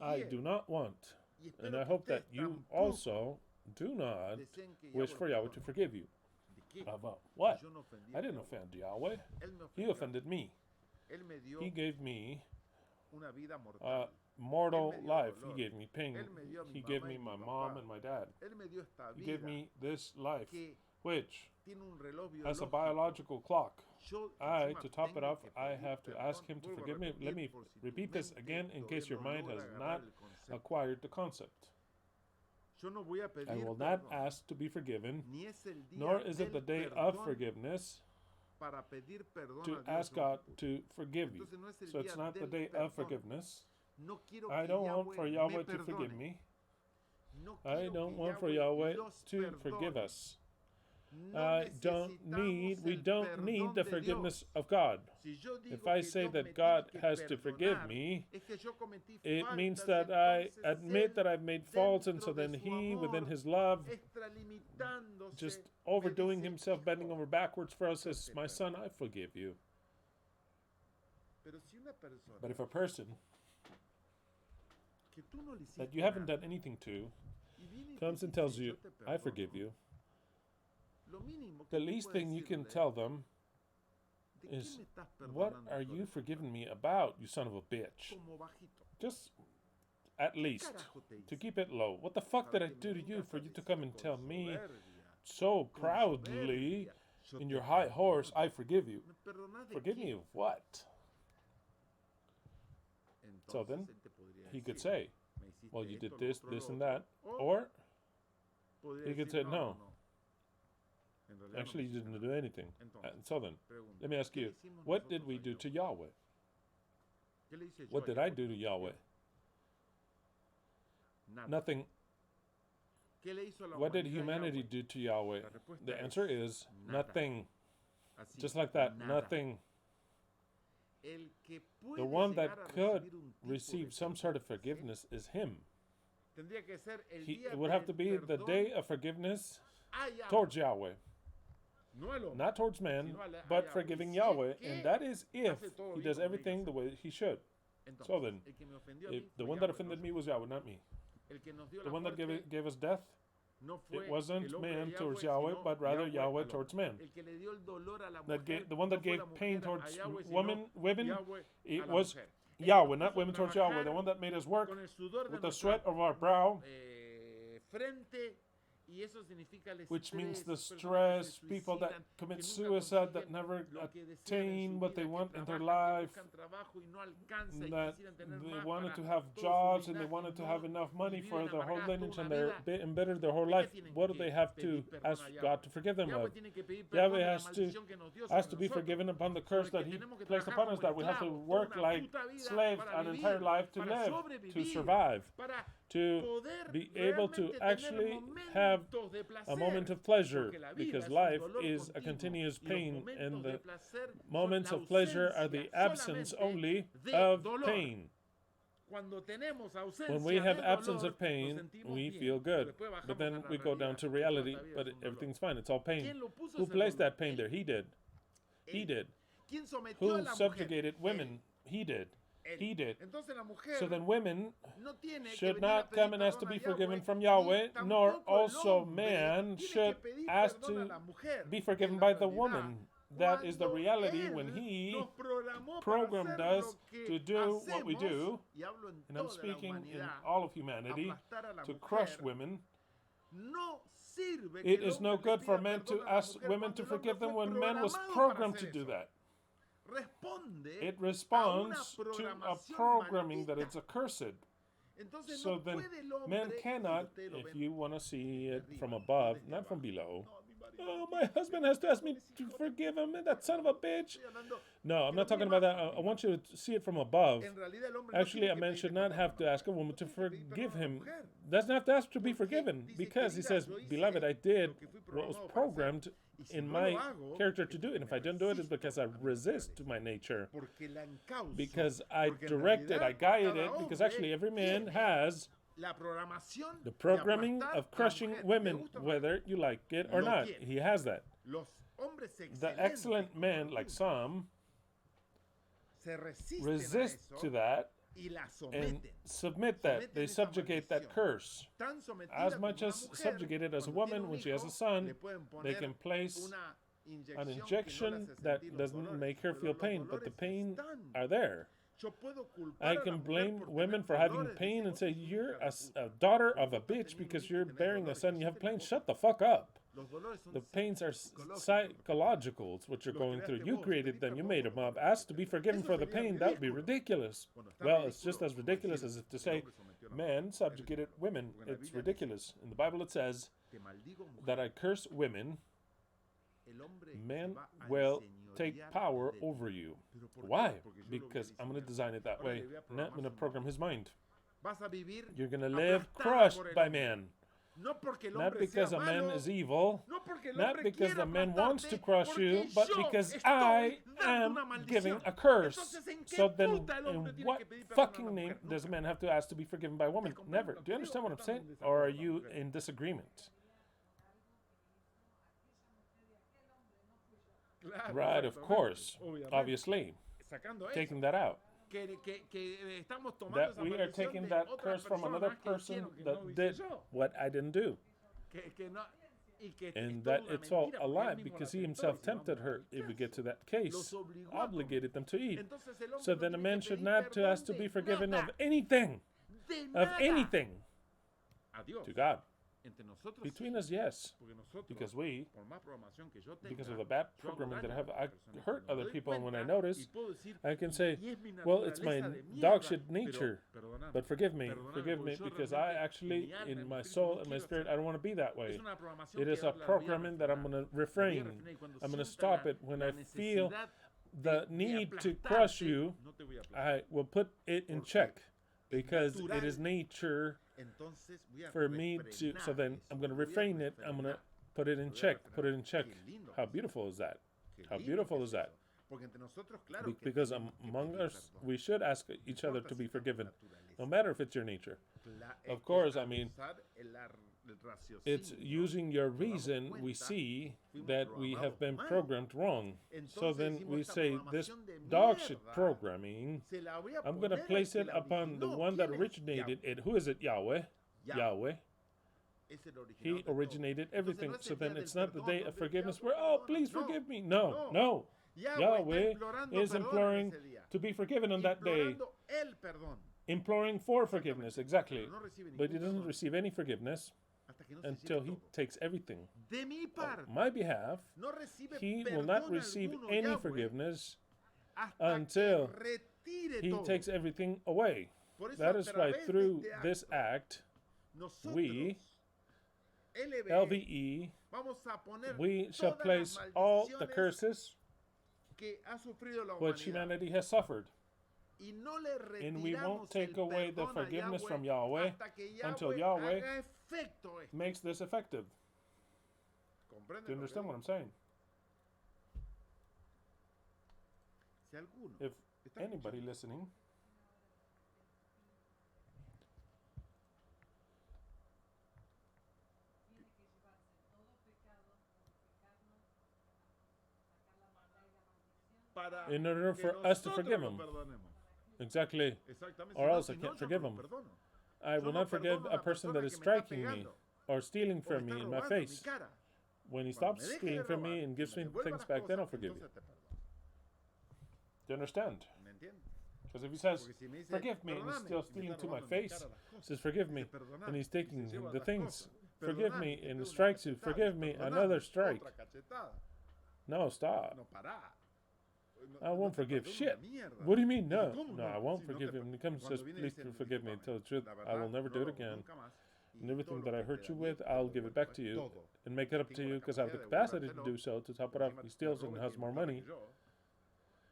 I do not want, and I hope that you also do not wish for Yahweh to forgive you. About what? I didn't offend Yahweh. He offended me. He gave me mortal life. He gave me pain. He gave me my mom and my dad. He gave me this life, which has a biological clock. To top it off, I have to ask him to forgive me. Let me repeat this again in case your mind has not acquired the concept. I will not ask to be forgiven, nor is it the day of forgiveness to ask God to forgive you. So it's not the day of forgiveness. I don't want for Yahweh to forgive me. I don't want for Yahweh to forgive us. We don't need the forgiveness of God. If I say that God has to forgive me, it means that I admit that I've made faults, and so then He, within His love, just overdoing Himself, bending over backwards for us, says, "My son, I forgive you." But if a person that you haven't done anything to comes and tells you, "I forgive you," the least thing you can tell them is, "What are you forgiving me about, you son of a bitch?" Just at least to keep it low. What the fuck did I do to you for you to come and tell me so proudly in your high horse, "I forgive you"? Forgive me of what? So then he could say, "Well, you did this, this, and that." Or he could say, "No, actually, you didn't do anything." So then, let me ask you, what did we do to Yahweh? What did I do to Yahweh? Nothing. What did humanity do to Yahweh? The answer is nothing. Just like that, nothing. The one that could receive some sort of forgiveness is Him. It would have to be the day of forgiveness towards Yahweh. Not towards man, but forgiving Yahweh. And that is if he does everything the way he should. So then, if the one that offended me was Yahweh, not me. The one that gave us death, it wasn't man towards Yahweh, but rather Yahweh towards man. The one that gave pain towards women, it was Yahweh, not women towards Yahweh. The one that made us work with the sweat of our brow, which means the stress, people that commit suicide, that never attain what they want in their life, that they wanted to have jobs and they wanted to have enough money for their whole lineage, and they're embittered their whole life. What do they have to ask God to forgive them of? Yahweh has to be forgiven upon the curse that He placed upon us, that we have to work like slaves an entire life to live, to survive, to be able to actually have a moment of pleasure, because life is a continuous pain, and the moments of pleasure are the absence only of pain. When we have absence of pain, we feel good, but then we go down to reality, but everything's fine, it's all pain. Who placed that pain there? He did. He did. Who subjugated women? He did. he did. Entonces la mujer So then women no tiene que should venir a not pedir come and ask to perdón be a forgiven Yahweh, from ni Yahweh, nor tampoco el also hombre man tiene should que pedir ask perdón a to la mujer. be En forgiven la by the realidad, woman. That is the cuando reality when Él he nos programó para programmed hacer us lo que to do what we hacemos, do, y hablo en and I'm toda la speaking in humanidad, all of humanity, aplastar a la to mujer, crush women. no sirve que It el is no hombre le good for pida men to perdón a la ask mujer women cuando to el hombre forgive them fue when man was programado para programmed to hacer do eso. that. Responde It a una responds to a programación programming that maldita. it's accursed. Entonces So no then puede el hombre, man y cannot, ustedes lo if ven you want to see it desde from arriba, above, desde not from abajo. below. No, mi marido Oh, no my quiere. husband has to ask me to forgive him, that son of a bitch. Estoy hablando No, I'm que not lo talking mío about that. más, I want you to see it from above. en realidad el hombre no Actually, tiene a que man pedirle should not perdón a have to una ask a mujer, woman no to tiene que pedir forgive perdón a la him. mujer. Doesn't have to ask to be Porque forgiven dice, because he "Querida, says, yo hice beloved, I did lo que fui what was programado para hacer, programmed y si in no my lo hago, character es to do it. And if porque I don't do it, it's resisto because I a mi resist to naturaleza, my nature. porque la encauso, Because I porque en directed, I realidad guided cada it, because hombre actually every man tiene has la programación the de programming aplastar of a la crushing mujer. ¿Le women, gusta o no? whether you like it or Lo not. tiene. He has that. Los hombres The excelentes, excellent como men, los like tuyos, some, se resisten resist a eso to that y la and someten. submit that. They Someten esa subjugate that maldición. curse. Tan sometida As como much una as mujer, subjugated as a cuando tiene woman un when she has hijo, a son, le pueden they poner can place una an inyección que no le injection hace that sentir los doesn't dolores, make her pero feel los pain, but the dolores pain están. are there. Yo puedo culpar I a la can mujer blame por women tener for having dolores, pain decir, and say, "Vos sos you're hija de puta. a daughter Vos of a estás bitch teniendo un because hijo y you're tenés bearing a dolores". son, Yo you have te la pain. compro. Shut the fuck up. Los dolores son The pains are psicológicos. psychological. It's what you're Los going through. creaste You vos, created pedí them. You perdón made por them los up. dolores Asked que to be tenés. forgiven Eso for the sería pain. That would be ridículo. ridiculous. Bueno, está Well, it's ridículo just as como ridiculous decir, as if to el say, hombre sometió a la man mujer. Es subjugated ridículo. women. Porque en la It's Biblia dice, ridiculous. In the Bible it says "Te maldigo, mujer". that I curse women, El hombre man se va a will take enseñorear power de ti. over you. ¿Pero por qué? Why? Porque yo lo voy a Because I'm going to diseñar. design it that Ahora way. le voy a And I'm programar going to su program his mind. Vas a vivir You're going to live aplastada crushed por el by hombre. man. No porque el Not hombre because sea a man malo, is evil, no porque el not hombre because quiera the man wants to aplastarte, crush you, porque but yo because estoy I dando am una maldición. giving a curse. Entonces, ¿en qué So then, puta el in hombre tiene what que pedir perdón a la fucking name mujer? does a Nunca. man have to ask to be forgiven by a woman? comprendo Never. lo Do que you digo, understand what I'm estamos saying? en Or are desacuerdo, you mujer. in disagreement? Claro, Right, of exactamente, course. obviamente. Obviously. Sacando eso, Taking that out. que estamos tomando That esa we are maldición taking de that otras curse from another personas que person hicieron que that no hice did yo. what I didn't do. Que no, y que And es toda that una it's all mentira, a porque él lie mismo because la he aceptó, himself y si tempted vamos a her, if we caso, get to that case, los obligó a comer. obligated them to eat. Entonces el hombre So no then a tiene man que should pedir not to perdón ask to de be forgiven of nada, anything, de of nada. anything, A Dios. to God. Entre nosotros Between sí, us, yes, porque nosotros, because we, por más programación que yo tenga, because of the bad yo hago programming that I daño have, a I las personas. hurt Cuando me other doy people, and when I cuenta, notice, y puedo decir, I can say, "Y es mi well, it's my naturaleza de dog mierda, shit nature, pero perdóname, but forgive me, perdóname, forgive porque me, yo because I realmente, en actually, mi alma, in en mi my espíritu, soul no and my quiero spirit, hacerlo. I don't want to be that way. Es una programación It que is a yo la voy a programming that I'm refrenar. going to La voy a refrain. refrenar y cuando I'm going to sienta stop la- it when la I feel necesidad the de need to aplastarte, crush you. no te voy a aplastar. I will put it in Porque check es because it natural. is nature Entonces voy a for me to. So refrenar then eso. I'm going to Voy a refrain it. I'm going to refrenar. put it in Lo voy a check. Put it refrenar. in check. Qué lindo How que es beautiful is that? Qué How lindo beautiful que is es that? eso. Porque entre nosotros, claro que Because tenemos que among pedir us, perdón. we should ask each No other importa to si be está en forgiven, naturaleza. no matter if it's your nature. Of course, I mean, it's using your reason. We see that we have been programmed wrong. So then we say, this dog shit programming, I'm going to place it upon the one that originated it. Who is it? Yahweh. Yahweh. He originated everything. So then it's not the day of forgiveness where, oh, please forgive me. No, no. Yahweh is imploring to be forgiven on that day. Imploring for forgiveness, exactly. But he doesn't receive any forgiveness until he takes everything. On my behalf, he will not receive any forgiveness until he takes everything away. That is why through this act, we, LVE, we shall place all the curses which humanity has suffered. And we won't take away the forgiveness from Yahweh until Yahweh makes this effective. Do you understand what I'm saying? If anybody listening in order for us to forgive him, Exactly. Exactamente. Or Si no, else I si no, can't yo forgive no lo him. perdono. I will Yo no not forgive perdono a a la person that persona is que me está striking me pegando or stealing o me from está me in my robando mi face. cara. When he Cuando stops me deje stealing de from me robar and y gives me me devuelva things las back, then I'll cosas, forgive you. entonces te perdono. Do you understand? ¿Me entiendes? Because if he says, Porque si me dice, forgive me, and he's perdóname, still y me stealing está to my robando en mi face, cara las cosas. says, forgive Dice, me, perdóname, and he's y se taking lleva the las things. cosas. Forgive Perdóname, me, y te and doy una strikes you. cachetada. Forgive me, Perdóname, another strike. otra cachetada. No, stop. No, pará. I No won't te forgive perdono shit. una mierda. What do you mean? Dice, No. ¿cómo No, no? I won't Si no te forgive him. And he comes and says, Cuando viene y please dice, forgive me. discúlpame, Tell the truth. la I will verdad, never no do it robo again. nunca más. And Y todo everything lo that I que hurt queda you a mí, with, te I'll lo give it devuelvo. back to you Todo. and make it up to Tengo you la because I have the capacidad de capacity to devolvértelo. do so. To top Y it off, encima he me steals roba and y has tiene more más cara money. que yo.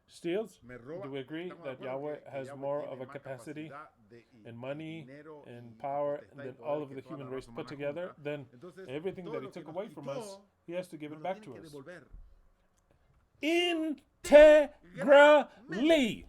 Steals? Me roba. Do we agree Estamos de that acuerdo Yahweh que has Yahweh more tiene of a más capacity capacidad and money dinero and y power potestad y than poder all of que the toda la human race raza put humana together? junta. Then Entonces, everything todo that he lo que took nos away from us, quitó, he has to give nos it lo back tiene to que us. devolver. Integrally.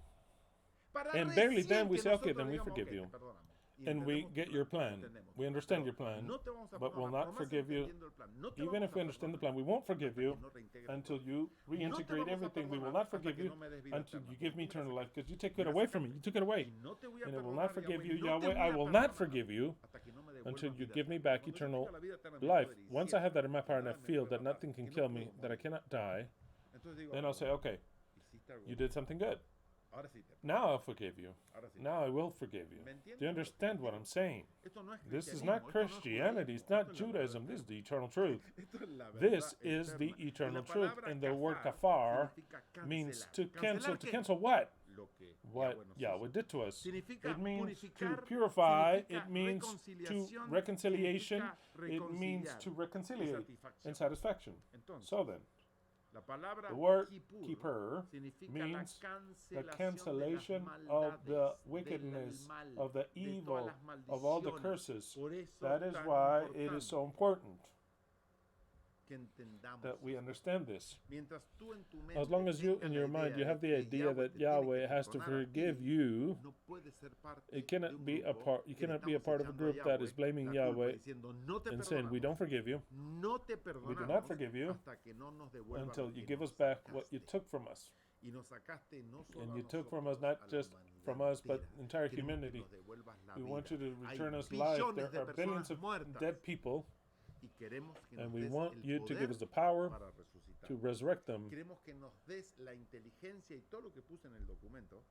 Para And barely then recién we que say, okay, nosotros then we digamos, forgive ok, you. te perdonamos. Y And we entendemos tu get plan, your plan. entendemos tu We plan. understand Pero your plan, no te vamos a but will perdonar, not por más forgive you. entendiendo el plan, no te Even vamos if a we understand the perdonar plan, we won't forgive hasta you que no reintegres until todo. you No te reintegrate vamos a everything. We will perdonar not hasta forgive que you no me des vida until eterna, you porque give me tú me la eternal life sacaste. because you take Me it la away from me. sacaste. You took it away. Y no te voy a And I will perdonar, not forgive Yahweh, you, no te Yahweh. voy I a will not perdonar forgive you hasta que no me until devuelvas you vida give me eterna. back Cuando yo eternal tenga la vida eterna, mi life. Padre, y Once I sienta, have that in my y power and I nada me feel puede that matar, nothing can que no kill me, puedo that I morir. cannot die, Entonces digo, then I'll say, okay, hiciste algo you bueno. did something good. Ahora sí te perdono. Now I'll forgive you. Ahora sí te Now I will forgive you. ¿Me Do you entiendes? understand what I'm saying? Esto no es This is cristianismo, not esto no es Christianity, it's judaísmo, not esto es la Judaism, verdad this is eterna. the eternal truth. Esto es la verdad This is eterna. the Y la eternal truth. palabra And the word kafar kafar significa means cancelar. to cancel. ¿Cancelar To qué? cancel what? Lo que What Yahweh nos Yahweh hizo. did to us. Significa It means to purificar, purify, significa it means to reconciliación, reconciliation, significa it means reconciliar to y reconciliate satisfacción. and satisfaction. Entonces, So then, la palabra the word kippur keeper significa means the la cancellation cancelación of the de las maldades, wickedness, del mal, of the de todas evil, las of all the maldiciones. curses. Por eso That es is tan why it importante is so important que entendamos that we esto. understand this. Mientras tú en tu As mente long as you, tengas in la your mind, idea you de have the que idea that te tiene Yahweh que has to perdonar a forgive ti, you, no puedes ser parte it de cannot un be a grupo part. You que le cannot be a estamos part of a echando a group that is Yahweh blaming la Yahweh culpa diciendo no te and saying, "We perdonamos, don't forgive you no te perdonamos forgive you hasta que no nos devuelvas until lo you que give nos us back what you sacaste. took from us." Y nos sacaste no solo And a you took from us nosotros, not a la just humanidad from us, but entera. entire Queremos que humanity. nos devuelvas la We vida. want you to Hay return us life. billones There de are billions personas of muertas dead people, y queremos que and nos we des want el you to give poder us the power para resucitar. to resurrect them. Queremos que nos des la inteligencia y todo lo que puse en el documento.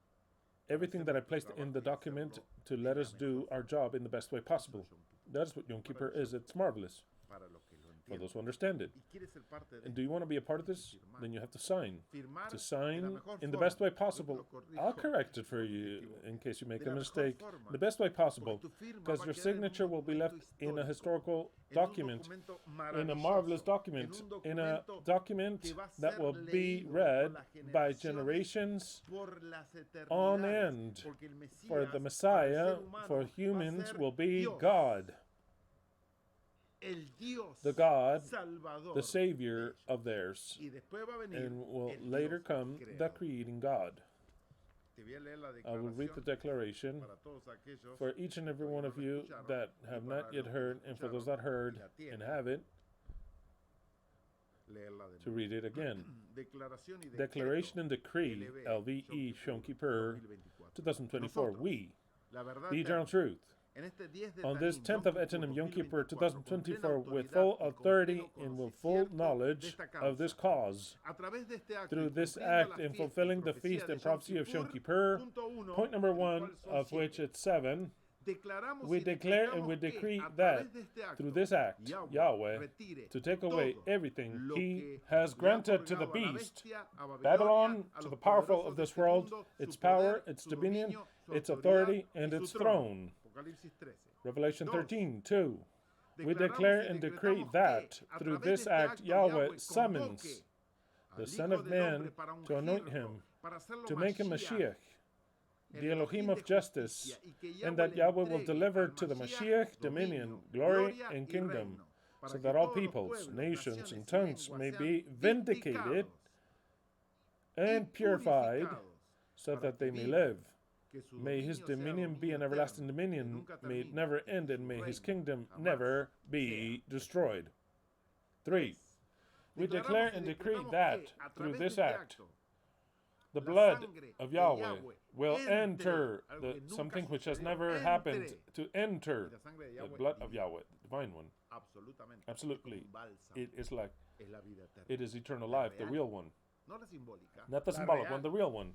Everything that I placed in the document to let us do our job in the best way possible. That's what Yom Kippur is. It's marvelous Para los que lo for those entienden. who understand it. Y quieres ser parte de And do you want to be a part of this? firmar. Then you have to sign. Firmar To de la sign mejor in the forma. best way Yo te possible. lo corrijo I'll correct it for porque te you equivoques. in case you make De a la mejor mistake. forma. The best way possible. Porque tu firma Because va a your quedar en un signature will be left documento in a histórico, historical en un document, documento in a marvelous maravilloso, document, en un in a documento document que va a that ser will be leído read por las by generaciones generations por las on eternidades, end. porque el Mesías, For the para el Messiah, ser humano, for va a humans, ser will be Dios, God, el Dios the God, Salvador the Savior de ellos. of theirs. Y después va a venir And will el later Dios come the creador. creating God. Te voy a leer la I will read the declaración declaration para todos aquellos for each and every que one no of la you escucharon, that y have para not yet los que heard, and for those that escucharon heard y la and tienen, have it, leerla de to nuevo. read it again. Declaración y Declaration and Decree, LVE, Yom Kippur, 2024. We, La verdad the eternal eterna. truth. En este 10 de On this Tanim, 10th of Etanim, Yom Kippur 2024, with full authority and with full knowledge of this cause, through this act in fulfilling the feast and prophecy of Yom Kippur, point number 1, of which it's 7, we declare and we decree that through this act, Yahweh, to take away everything He has granted to the beast, Babylon, to the powerful of this world, its power, its dominion, its authority, and its throne. Revelation 13:2. We declare and decree that through this act Yahweh summons the Son of Man to anoint him, to make him Mashiach, the Elohim of justice, and that Yahweh will deliver to the Mashiach dominion, glory, and kingdom, so that all peoples, nations, and tongues may be vindicated and purified, so that they may live. May his dominion be an everlasting dominion, may it never end, and may his kingdom never be destroyed. 3. We declare and decree that through this act, The la blood sangre of de Yahweh will enter algo que nunca something which has sucedió, never happened entre. to enter Y la sangre de the Yahweh blood of divina. Yahweh, the divine one. Absolutamente. Absolutely. Es como un bálsamo. It is like, Es la vida eterna. it is eternal La life, the real, real one. no la simbólica. Not the La symbolic real, one, the real one.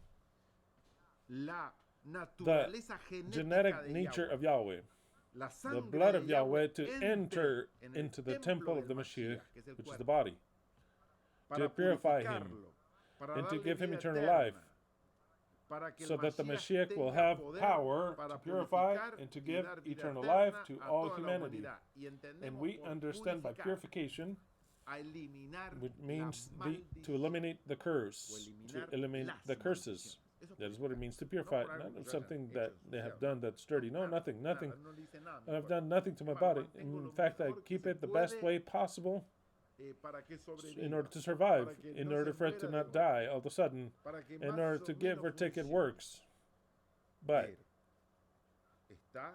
La The naturaleza genética genetic de nature Yahweh. of Yahweh. La The sangre blood de of Yahweh to entre enter en el into the templo temple of del the Mashiach, Mashiach, que es el which is the cuerpo, body, para to purify him purificarlo, para and to darle give him vida eternal eterna, life, para que el so that the Mashiach Mashiach will tenga have poder power para to purify purificar and to y give dar vida eternal eterna life to a all toda la humanity. humanidad. Y And entendemos we por understand by purificar purification, a eliminar which la means maldición, to eliminate the curse, o to eliminar eliminate las the curses. maldiciones. Eso es That is what it purificar. means to No purify, por algo not que of yo haya something hecho that they have ensuciado. done that's dirty. No, Nada, nothing. nada, no le hice nada a mi I've cuerpo. done nothing to my Más, body. mantengo In lo fact, I mejor que keep se it the best puede, way possible para que sobreviva, in order to survive, para que in no order se for it to muera de not golpe, die all of a sudden, para que in más order o to give or menos take it funcione. works. But Pero está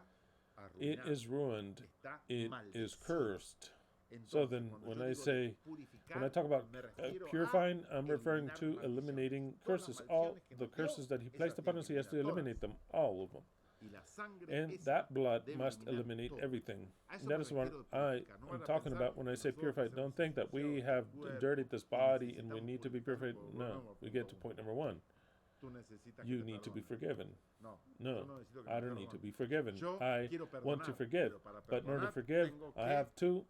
it arruinado, is ruined. está It is maldecido. cursed. Entonces, So then, cuando when yo I digo say, purificar, when I talk about me refiero a purifying, I'm referring eliminar to maldiciones. eliminating Todas las curses. All maldiciones que the nos dio, curses that he esas placed upon tiene us, que he has to eliminar eliminate todas. them, all of them. Y la sangre And esa that blood debe must eliminar eliminate todo. everything. A eso And me that is what refiero de I purificar. No am van a talking pensar about when I que say nosotros purified. Don't hemos think that we ensuciado have el cuerpo dirtied this y body and we necesitamos need to be purificarlo. purified. No, Volvemos al we punto get to uno. point number one. Tú necesitas que You te need to be perdonen. forgiven. No, No, yo no necesito que I me don't need to perdonen. be forgiven. Yo I quiero want to perdonar, forgive, pero para but in order to perdonar forgive, tengo I que have to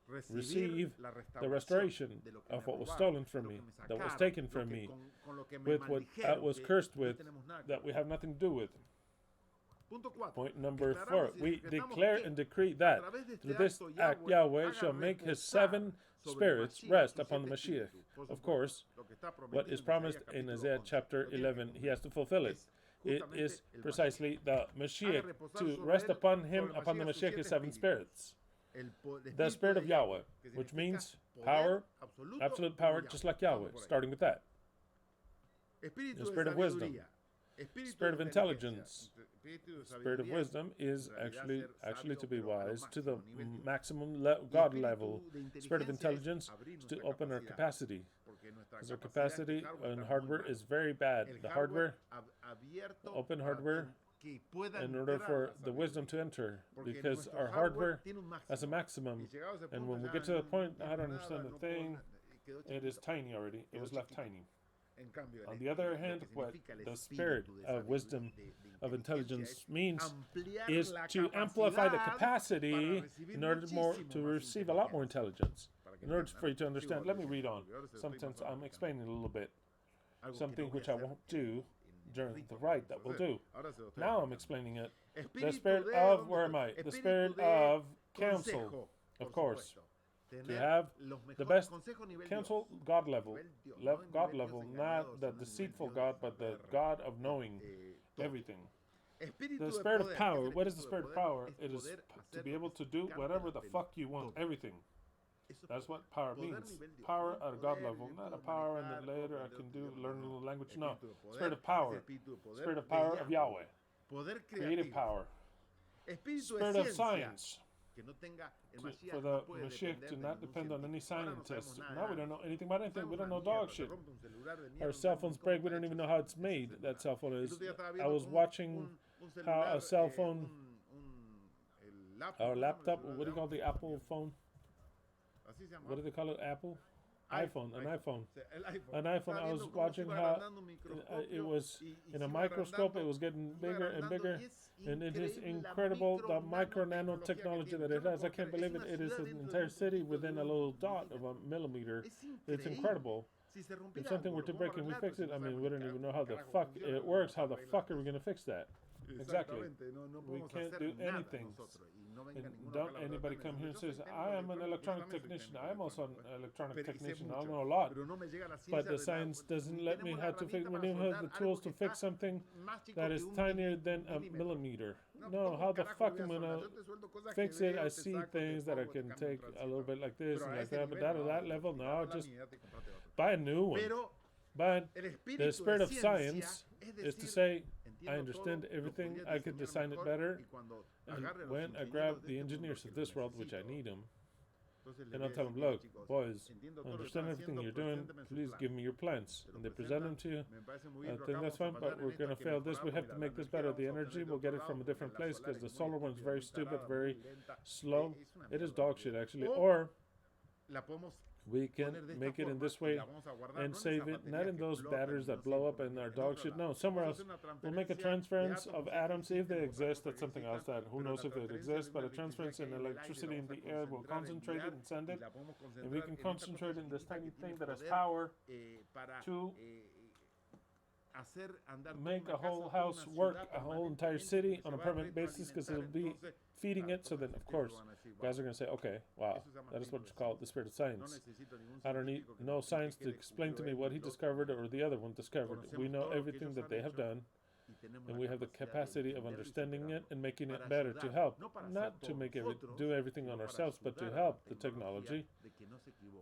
receive la the restoration de lo que of me what was robaron, stolen de from lo me, que me that was sacaron, taken lo from que me, con lo que me with what I maldijeron, was que cursed no with, tenemos nada que that we ver. have nothing to do with. Punto 4. Point number 4. Declaramos y We decretamos declare que and decree a that través de este through this acto act Yahweh Yahweh haga shall make his reposar 7 sobre el spirits Mashiach rest y upon the 7 Mashiach. espíritus. Por Of supuesto, course, lo que está what prometido is en promised Isaías in capítulo Isaiah 11, chapter lo tiene que 11, he has to fulfill it. Es It justamente is el precisely the Haga Mashiach reposar to sobre rest él, upon sobre him, el upon the Mashiach, sus Mashiach, his 7 7 spirits. El The Spirit of Yahweh, que which significa means poder power, absoluto, absolute como power, Yahweh. just like Vamos Yahweh, por ahí. starting with that. Espíritu The de spirit of wisdom. sabiduría, espíritu Spirit of de intelligence. espíritu de Spirit of sabiduría wisdom is en realidad actually ser to be sabio, pero a lo wise to the máximo, nivel Dios. maximum Y God espíritu level. de Spirit of inteligencia es intelligence abrir is to nuestra open our capacidad, capacity. porque nuestra Because our capacidad capacity de hardware and está hardware muy mal. is very bad. El The hardware, abierto open para hardware, que pueda in order entrar for la the wisdom sabiduría. to enter, Porque because nuestro our hardware tiene un has a máximo. maximum. Y llegado a ese And punto, when we ya get to the no point, I entiendo don't nada, understand the no puedo thing, quedó it is chiquito. tiny already. It Quedó was left chiquito. tiny. En cambio, On the other hand, what the spirit of wisdom, of intelligence means is to amplify the capacity in order to receive a lot more intelligence. In order for you to understand, let me read on. Sometimes I'm explaining a little bit, something which I won't do during the rite that we'll do. Now I'm explaining it. The spirit of, where am I? The spirit of counsel, of course. To have the best counsel, God level, God level, not the deceitful God, but the God of knowing everything. The spirit of power, what is the spirit of power? It is to be able to do whatever the fuck you want, everything. That's what power means. Power at a God level, not a power and then later I can learn a little language. No. Spirit of power. Spirit of power of Yahweh. Creative power. Spirit of science. For the Mashiach to not depend on any scientist. Now we don't know anything about anything. We don't know dog shit. Our cell phones break. We don't even know how it's made. That cell phone is. I was watching how a cell phone, or laptop. What do you call the Apple phone? What do they call it? Apple? iPhone. An iPhone. An iPhone. I was watching how it was in a microscope. It was getting bigger and bigger. And it is incredible, the micro nanotechnology that it has. I can't believe it. It is an entire city within a little dot of a millimeter. It's incredible. If something were to break, can we fix it? I mean, we don't even know how the fuck it works. How the fuck are we going to fix that? Exactly. We can't do anything. And don't anybody come here and says, I am an electronic technician. I am also an electronic technician. I know a lot. But the science doesn't let me how to fix. We don't have the tools to fix something that is tinier than a millimeter. No, how the fuck am I gonna fix it? I see things that I can take a little bit like this and like that, but at that level, no, just buy a new one. But the spirit of science is to say, I understand everything, I could design it better, and when I grab the engineers of this world, which I need them, And I'll tell them, look, boys, I understand everything you're doing. Please give me your plans. And they present them to you. I think that's fine, but we're going to fail this. We have to make this better. The energy, we'll get it from a different place because the solar one's very stupid, very slow. It is dog shit, actually. Or we can make it in this way and save it, not in those batteries that blow up and are dog shit. No, somewhere else. We'll make a transference of atoms, if they exist. That's something else that who knows if it exists, but a transference in electricity in the air will concentrate it and send it. And we can concentrate in this tiny thing that has power to make a whole house work, a whole entire city on a permanent basis, because it'll be feeding it. So then, of course, guys are going to say, okay, wow, that is what you call the spirit of science. I don't need no science to explain to me what he discovered or the other one discovered. We know everything that they have done, and we have the capacity of understanding it and making it better to help, not to make do everything on ourselves, but to help the technology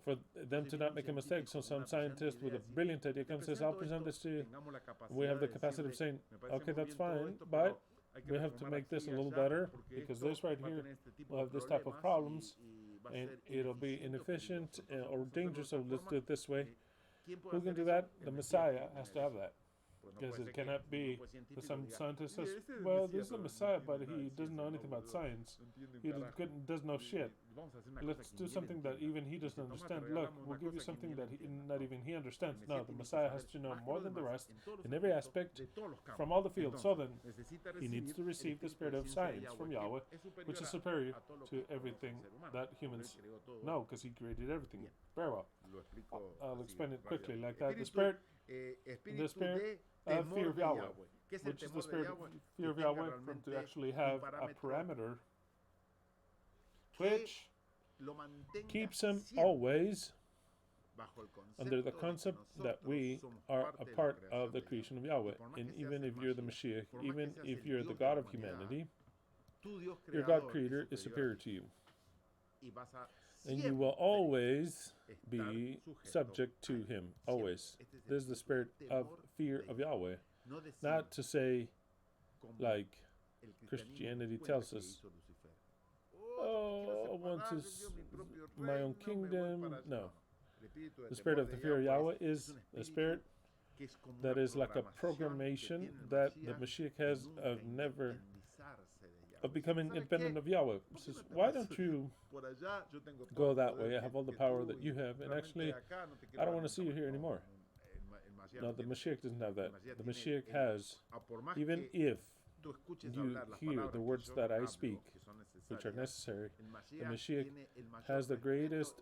for them to not make a mistake. So some scientist with a brilliant idea comes and says, I'll present this to you. We have the capacity of saying, okay, that's fine, but we have to make this a little better, because this right here will have this type of problems, and it'll be inefficient or dangerous, so let's do it this way. Who can do that? The Messiah has to have that. Because it cannot be that some scientist says, well, this is a Messiah, but he doesn't know anything about science. He does know shit. Let's do something that even he doesn't understand. Look, we'll give you something that not even he understands. No, the Messiah has to know more than the rest in every aspect from all the fields. So then, he needs to receive the spirit of science from Yahweh, which is superior to everything that humans know, because he created everything. Very well. I'll explain it quickly like that. The spirit of fear of Yahweh, which is the spirit of fear of Yahweh, to actually have a parameter which keeps him always under the concept that we are a part of the creation of Yahweh. And even if you're the Mashiach, even if you're the God of humanity, your God creator is superior to you. And you will always be subject to him, always. This is the spirit of fear of Yahweh. Not to say, like Christianity tells us, oh, I want my own kingdom. No. The spirit of the fear of Yahweh is a spirit that is like a programmation that the Mashiach has of becoming independent of Yahweh. He says, why don't you go that way? I have all the power that you have, and actually, I don't want to see you here anymore. No, the Mashiach doesn't have that. The Mashiach has, even if you hear the words that I speak, which are necessary, the Mashiach has the greatest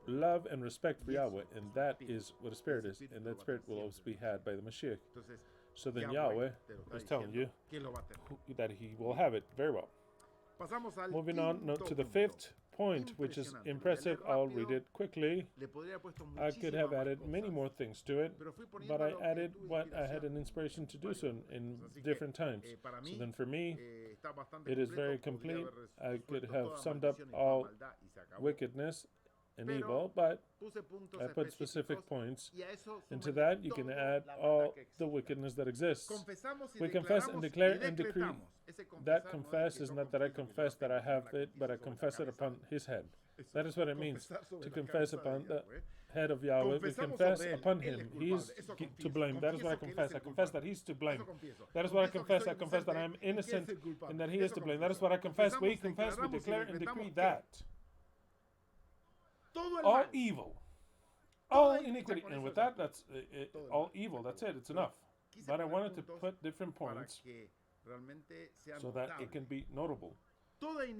love and respect for Yahweh, and that is what a spirit is, and that spirit will always be had by the Mashiach. So then Yahweh is telling you that he will have it. Very well. Moving on to the fifth point, which is impressive. I'll read it quickly. I could have added many more things to it, but I added what I had an inspiration to do so in different times. So then for me, it is very complete. I could have summed up all wickedness and evil, but I put specific points. Into that, you can add all the wickedness that exists. We confess and declare and decree. That confess is not that I confess that I have it, but I confess it upon his head. That is what it means, to confess upon the head of Yahweh. We confess upon him. He is to blame. That is what I confess. I confess that he's to blame. That is what I confess. I confess that I am innocent and that he is to blame. That is what I confess. We confess, we declare and decree that all evil, all iniquity, and with that, that's all evil. That's it. It's enough. But I wanted to put different points so that it can be notable.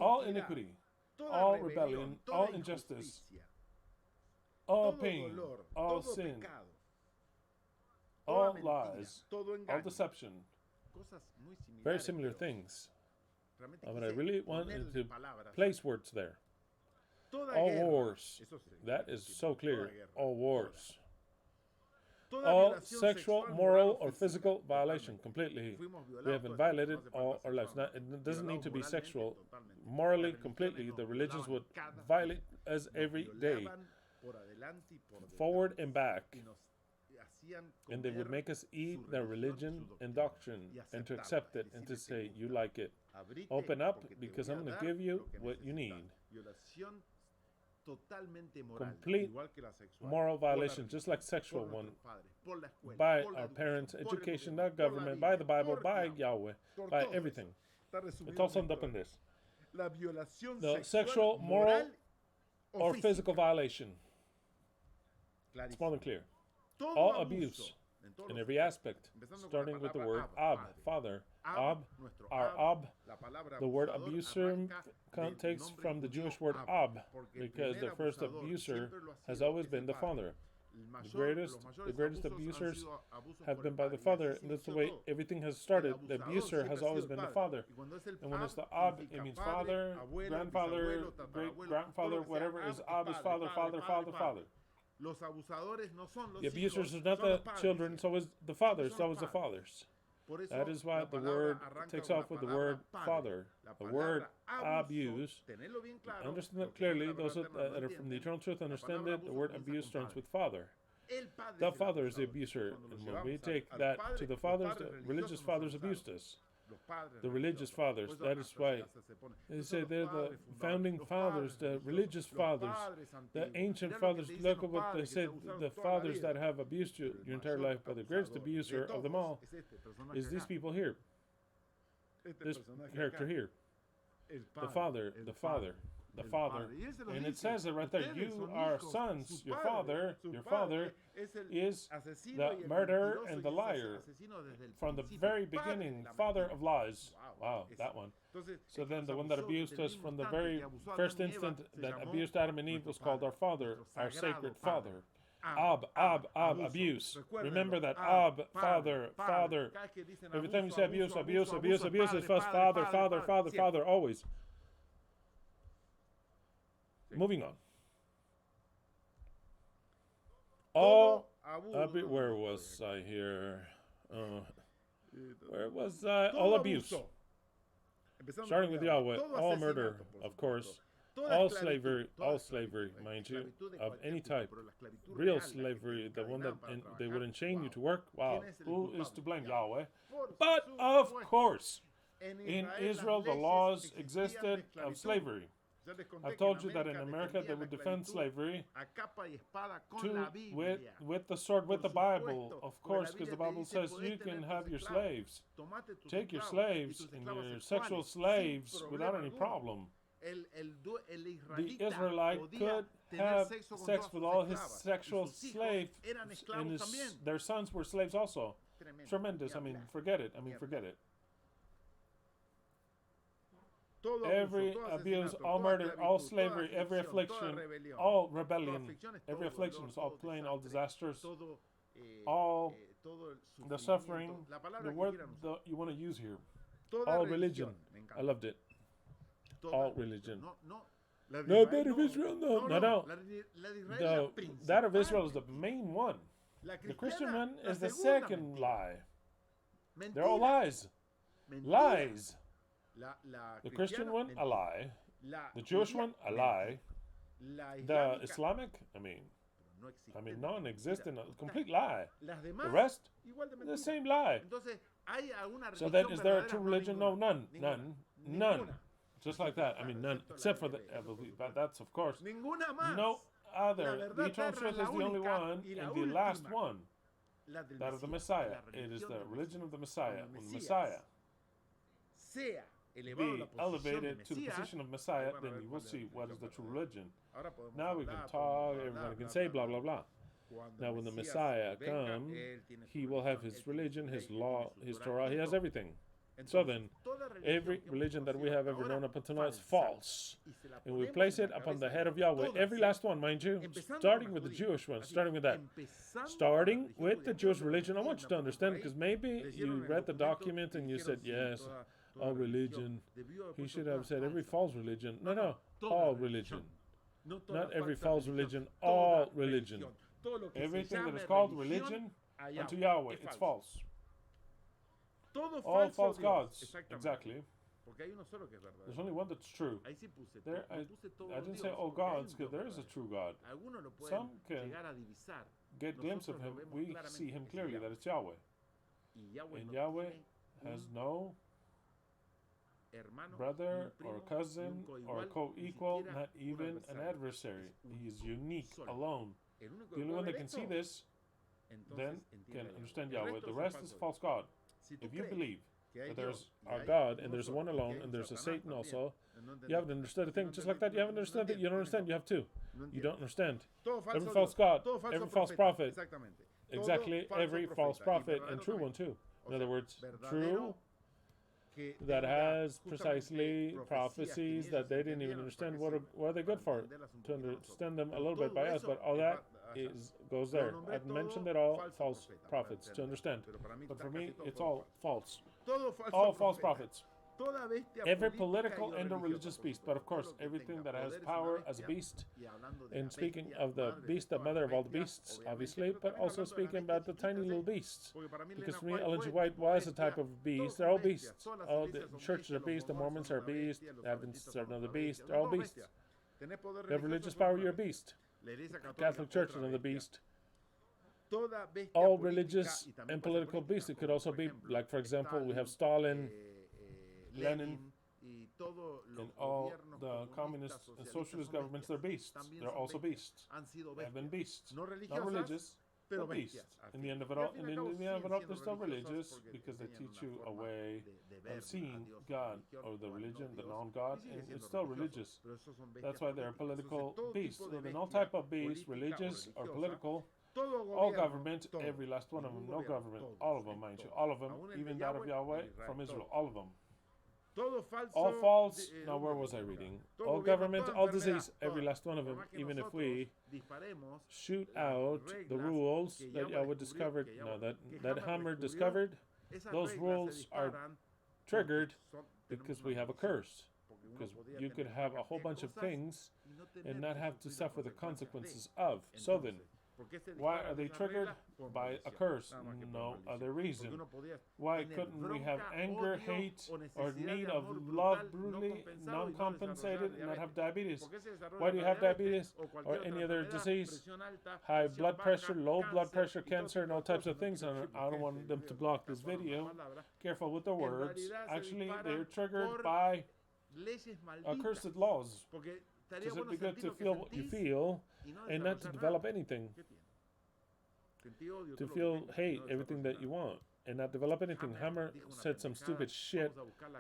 All iniquity, all rebellion, all injustice, all pain, all sin, all lies, all deception, very similar things. But I really wanted to place words there. All wars, that is so clear, all wars. All sexual, moral, or physical violation, completely. We haven't violated all our lives. Now, it doesn't need to be sexual. Morally, completely, the religions would violate us every day, forward and back. And they would make us eat their religion and doctrine, and to accept it, and to say, you like it. Open up, because I'm going to give you what you need. complete moral violation, just like sexual one, by our parents, education, the government, by the Bible, by Yahweh, by everything. It's all summed up in this. The sexual, moral, or physical violation. It's more than clear. All abuse in every aspect, starting with the word ab, father. Ab, our ab, the word abuser takes from the Jewish word ab, because the first abuser has always been the father. The greatest abusers have been by the father, and that's the way everything has started. The abuser has always been the father. And when it's the ab, it means father, grandfather, great-grandfather, whatever is ab is father, father, father, father. The abusers are not the children, it's always the fathers, it's always the fathers. That is why the word takes off with the word father. The word abuse, understand that clearly. Those that are from the eternal truth understand it. The word abuse starts with father. The father is the abuser. And when we take that to the fathers, the religious fathers abused us. The religious fathers, that is why they say they're the founding fathers, the religious fathers, the ancient fathers. Look at what they say, the fathers that have abused you your entire life, but the greatest abuser of them all is these people here. This character here. The father, the father, the father. And it says it right there, you are sons, your father is the murderer and the liar from the very beginning, father of lies. Wow, that one. So then the one that abused us from the very first instant that abused Adam and Eve was called our father, our sacred father. Ab, abuse. Remember that ab, father. Every time you say abuse, it's first father, always. Moving on. Where was I here? Where was I? All abuse. Starting with Yahweh. All murder, of course. All slavery, mind you, of any type. Real slavery, the one that they would enchain you to work. Wow. Who is to blame? Yahweh. But, of course, in Israel, the laws existed of slavery. I've told you that in America they would defend slavery with the sword, with the Bible, of course, because the Bible says you can have your slaves. Take your slaves and your sexual slaves without any problem. The Israelite could have sex with all his sexual slaves, and their sons were slaves also. Tremendous. Forget it. Every abuse, all murder, all slavery, every affliction, all rebellion, every affliction is all plain, all disasters, all the suffering, the word you want to use here, all religion. I loved it. All religion. No, that of Israel, no. That of Israel is the main one. The Christian one is the second lie. They're all lies. Lies. The Christian one, a lie. The Jewish one, a lie. The Islamic, non-existent, a complete lie. The rest, the same lie. So then, is there a true religion? No, none. Just like that. None, except for the but that's of course. No other. The eternal truth is the only one and the last one. That of the Messiah. It is the religion of the Messiah. When the Messiah be elevated to the position of Messiah, then you will see what is the true religion. Now we can talk, everybody can say blah, blah, blah. Now when the Messiah comes, he will have his religion, his law, his Torah, he has everything. So then, every religion that we have ever known up until now is false. And we place it upon the head of Yahweh. Every last one, mind you, starting with the Jewish one, starting with that. Starting with the Jewish religion. I want you to understand, because maybe you read the document and you said, yes, all religion. He should have said every false religion. No, all religion. Not every false religion, all religion. Everything that is called religion unto Yahweh, it's false. All false gods, exactly. There's only one that's true. There, I didn't say all gods, because there is a true God. Some can get a glimpse of him. We see him clearly that it's Yahweh. And Yahweh has no brother or cousin or co-equal, not even an adversary. He is unique, alone. The only one that can see this then can understand Yahweh. The rest is false God. If you believe that there's a God and there's one alone and there's a Satan also, you haven't understood a thing. Just like that, you haven't understood that. You don't understand. You have two. You don't understand. Every false God, every false prophet, exactly every false prophet and true one too. In other words, true that has precisely prophecies that they didn't even understand what are they good for, to understand them a little bit by us, but all that goes there. I've mentioned it all, false prophets, to understand. But for me, it's all false. All false prophets. Every political and a religious beast, but of course, everything that has power as a beast. And speaking of the beast, the mother of all the beasts, obviously, but also speaking about the tiny little beasts. Because for me, Ellen G. White was a type of beast. They're all beasts. All the churches are beasts, the Mormons are beasts, the Adventists are another beast. They're all beasts. You have religious power, you're a beast. Catholic Church is another beast. All religious and political beasts. It could also be, like, for example, we have Stalin, Lenin, and all the communist and socialist governments, they're beasts. They're also beasts. They have been beasts. Not religious, but beasts. In the end of it all, they're still religious because they teach you a way of seeing God or the religion, the non-God, and it's still religious. That's why they're political beasts. So then all type of beasts, religious or political, all government, every last one of them, no government, all of them, mind you, all of them, even that of Yahweh from Israel, all of them. All false. Now, where was I reading? All government, all disease, every last one of them. Even if we shoot out the rules that Yahweh discovered, that Hammer discovered, those rules are triggered because we have a curse. Because you could have a whole bunch of things and not have to suffer the consequences of. So then, why are they triggered? By a curse. No other reason. Why couldn't we have anger, hate, or need of love brutally non-compensated and not have diabetes? Why do you have diabetes or any other disease? High blood pressure, low blood pressure, cancer, and all types of things. And I don't want them to block this video. Careful with the words. Actually, they're triggered by accursed laws. Because it'd be good to feel what you feel and not to develop anything. To feel hate everything that you want and not develop anything. Hammer said some stupid shit.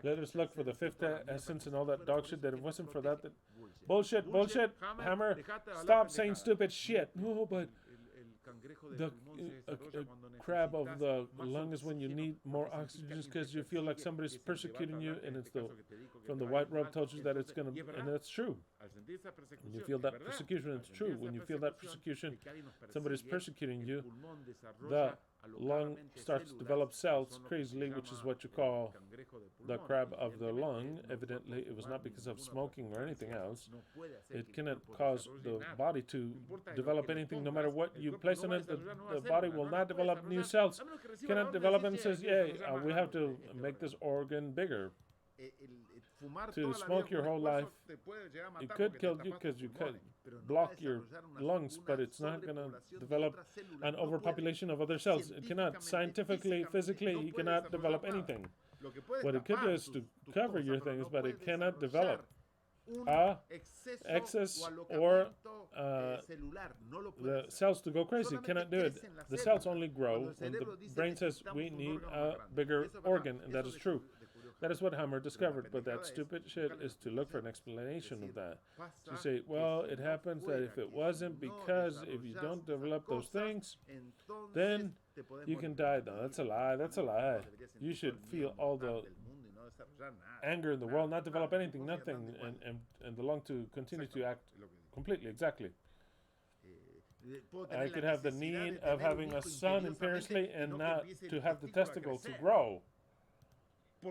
Let us look for the fifth essence and all that dog shit. That it wasn't for that. Bullshit. Hammer, stop saying stupid shit. No, but the crab of the lung is when you need more oxygen just because you feel like somebody's persecuting you, and it's from the white robe told you that it's gonna, and that's true. When you feel that persecution, it's true. When you feel that persecution, somebody's persecuting you, the lung starts to develop cells crazily, which is what you call the crab of the lung. Evidently, it was not because of smoking or anything else. It cannot cause the body to develop anything, no matter what you place in it. The body will not develop new cells. Cannot develop and says, we have to make this organ bigger. To smoke your whole life, it could kill you because you could block your lungs, but it's not going to develop an overpopulation of other cells. It cannot. Scientifically, physically, you cannot develop anything. What it could do is to cover your things, but it cannot develop excess or the cells to go crazy. It cannot do it. The cells only grow when the brain says we need a bigger organ, and that is true. That is what Hammer discovered, but that stupid shit is to look for an explanation of that. To say, well, it happens that if it wasn't because if you don't develop those things, then you can die. No, that's a lie. That's a lie. You should feel all the anger in the world, not develop anything, nothing, and the lung to continue to act completely, exactly. I could have the need of having a son imperiously and not to have the testicle to grow.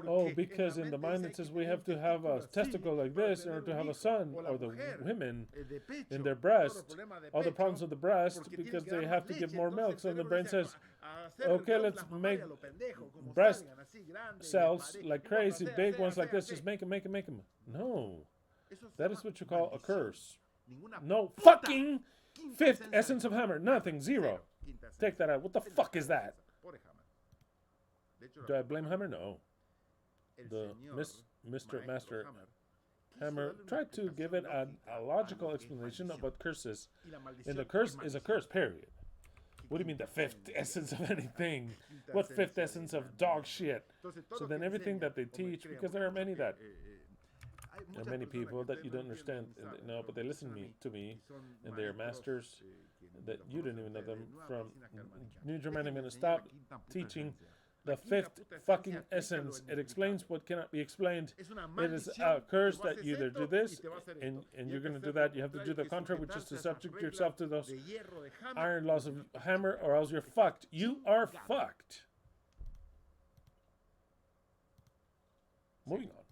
Oh, because in the mind it says we have to have a testicle like this in order to have a son, or the women in their breast, all the problems of the breast, because they have to give more milk. So the brain says, okay, let's make breast cells like crazy, big ones like this, just make them. No, that is what you call a curse. No fucking fifth essence of Hammer, nothing, zero. Take that out. What the fuck is that? Do I blame Hammer? No. The Mr. Master Hammer tried to give it a logical explanation about curses. And the curse is a curse, period. What do you mean the fifth essence of anything? What fifth essence of dog shit? So then everything that they teach, because there are many that, there are many people that you don't understand, no, but they listen to me, and they are masters that you didn't even know them from New Germany. I'm going to stop teaching the fifth fucking essence. It explains what cannot be explained. It is a curse that you either do this, and you're going to do that. You have to do the contrary, which is to subject yourself to those iron laws of hammer, or else you're fucked. You are fucked. Moving on.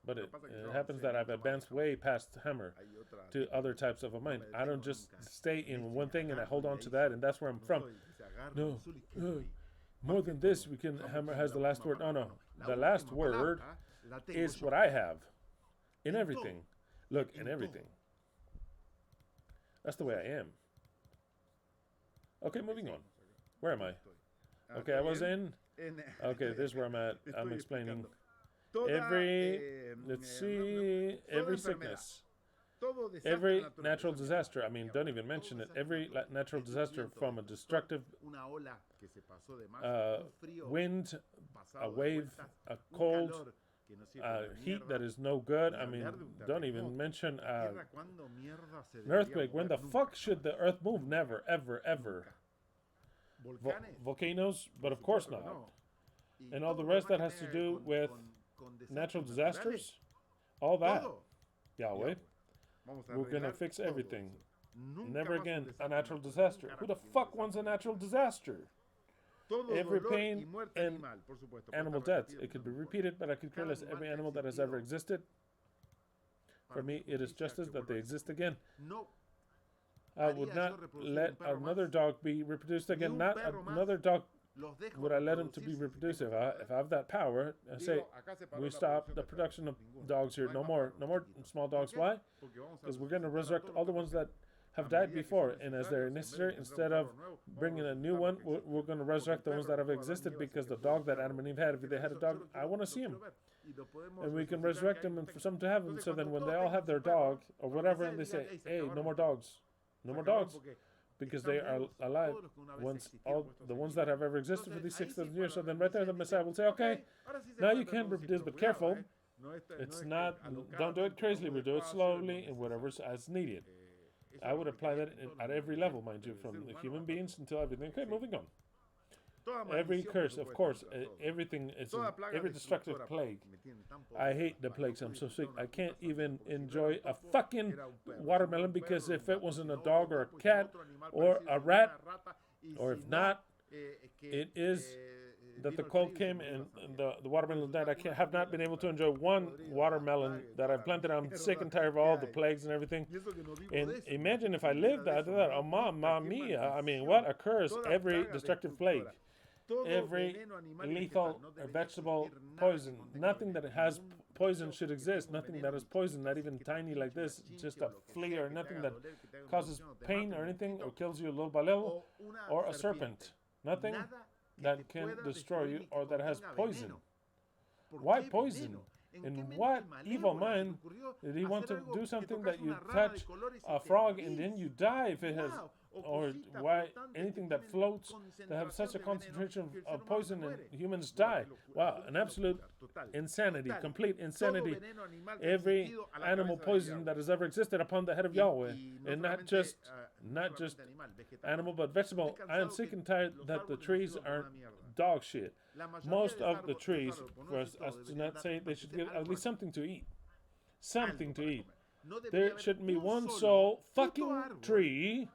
But it happens that I've advanced way past hammer to other types of a mind. I don't just stay in one thing and I hold on to that, and that's where I'm from. No, more than this, we can. Hammer has the last word. No. The last word is what I have in everything. Look, in everything. That's the way I am. Okay, moving on. Where am I? Okay, I was in. Okay, this is where I'm at. I'm explaining. Let's see, every sickness, every natural disaster, I mean, don't even mention it, every natural disaster, from a destructive wind, a wave, a cold, heat that is no good, I mean, don't even mention an earthquake. When the fuck should the earth move? Never, ever, ever. Volcanoes, but of course not. And all the rest that has to do with natural disasters, all that, Yahweh, we're gonna fix everything. Never again a natural disaster. Who the fuck wants a natural disaster? Every pain and animal death. It could be repeated, but I could care less. Every animal that has ever existed, for me, it is justice that they exist again. I would not let another dog be reproduced again. Not another dog would I let him to be reproduced. If I have that power, I say, we stop the production of dogs here. No more small dogs. Why? Because we're going to resurrect all the ones that have died before, and as they're necessary, instead of bringing a new one, we're going to resurrect the ones that have existed, because the dog that Adam and Eve had, if they had a dog, I want to see him. And we can resurrect them and for some to have them, so then when they all have their dog or whatever, and they say, hey, no more dogs. No more dogs. Because they are alive. Once all the ones that have ever existed for these 6,000 years, so then right there the Messiah will say, okay, now you can reproduce, but careful. It's not, don't do it crazily, we do it slowly and whatever's as needed. I would apply that at every level, mind you, from the human beings until everything. Okay, moving on. Every curse, of course, everything is every destructive plague. I hate the plagues. I'm so sick. I can't even enjoy a fucking watermelon, because if it wasn't a dog or a cat or a rat, or if not, it is that the cold came and the watermelon died. I have not been able to enjoy one watermelon that I've planted. I'm sick and tired of all the plagues and everything. And imagine if I lived after that. Oh, mamma mia. I mean, what a curse. Every destructive plague. Every lethal vegetable poison. Nothing that has poison should exist. Nothing that is poison, not even tiny like this, just a flea or nothing that causes pain or anything or kills you little by little, or a serpent. Nothing that can destroy you or that has poison. Why poison? In what evil mind did he want to do something that you touch a frog and then you die if it has, or why anything that floats that have such a concentration of poison and humans die? Wow, an absolute insanity, complete insanity. Every animal poison that has ever existed upon the head of Yahweh, and not just animal but vegetable. I am sick and tired that the trees are dog shit. Most of the trees, for us to not say, they should get at least something to eat. Something to eat. There shouldn't be one sole fucking tree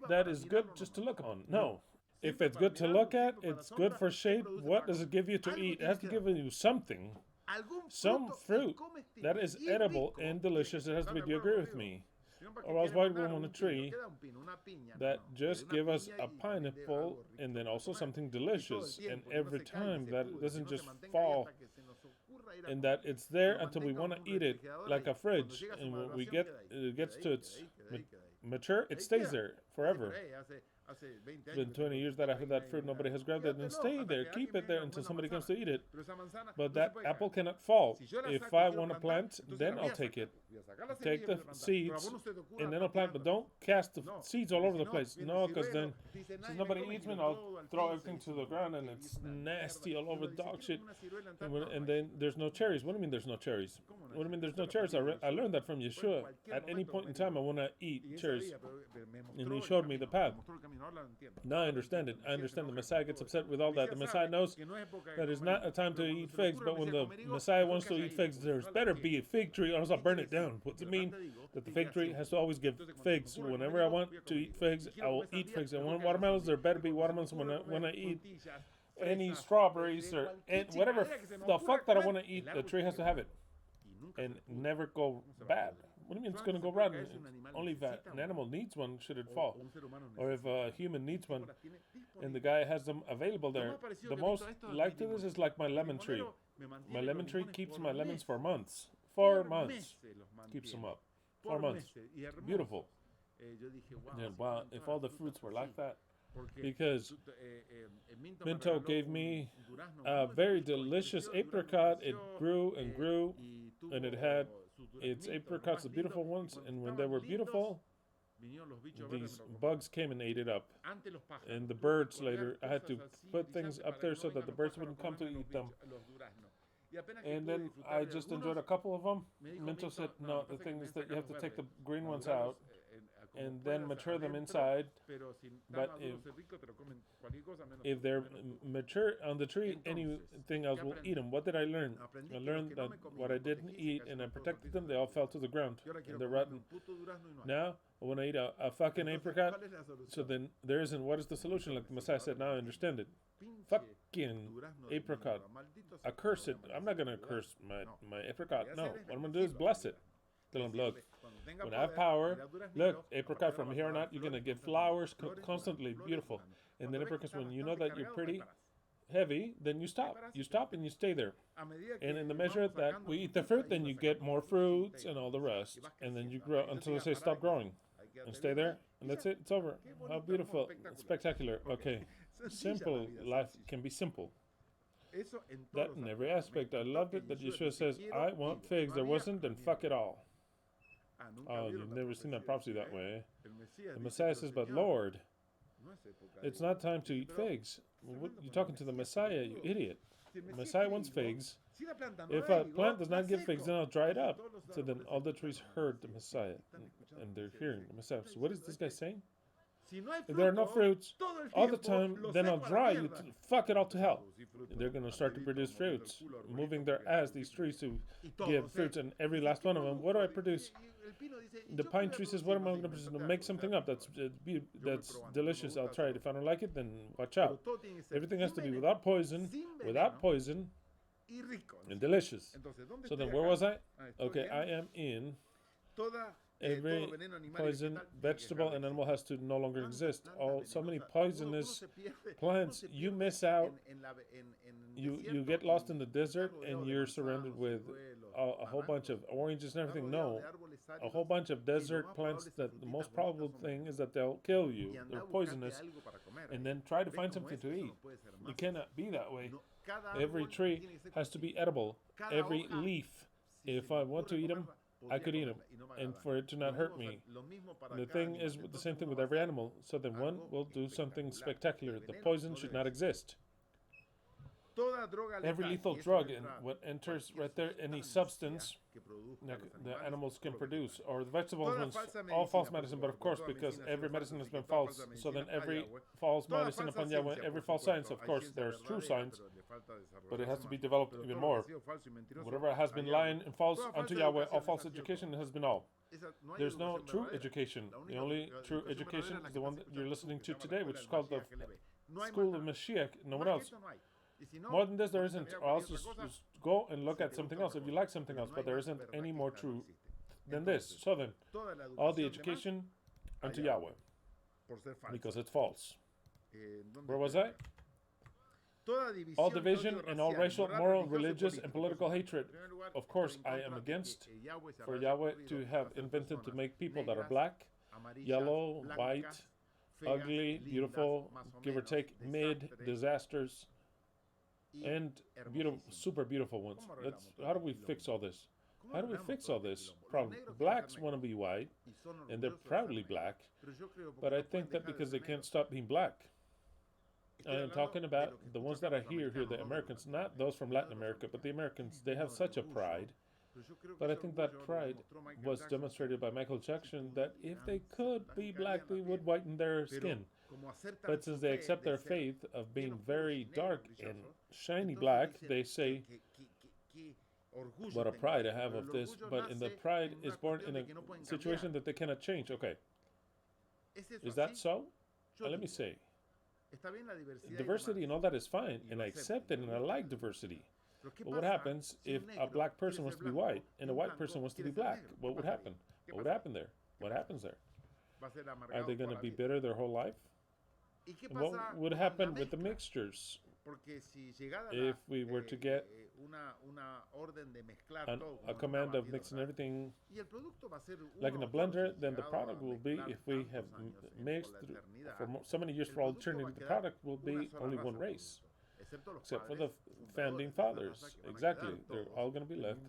that is good just to look on. No. If it's good to look at, it's good for shape. What does it give you to eat? It has to give you something. Some fruit that is edible and delicious. It has to be, do you agree with me? Or else why do we want a tree that just give us a pineapple and then also something delicious, and every time that it doesn't just fall, and that it's there until we want to eat it, like a fridge, and when it gets to its mature, it stays there forever. It's been 20 years that I've had that fruit, nobody has grabbed it, and stay there, keep it there until somebody comes to eat it. But that apple cannot fall. If I want to plant, then I'll take it. Take the seeds, and then I'll plant, but don't cast the seeds all over the place. No, because then, since nobody eats me, I'll throw everything to the ground, and it's nasty all over dog shit. And then there's no cherries. What do you mean there's no cherries? What do you mean there's no cherries? I learned that from Yeshua. At any point in time, I want to eat cherries. And he showed me the path. Now I understand it. I understand the Messiah gets upset with all that. The Messiah knows that it's not a time to eat figs, but when the Messiah wants to eat figs, there's better be a fig tree, or else I'll burn it down. What's it mean? That the fig tree has to always give figs. Whenever I want to eat figs, I will eat figs. I want watermelons, there better be watermelons. When I eat any strawberries or whatever the fuck that I want to eat, the tree has to have it. And never go bad. What do you mean it's going to go bad? Only if an animal needs one should it fall. Or if a human needs one and the guy has them available there. The most like to this is like my lemon tree. My lemon tree keeps my lemons for months. 4 months. Keeps them up. 4 months. Beautiful. And wow, if all the fruits were like that. Because Minto gave me a very delicious apricot. It grew and grew, and it had its apricots, the beautiful ones, and when they were beautiful, these bugs came and ate it up. And the birds later, I had to put things up there so that the birds wouldn't come to eat them. And then I just enjoyed a couple of them. Minto said, no, the thing is that you have to take the green ones out and then mature them inside. But if they're mature on the tree, anything else will eat them. What did I learn? I learned that what I didn't eat and I protected them, they all fell to the ground and they're rotten. Now, when I eat a fucking apricot, so then there isn't, what is the solution? Like the Messiah said, now I understand it. Fucking apricot. I curse it. I'm not going to curse my apricot. No, what I'm going to do is bless it. Tell him, look, when I have power, look, apricot, from here on out, you're going to get flowers constantly, beautiful. And then apricots, when you know that you're pretty heavy, then you stop. You stop and you stay there. And in the measure that we eat the fruit, then you get more fruits and all the rest. And then you grow until they say stop growing. And stay there, and that's it. It's over. How beautiful. It's spectacular. Okay. Simple. Life can be simple. That in every aspect. I loved it that Yeshua says, I want figs. There wasn't, then fuck it all. Oh, you've never seen that prophecy that way. The Messiah says, but Lord, it's not time to eat figs. You're talking to the Messiah, you idiot. The Messiah wants figs. If a plant does not give figs, then I'll dry it up. So then all the trees heard the Messiah, and they're hearing the Messiah. So what is this guy saying? If there are no fruits all the time, then I'll dry you. Fuck it all to hell. And they're going to start to produce fruits, moving their ass, these trees, to give fruits, and every last one of them. What do I produce? The pine tree says, what am I going to produce? Make something up that's delicious. I'll try it. If I don't like it, then watch out. Everything has to be without poison, and delicious. So then where was I? Okay, I am in every poison, vegetable, and animal has to no longer exist. So many poisonous plants. You miss out. You get lost in the desert, and you're surrounded with a whole bunch of oranges and everything. No, a whole bunch of desert plants that the most probable thing is that they'll kill you. They're poisonous. And then try to find something to eat. You cannot be that way. Every tree has to be edible. Every leaf. If I want to eat them, I could eat them, and for it to not hurt me. The thing is the same thing with every animal. So then one will do something spectacular. The poison should not exist. Every lethal drug, and what enters right there, any substance the animals can produce, or the vegetables, all false medicine, but of course, because every medicine has been false, so then every false medicine upon Yahweh, every false science, of course, there's true science, but it has to be developed even more. Whatever has been lying and false unto Yahweh, all false education has been all. There's no true education. The only true education is the one that you're listening to today, which is called the School of Mashiach. No one else. More than this, there isn't. Or else just go and look at something else if you like something else. But there isn't any more true than this. So then, all the education unto Yahweh, because it's false. Where was I? All division and all racial, moral, religious, and political hatred. Of course, I am against for Yahweh to have invented to make people that are black yellow, white, ugly, beautiful, give or take, mid, disasters, and beautiful, super beautiful ones. How do we fix all this? How do we fix all this problem? Blacks want to be white, and they're proudly black, but I think that because they can't stop being black. I am talking about the ones that I hear here, the Americans, not those from Latin America, but the Americans, they have such a pride. But I think that pride was demonstrated by Michael Jackson, that if they could be black, they would whiten their skin. But since they accept their faith of being very dark and shiny black, they say, what a pride I have of this. But in the pride is born in a situation that they cannot change. Okay. Is that so? Let me say, diversity and all that is fine, and I accept it, and I like diversity. But what happens if a black person wants to be white and a white person wants to be black? What would happen? What would happen there? What happens there? Are they going to be bitter their whole life? And what would happen with the mixtures? If we were to get a command of mixing everything like in a blender, then the product will be, if we have mixed for so many years for all eternity, the product will be only one race. Except for the founding fathers. Exactly. They're all going to be left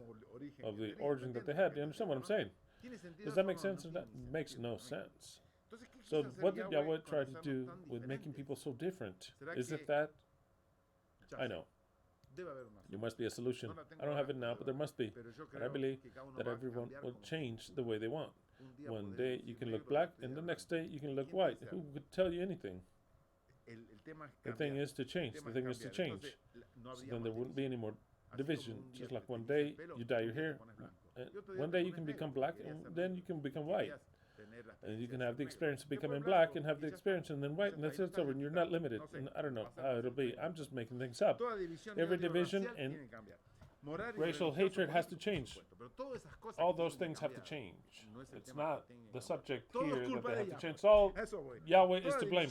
of the origin that they had. Do you understand what I'm saying? Does that make sense? That makes no sense. So what did Yahweh try to do with making people so different? Is it that? I know. There must be a solution. I don't have it now, but there must be. But I believe that everyone will change the way they want. One day you can look black, and the next day you can look white. Who could tell you anything? The thing is to change. The thing is to change. So then there wouldn't be any more division. Just like one day you dye your hair, one day you can become black, and then you can become white. And you can have the experience of becoming black and have the experience and then white, and that's it over, and you're not limited. And I don't know how it'll be. I'm just making things up. Every division and racial hatred has to change. All those things have to change. It's not the subject here that they have to change. It's all Yahweh is to blame.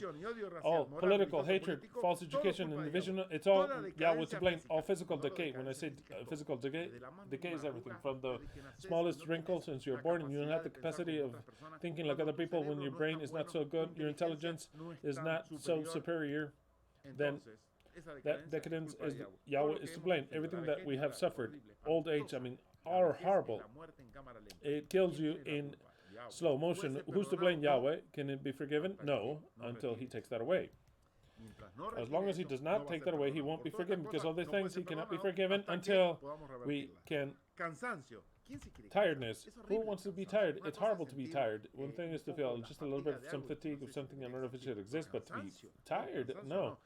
All political hatred, false education, and division, it's all Yahweh to blame. All physical decay. When I say physical decay is everything. From the smallest wrinkle since you're born, and you don't have the capacity of thinking like other people. When your brain is not so good, your intelligence is not so superior, then that decadence is Yahweh is to blame. Everything that we have suffered, old age, are horrible. It kills you in slow motion. Who's to blame? Yahweh. Can it be forgiven? No, until he takes that away. As long as he does not take that away, he won't be forgiven, because all the things he cannot be forgiven until we can. Tiredness. Who wants to be tired? It's horrible to be tired. One thing is to feel just a little bit of some fatigue of something. I don't know if it should exist, but to be tired, no.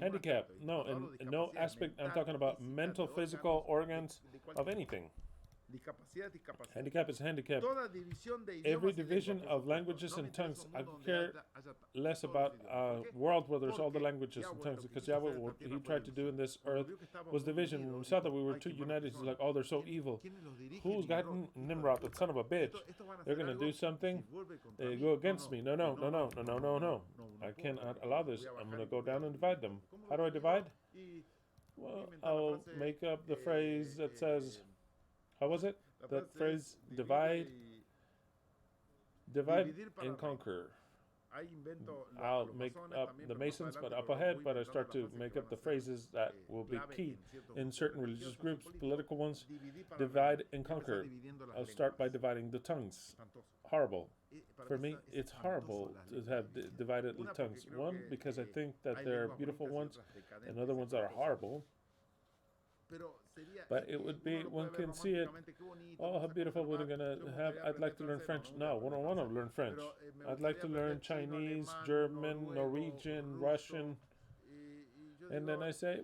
Handicap, no. And no aspect, I'm talking about mental, physical organs of anything. Handicap is handicap. Every division of languages and tongues, I care less about a world where there's all the languages and tongues, because Yahweh, what he tried to do in this earth was division. When we saw that we were too united, he's like, oh, they're so evil. Who's gotten Nimrod, that son of a bitch? They're going to do something. They go against me. No. I cannot allow this. I'm going to go down and divide them. How do I divide? Well, I'll make up the phrase that says, how was it? That phrase, divide and conquer. I'll make up the Masons, but up ahead, but I start to make up the phrases that will be key in certain religious groups, political ones. Divide and conquer. I'll start by dividing the tongues. Horrible. For me, it's horrible to have divided tongues. One, because I think that there are beautiful ones and other ones that are horrible. But it would be, one can see it, oh, how beautiful we're going to have. I'd like to learn French. No, I don't want to learn French. I'd like to learn Chinese, German, Norwegian, Russian. And then I say,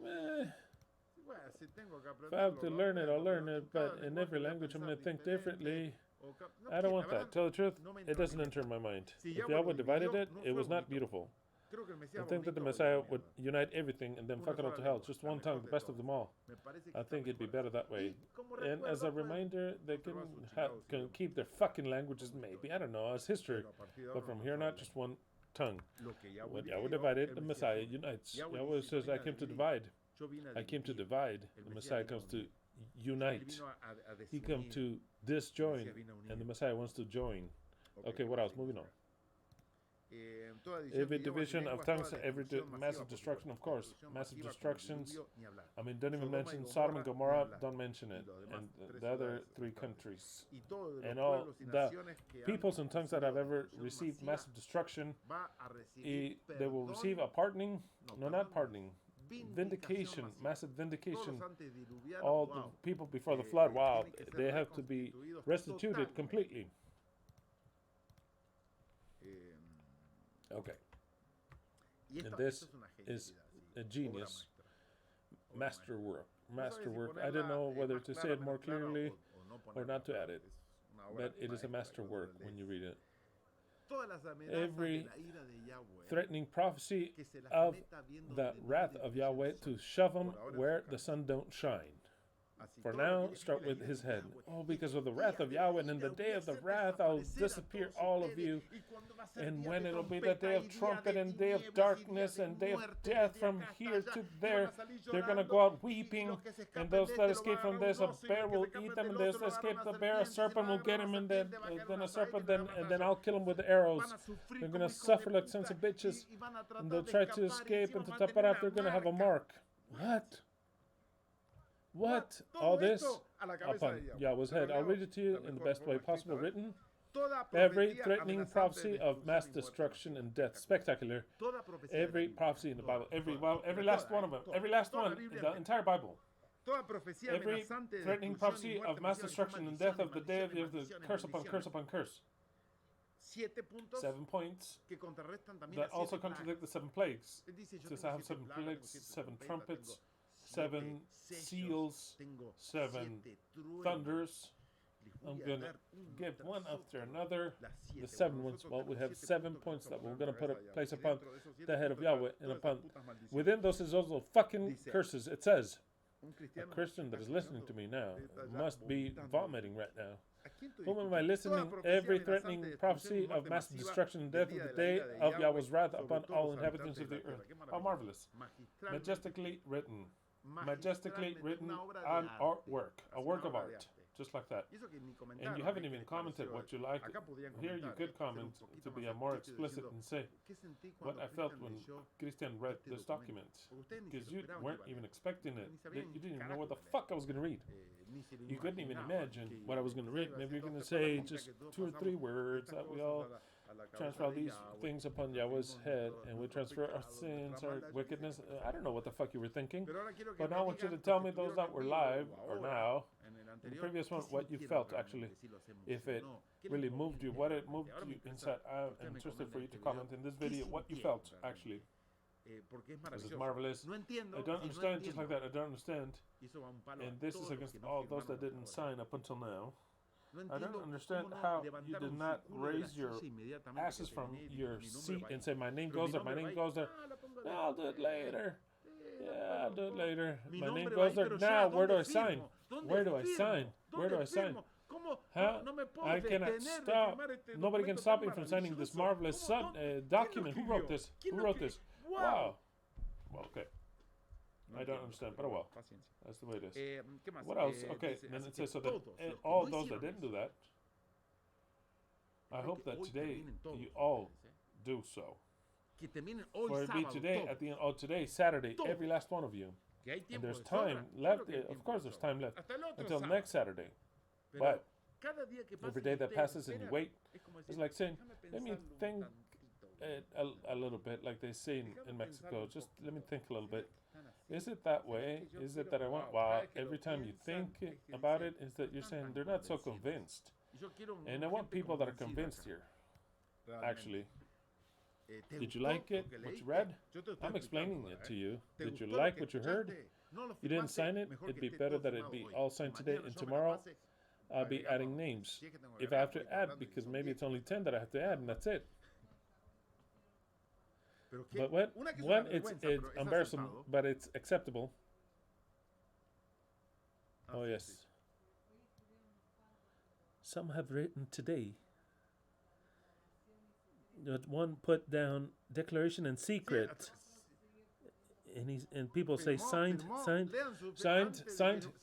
if I have to learn it, I'll learn it. But in every language, I'm going to think differently. I don't want that. Tell the truth, it doesn't enter my mind. If Yahweh divided it, it was not beautiful. I think that the Messiah would unite everything and then fuck it all to hell. Just one tongue, the best of them all. I think it'd be better that way. And as a reminder, they can keep their fucking languages, maybe. I don't know, as history. But from here on out, just one tongue. When Yahweh divided, the Messiah unites. Yahweh says, I came to divide. I came to divide. The Messiah comes to unite. He comes to disjoin, and the Messiah wants to join. Okay, what else? Moving on. Every division of tongues, every massive destruction, of course. Massive destructions. I mean, don't even mention Sodom and Gomorrah, don't mention it. And the other three countries. And all the peoples and tongues that have ever received massive destruction, they will receive a pardoning. No, not pardoning. Vindication, massive vindication. All the people before the flood, wow, they have to be restituted completely. Okay. And this is a genius masterwork. Masterwork. I don't know whether to say it more clearly or not to add it, but it is a masterwork when you read it. Every threatening prophecy of the wrath of Yahweh to shove them where the sun don't shine. For now, start with his head. Oh, because of the wrath of Yahweh, and in the day of the wrath, I'll disappear all of you. And when it'll be the day of trumpet and day of darkness and day of death from here to there, they're going to go out weeping. And those that escape from this, a bear will eat them. And those that escape the bear, a serpent will get him. And then a serpent, and then I'll kill them with arrows. They're going to suffer like sons of bitches. And they'll try to escape. And to top it off, they're going to have a mark. What? All this upon Yahweh's head. I'll read it to you in the best way possible written. Every threatening prophecy of mass destruction and death. Spectacular. Every prophecy in the Bible. Every last one of them. Every last one in the entire Bible. Every threatening prophecy of mass destruction and death of the day of the curse upon curse upon curse. 7 points that also contradict the 7 plagues. It says I have 7 plagues, 7 trumpets, 7 seals, 7 thunders. I'm going to give one after another. The 7 ones, well, we have 7 points that we're going to place upon the head of Yahweh. And upon within those is also fucking curses. It says, a Christian that is listening to me now must be vomiting right now. Whom am I listening? Every threatening prophecy of massive destruction and death of the day of Yahweh's wrath upon all inhabitants of the earth. How marvelous. Majestically written. Majestically written on artwork, a work of art, just like that. And you haven't even commented what you like. Here you could comment to be more explicit and say what I felt when Christian read this document, because you weren't even expecting it. You didn't even know what the fuck I was going to read. You couldn't even imagine what I was going to read. Maybe you're going to say just 2 or 3 words that we all transfer all these things upon Yahweh's head, and we transfer our sins, our wickedness. I don't know what the fuck you were thinking, but now I want you to tell me, those that were live or now, in the previous one, what you felt actually. If it really moved you, what it moved you inside. I'm interested for you to comment in this video what you felt actually. This is marvelous. I don't understand, just like that. I don't understand. And this is against all those that didn't sign up until now. I don't understand how you did not raise your asses from your seat and say, my name goes there, my name goes there. No, I'll do it later. Yeah, I'll do it later. My name goes there. Now, where do I sign? Where do I sign? Where do I sign? Huh? I cannot stop. Nobody can stop me from signing this marvelous document. Who wrote this? Who wrote this? Wow. Well, okay. I don't understand, but oh well. That's the way it is. What else? Okay, then it says so that all those that didn't do that, I hope that today you all do so. For it be today, at the end of today, Saturday, every last one of you. And there's time left. Of course, there's time left until next Saturday. But every day that passes and you wait, it's like saying, let me think a little bit, like they say in Mexico. Just let me think a little bit. Is it that way? Is it that I want? Wow, every time you think about it, is that you're saying they're not so convinced. And I want people that are convinced here, actually. Did you like it, what you read? I'm explaining it to you. Did you like what you heard? You didn't sign it? It'd be better that it be all signed today, and tomorrow I'll be adding names. If I have to add, because maybe it's only 10 that I have to add, and that's it. But when it's embarrassing, but it's acceptable. Oh yes. Some have written today that one put down declaration in secret, and people say signed.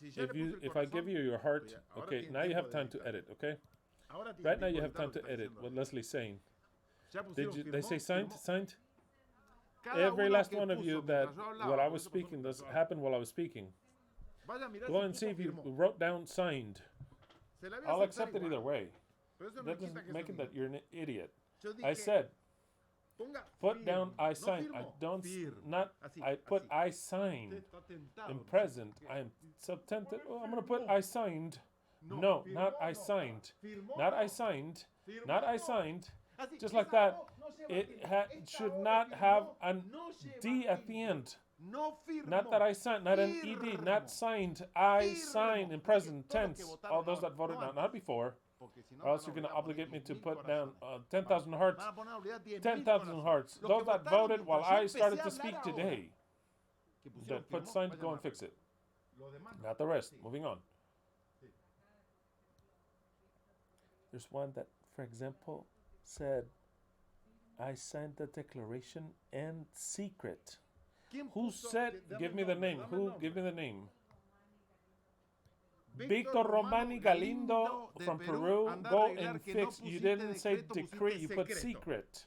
If I give you your heart, okay, now you have time to edit, okay? Right now you have time to edit what Leslie's saying. They say signed? Signed? Every last one of you that what I was speaking, this happened while I was speaking. Go and see if you wrote down signed. I'll accept it either way. That doesn't make it that you're an idiot. I said, put down I signed. I don't, not, I put I signed. In present, I am so tempted. Oh, I'm going to put I signed. No, not I signed. Not I signed. Not I signed. Just like that. It should not have an D at the end. Not that I signed, not an ED, not signed. I signed in present tense. All those that voted now, not before. Or else you're going to obligate me to put down 10,000 hearts. 10,000 hearts. Those that voted while I started to speak today. That put signed, go and fix it. Not the rest. Moving on. There's one that, for example, said, I signed the declaration and secret. Who said, give me the name. Who? Give me the name. Victor Romani Galindo from Peru, go and fix. You didn't say decree, you put secret.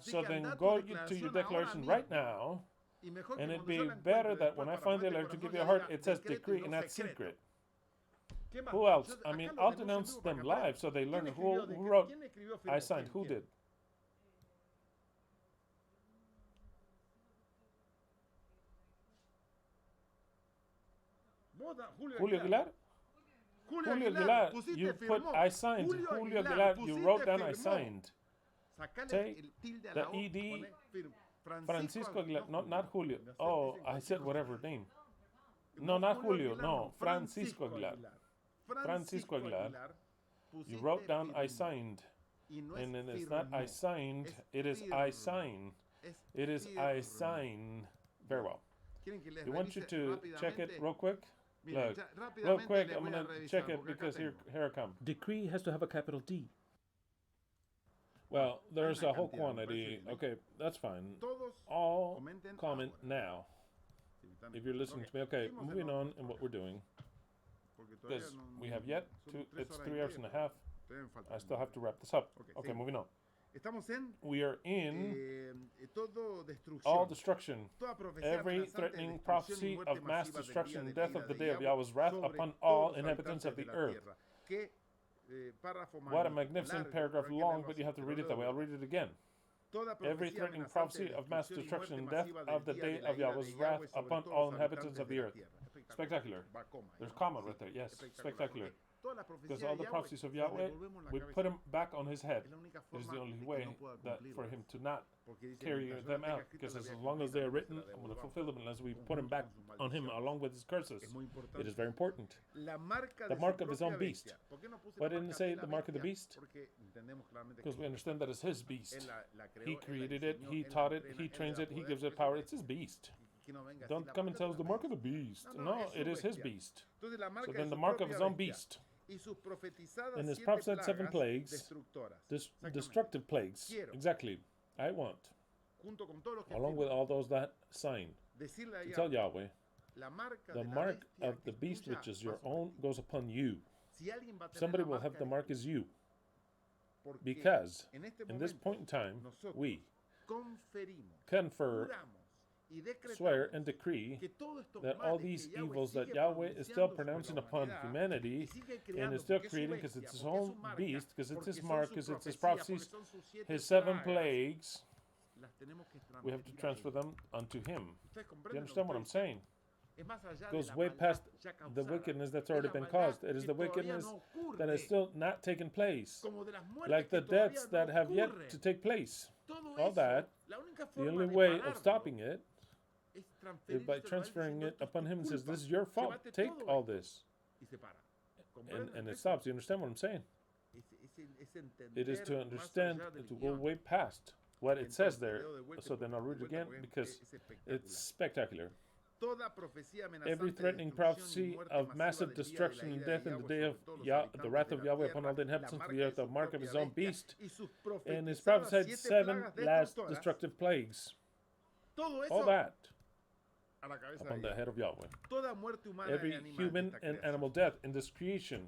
So then go to your declaration right now, and it'd be better that when I find the letter to give you a heart, it says decree and not secret. Who else? I mean, I'll denounce them live so they learn who wrote, I signed, who did. Julio Aguilar? Julio Aguilar, you put I signed. Julio Aguilar, you wrote down I signed. Take the ED, Francisco Aguilar, not Julio. Oh, I said whatever name. No, not Julio, no, Francisco Aguilar. Francisco Aguilar, you wrote down I signed. And then it's not I signed, it is I sign. It is I sign. Very well. I want you to check it real quick. Look, real quick, I'm going to check it because here I come. Decree has to have a capital D. Well, there's a whole quantity. Okay, that's fine. All comment now. If you're listening to me. Okay, moving on in what we're doing. Because we have yet to, it's 3 hours and a half. I still have to wrap this up. Okay, moving on. We are in all destruction, every threatening prophecy of mass destruction and death of the day of Yahweh's wrath upon all inhabitants of the earth. What a magnificent paragraph long, but you have to read it that way. I'll read it again. Every threatening prophecy of mass destruction and death of the day of Yahweh's wrath upon all inhabitants of the earth. Spectacular. There's comma right there. Yes, spectacular. Because all the prophecies of Yahweh, we put him back on his head. It is the only way that for him to not carry them out. Because as long as they are written, I'm going to fulfill them unless we put him back on him along with his curses. It is very important. The mark of his own beast. Why didn't it say the mark of the beast? Because we understand that it's his beast. He created it, he taught it, he trains it, he gives it power. It's his beast. Don't come and tell us the mark of the beast. No, it is his beast. So then the mark of his own beast. And his prophesied 7 plagues, destructive plagues. Exactly. I want, along with all those that sign, to tell Yahweh, the mark of the beast which is your own goes upon you. Somebody will have the mark as you. Because in this point in time, we confer, swear and decree that all these evils that Yahweh is still pronouncing upon humanity and is still creating, because it's his own beast, because it's his mark, because it's his prophecies, his 7 plagues, we have to transfer them unto him. Do you understand what I'm saying? It goes way past the wickedness that's already been caused. It is the wickedness that is still not taken place, like the deaths that have yet to take place. All that, the only way of stopping it is by transferring it upon him and says, this is your fault, take all this. And it stops. You understand what I'm saying? It is to understand, to go way past what it says there. So then I'll read it again because it's spectacular. Every threatening prophecy of massive destruction and death in the day of the wrath of Yahweh upon all the inhabitants of the earth, the mark of his own beast, and his prophesied 7 last destructive plagues. All that upon the head of Yahweh. Every human and animal death in this creation.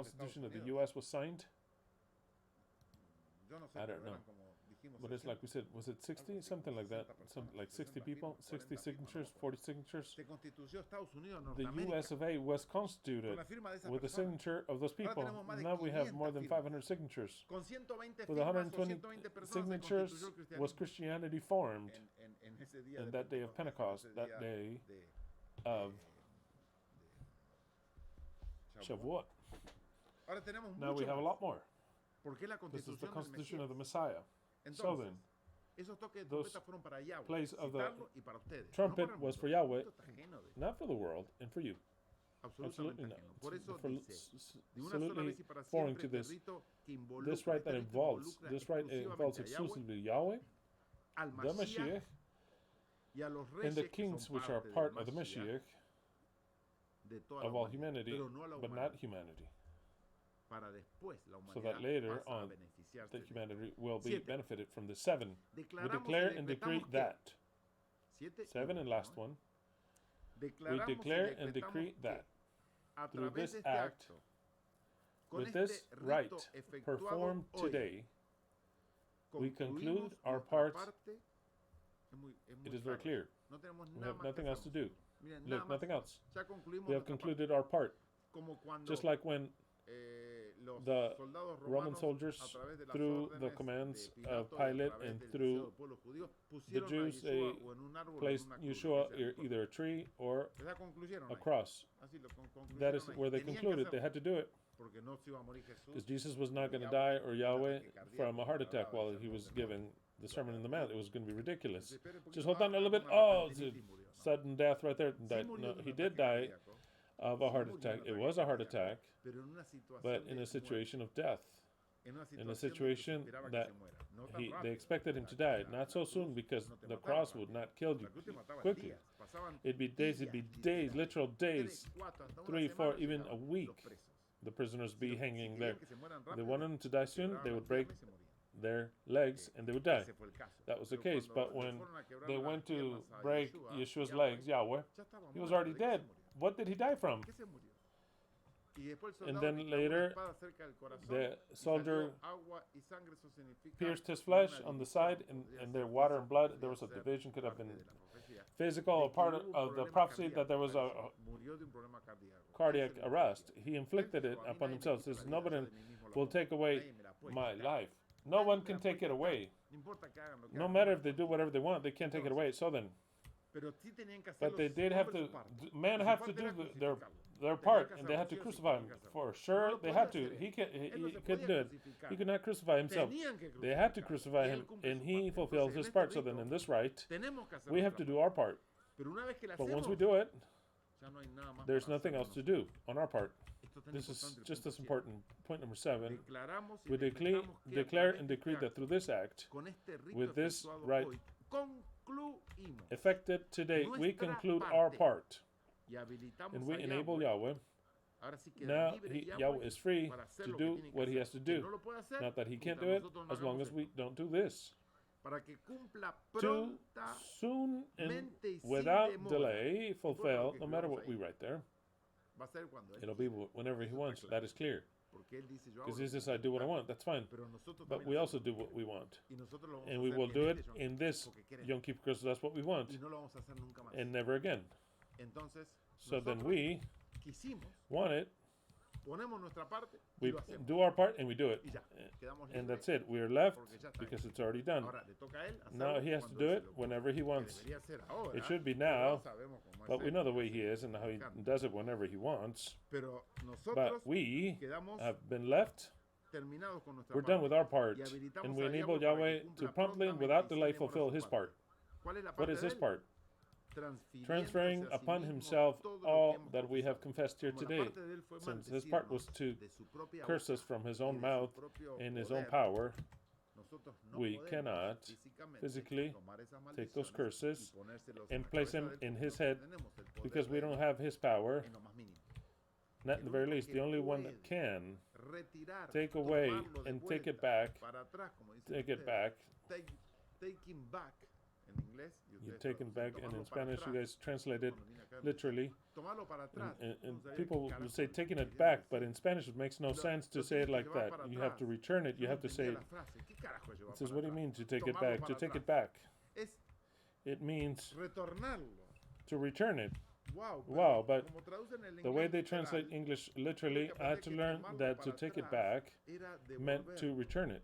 Constitution of the U.S. was signed? Yo no sé, I pero don't know. eran como dijimos, But it's like we said, was it 60? Something like that. Some like 60 people, 60 signatures, 40 signatures. se constituyó Estados Unidos, The Norteamérica, US of A was con constituted la firma de esa with the persona. signature of those people. tenemos más de Now we have 500 more than firmas. 500 signatures. Con 120 With firmas o 120 120 personas se signatures constituyó el was cristianismo Christianity formed. en and that day of Pentecost, that day of Shavuot. Now we have a lot more. This is the constitution of the Messiah. So then, those plays of the trumpet was for Yahweh, not for the world, and for you. Absolutely not. Absolutely foreign to this. This rite that involves exclusively Yahweh, the Mashiach, and the kings which are part of the Mashiach of all humanity, but not humanity. So that later on, the humanity will be benefited from the 7. We declare and decree that. 7 and last one. We declare and decree that through this act, with this rite performed today, we conclude our part. It is very clear. We have nothing else to do. Look, nothing else. We have concluded our part. Just like when the Roman soldiers, through the commands of Pilate and through the Jews, they placed Yeshua either a tree or a cross. That is where they concluded they had to do it. Because Jesus was not going to die, or Yahweh, from a heart attack while he was giving the Sermon on the Mount. It was going to be ridiculous. Just hold on a little bit. Oh, it's a sudden death right there. No, he did die of a heart attack. It was a heart attack, but in a situation of death. In a situation that they expected him to die. Not so soon, because the cross would not kill you quickly. It'd be days, literal days, 3, 4, even a week. The prisoners be hanging there. They wanted them to die soon, they would break their legs and they would die. That was the case. But when they went to break Yeshua's legs, Yahweh, he was already dead. What did he die from? And then later, the soldier pierced his flesh on the side, and there water and blood. There was a division, could have been physical, a part of the prophecy that there was a cardiac arrest. He inflicted it upon himself. Says, nobody will take away my life. No one can take it away. No matter if they do whatever they want, they can't take it away. So then, but they did have to, men have to do their part, and they had to crucify him. For sure, they had to. He couldn't do it. He could not crucify himself. They had to crucify him, and he fulfills his part. So then in this rite, we have to do our part. But once we do it, there's nothing else to do on our part. This is just as important. Point number 7. We declare and decree that through this act, with this rite effected today, we conclude our part. And we enable Yahweh. Now Yahweh is free to do what he has to do. Not that he can't do it, as long as we don't do this. To soon and without delay fulfill, no matter what we write there. It'll be whenever he wants. That is clear. Because he says, I do what I want. That's fine. But we also do what we want. And we will do it in this Yom Kippur, because that's what we want. And never again. So then we want it. We do our part and we do it. And that's it. We are left because it's already done. Now he has to do it whenever he wants. It should be now, but we know the way he is and how he does it whenever he wants. But we have been left. We're done with our part. And we enable Yahweh to promptly and without delay fulfill his part. What is his part? Transferring upon himself all that we have confessed here today, since his part was to curse us from his own mouth in his own power. We cannot physically take those curses and place them in his head, because we don't have his power. Not in the very least. The only one that can take away and take it back, you take it back, and in Spanish you guys translate it literally. And people will say taking it back, but in Spanish it makes no sense to say it like that. You have to return it. You have to say it. It says, what do you mean to take it back? To take it back. It means to return it. Wow, but the way they translate English literally, I had to learn that to take it back meant to return it.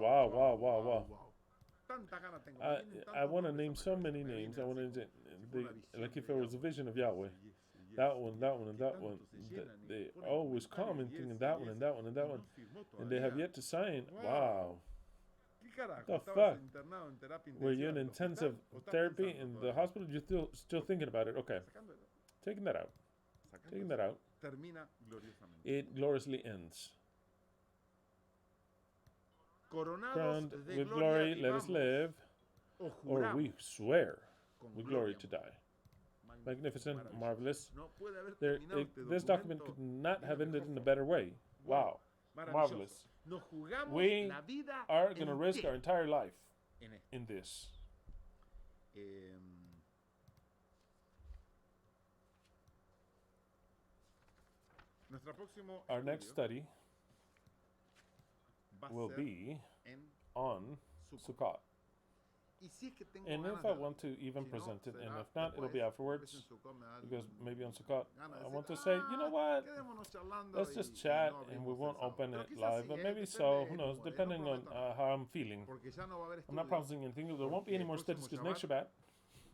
Wow, wow, wow, wow. Tanta gana tengo. I, Vienen I tantos want to nombres name a so mi many cabeza, names. me I want viene to, así como la visión like if de it was a Yahweh. vision of Yahweh. Yes, yes, That one, yes, that one, and que that tanto one. se llenan y They ponen always comentarios, commenting yes, on that yes, one and that one and that y one. no firmó And they have todavía. yet to sign. Wow. Wow. ¿Qué carajo? The ¿Estabas fuck? internado en terapia Were you intensiva in del intensive hospital? ¿O estás therapy pensando in the todavía? hospital? You're still thinking about it. Okay. Sacándolo. Taking that out. Sacando Taking eso, that out. termina gloriosamente. It gloriously ends. Coronados Crowned de with gloria glory, let us vivamos live, o or juramos. we swear. with glory to die. Magnificent, marvelous. No puede haber There, terminado este this document could not have ended in a better way. Wow, marvelous. Nos jugamos We la vida are going to risk our entire life en esto. in this. Nuestro próximo Our next estudio study va a will ser be en on Sukkot. Y si es que tengo And ganas if I de- want to even si no, present it, and será if not, it'll be después. afterwards. En Sukkot me da Because maybe on Sukkot, ganas de I decir, want to say, you know what? quedémonos charlando Let's y- just y chat no and we abrimos won't el sábado. open Pero it quizás live, sí, but maybe depende so, who de knows, cómo, no depending on prometo nada. how I'm feeling. Porque ya no va a haber I'm not estudio. promising anything, there won't be any more Porque el studies because next próximo Shabbat,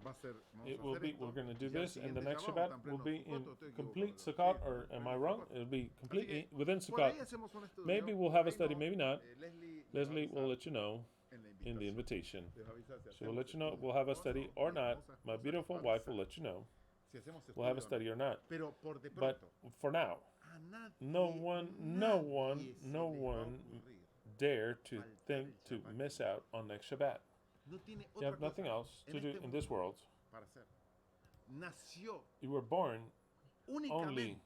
Va a ser, vamos it a will hacer be, esto, we're going to do y ya el this, and the siguiente next Shabbat Shabbat vamos a will pleno be Sukkot, in o estoy complete equivocado. Sukkot, Sí, or am pleno I wrong? Sukkot. It'll be Así complete que within por ahí Sukkot. hacemos un estudio. Maybe we'll have a Ahí study, no, maybe not. Leslie Leslie will let you know en la in the invitación. invitation. Les avisa si She will hacemos let you know if estudio we'll have a o study no, or y not. vamos a- My vamos a beautiful wife will avisar let you know. si hacemos We'll have a estudio o no. study or not. Pero por de But pronto, for now, a nadie, no one nadie se no le va a one ocurrir dare to faltar think el to Shabbat. miss out on next Shabbat. No tiene You otra have nothing cosa else to en do este in this mundo world. para hacer. Nació You were born únicamente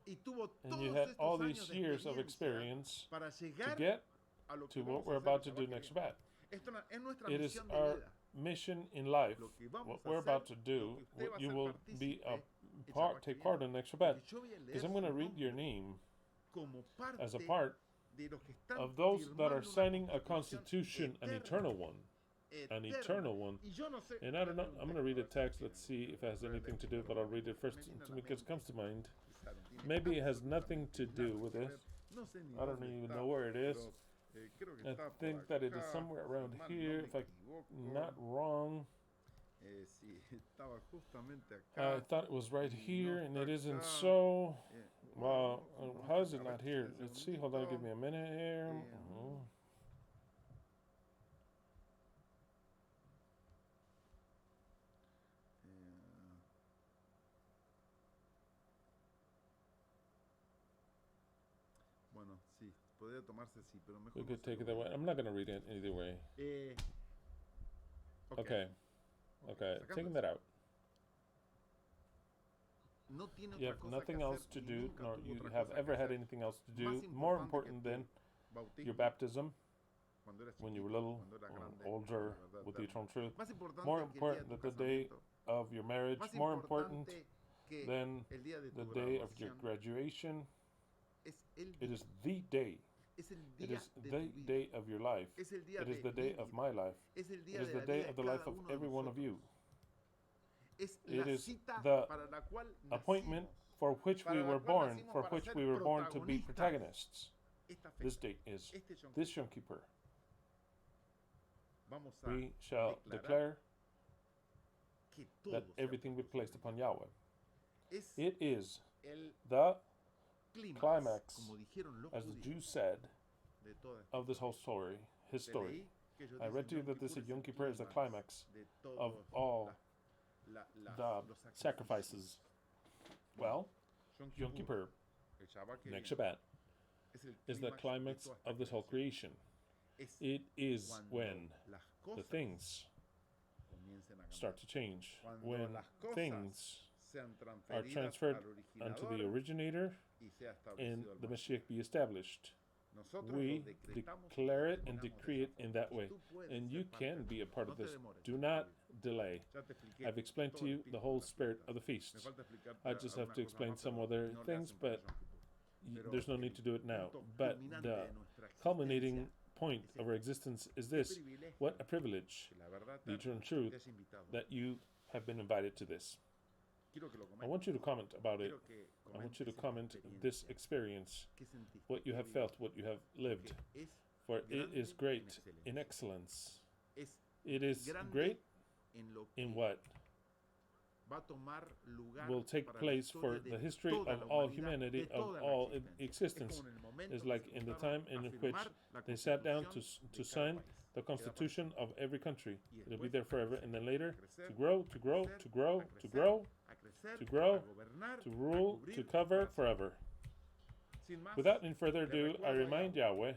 y tuvo and you todos had estos all años these de years of experiencia experience para to llegar get a lo to que what vamos we're a hacer about to el do Shabbat que next viene. Shabbat. Esto es nuestra It is misión de our vida. mission in life. Lo que vamos What a we're hacer, about to lo do, que usted va what a you ser will be partícipe el part, Shabbat que take part viene. in next Shabbat. Porque yo voy a leer Because I'm su going to read your nombre name como as a parte part de los que están of those that are firmando una signing a constitución constitution, an eterna, eternal one. An eterna. eternal one. Y yo no sé, And I don't know, voy a leer I'm un going to read a texto, a ver text. si Let's tiene- see if it has voy a anything to leer do, texto, but I'll read it me first viene a la because it mente. comes to mind. Claro, tiene Maybe it has nothing to absolutamente do nada with que this. ver. No sé ni I don't dónde even está, know where it is. pero, creo que I está por think that it is acá, somewhere si around mal here, no if me I'm equivoco. not wrong. Sí, estaba justamente acá. I thought it was right No here, and it está isn't acá. so. Bueno, Well, vamos how a is it ver, not here? un Let's see. Hold on, give segundito. me a minute here. Bueno, sí, podría tomarse sí, pero mejor We no could se take it lo that way. voy a- I'm not going to read it either way. Okay. Okay. Sacando Taking eso. that out. No tiene You otra have cosa nothing que else hacer to y do, nunca nor tuvo you otra have cosa que ever had hacer. anything else to Más do more importante que important tu than bautismo your baptism cuando eras when you were chiquito, little cuando eras or grande, older la verdad with the eterna. eternal truth. Más importante More que el día important de than tu the day casamiento, of your marriage, más more important importante que than el día de the tu day of your graduación, graduation. es el It día, is the day. es el It día is de the tu vida, day of your life. es el día It is de the day mi of vida, my life. es el It día is de the la day vida of de the life cada of uno de every one of you. nosotros. Es It la is cita the para la cual appointment nacimos. for which we Para la were cual born, nacimos for para which ser we were born to be protagonistas. protagonists. Esta This fecha, date is este Yom this Kippur, Yom Kippur. vamos a We shall declarar declare que todo that sea everything be puesto placed sobre upon Yahweh. Es It is el the clímax, climax, como dijeron los as the judíos, Jews said, de toda esta of this whole story, his Te story. leí que ellos I read dicen to you Yom that this Kippur Yom el Kippur is the clímax climax de of todos all the los sacrifices. Well, Yom Kippur, Kippur, el Shabbat que next viene, Shabbat, es el is the clímax climax de toda esta of this whole creation. Es It is cuando when las the cosas things comiencen a cambiar. start to change, Cuando when las cosas things sean are transferidas transferred al unto the originador originator y sea and establecido el the Mashiach. Mashiach be established. Nosotros We lo decretamos y declare it lo and determinamos de decree esa it in forma. that way. Tú puedes And ser you parte can de be a eso. part No of te this. demores. Do not delay. Ya te expliqué I've explained todo to el you espíritu the de whole las spirit fiestas. of the Me feast. falta explicarte I just have algunas to cosas explain más, some pero other no le things, hacen por but Yom Kippur. Pero there's no need el to do it now. punto But culminante the de nuestra culminating existencia point es of our existence is this. privilegio What a privilege, que la verdad the eterna eternal te truth, has invitado. that you have been invited to this. Quiero que lo I comentes. want you to comment about it. Quiero que I want you to comentes esta comment this experiencia. experience, ¿Qué sentiste? what you ¿Qué have viviste? felt, what you have lived. Porque es For it grande is en great excelencia. in excellence. Es It is grande great en lo in que what va a tomar lugar will take para la place historia for de the history toda of la all humanidad, humanity, de of toda la all existencia. existence. Es como en el momento Is que like se in the juntaron time a in which firmar la they sat down constitución to de cada sign país. the Queda para constitution of every country. Y It'll be después there a forever, crecer, and then later a crecer, to grow, to grow, crecer, to grow, a to crecer, grow, a crecer, to grow, a gobernar, to a rule, cubrir, to cover para siempre. forever. Sin más, Without any further le ado, I recuerdo a remind Yahweh,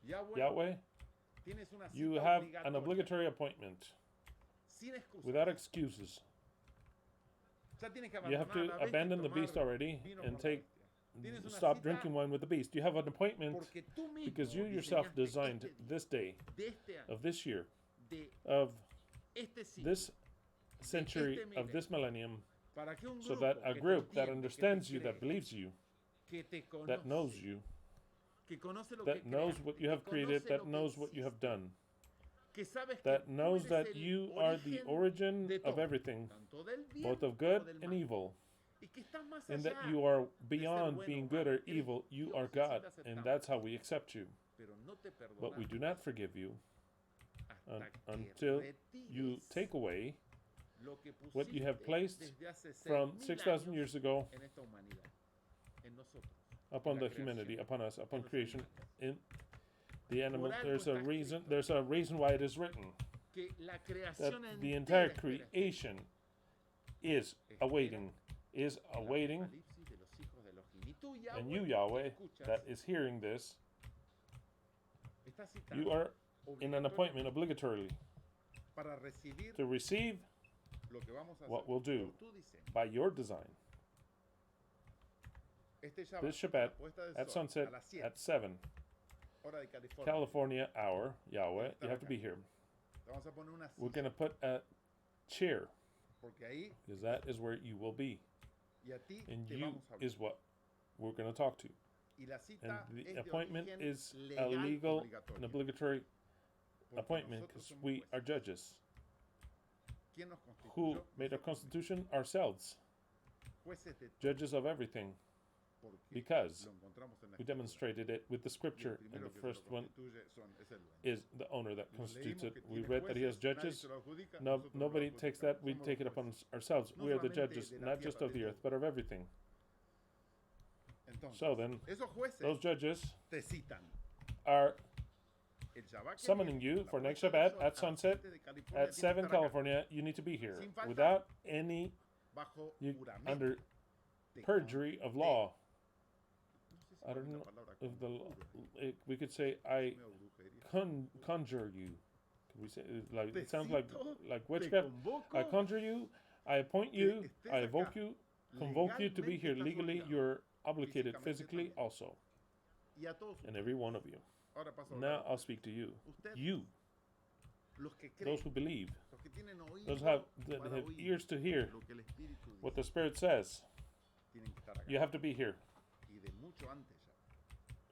Yahweh, Yahweh You have an obligatory appointment without excuses. You have to abandon the beast already and stop drinking wine with the beast. You have an appointment because you yourself designed this day of this year, of this century, of this millennium, so that a group that understands you, that believes you, that knows you, that knows what you have created, that knows what you have done, that knows that you are the origin of everything, both of good and evil, and that you are beyond being good or evil. You are God, and that's how we accept you. But we do not forgive you until you take away what you have placed from 6,000 years ago upon the humanity, upon us, upon creation, in the animal. There's a reason why it is written that the entire creation is awaiting, and you, Yahweh, that is hearing this, you are in an appointment obligatorily to receive what we'll do by your design. This Shabbat at sunset at 7, California hour, Yahweh, you have to be here. We're going to put a chair, because that is where you will be. And you is what we're going to talk to. And the appointment is a legal and obligatory appointment because we are judges. Who made our constitution? Ourselves. Judges of everything. Because we demonstrated it with the scripture, and the first one is the owner that constitutes it. We read that he has judges. No, nobody takes that. We take it upon ourselves. We are the judges, not just of the earth, but of everything. So then, those judges are summoning you for next Shabbat at sunset at 7 California. You need to be here without any under perjury of law. I don't know if we could say I conjure you. Could we say it sounds like witchcraft? I conjure you. I appoint you. I evoke you. Convoke you to be here legally. You're obligated physically also, and every one of you. Now I'll speak to you. You, those who believe, those who have ears to hear what the Spirit says. You have to be here.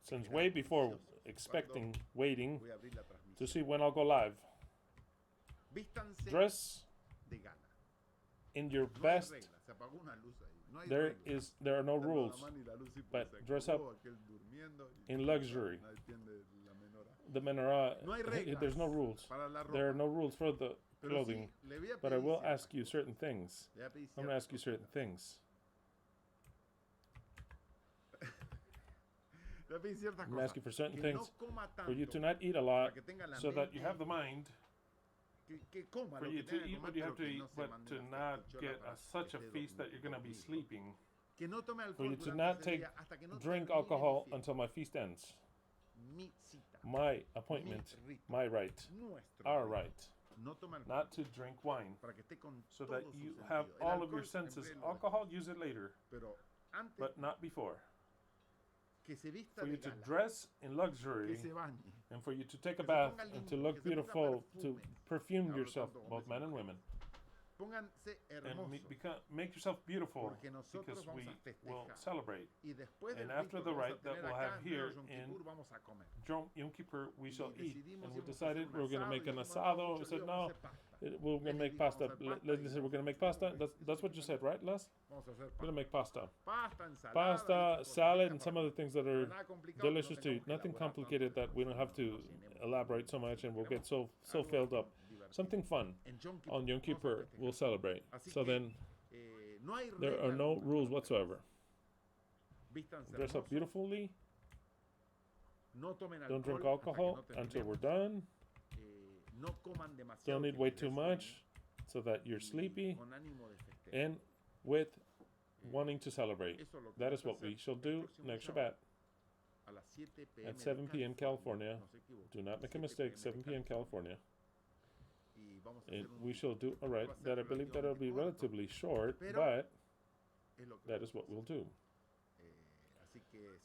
Since way before, waiting to see when I'll go live. Dress in your best. There are no rules, but dress up in luxury. The menorah, there's no rules. There are no rules for the clothing, but I will ask you certain things. I'm going to ask you certain things. I'm going to ask you for certain things, for you to not eat a lot, so that you have the mind, for you to eat what you have to eat, but to not get such a feast that you're going to be sleeping, for you to not drink alcohol until my feast ends. My appointment, my right, our right, not to drink wine, so that you have all of your senses. Alcohol, use it later, but not before. For you to dress in luxury, and for you to take a bath and to look beautiful, to perfume yourself, both men and women. And make yourself beautiful, because we will celebrate. And after the rite that we'll have here in Yom Kippur, we shall eat. And we decided we were going to make an asado. We said, no, we're going to make pasta. Leslie said, we're going to make pasta. That's what you said, right, Les? We're going to make pasta. Pasta, salad, and some other things that are delicious to eat. Nothing complicated that we don't have to elaborate so much, and we'll get so filled up. Something fun. On Yom Kippur, we'll celebrate. So then, there are no rules whatsoever. Dress up beautifully. Don't drink alcohol until we're done. Don't eat way too much, so that you're sleepy and with wanting to celebrate. That is what we shall do next Shabbat at 7 p.m. California. Do not make a mistake, 7 p.m. California. And we shall do a rite that I believe that it'll be relatively short, but that is what we'll do.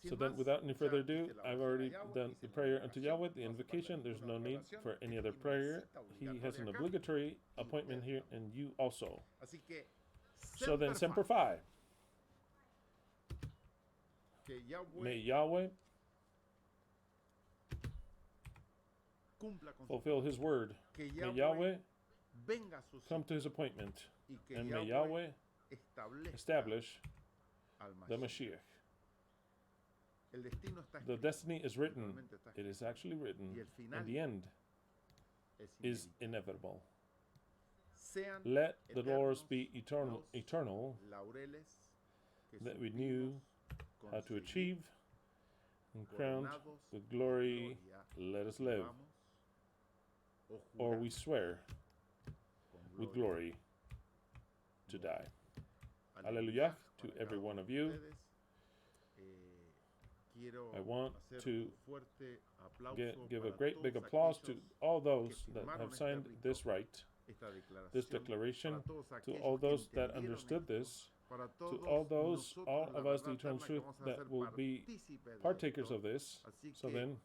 So then, without any further ado, I've already done the prayer unto Yahweh, the invocation. There's no need for any other prayer. He has an obligatory appointment here, and you also. So then, Semper Fi. May Yahweh fulfill His word. May Yahweh come to His appointment. And may Yahweh establish the Mashiach. The destiny is written. It is actually written. And the end is inevitable. Let the laurels be eternal, that we knew how to achieve, and crowned with glory, let us live. Or we swear with glory to die. Hallelujah to every one of you. I want to give a great big applause to all those that have signed this rite, this declaration, to all those that understood this, to all of us, the eternal truth, that will be partakers of this. So then,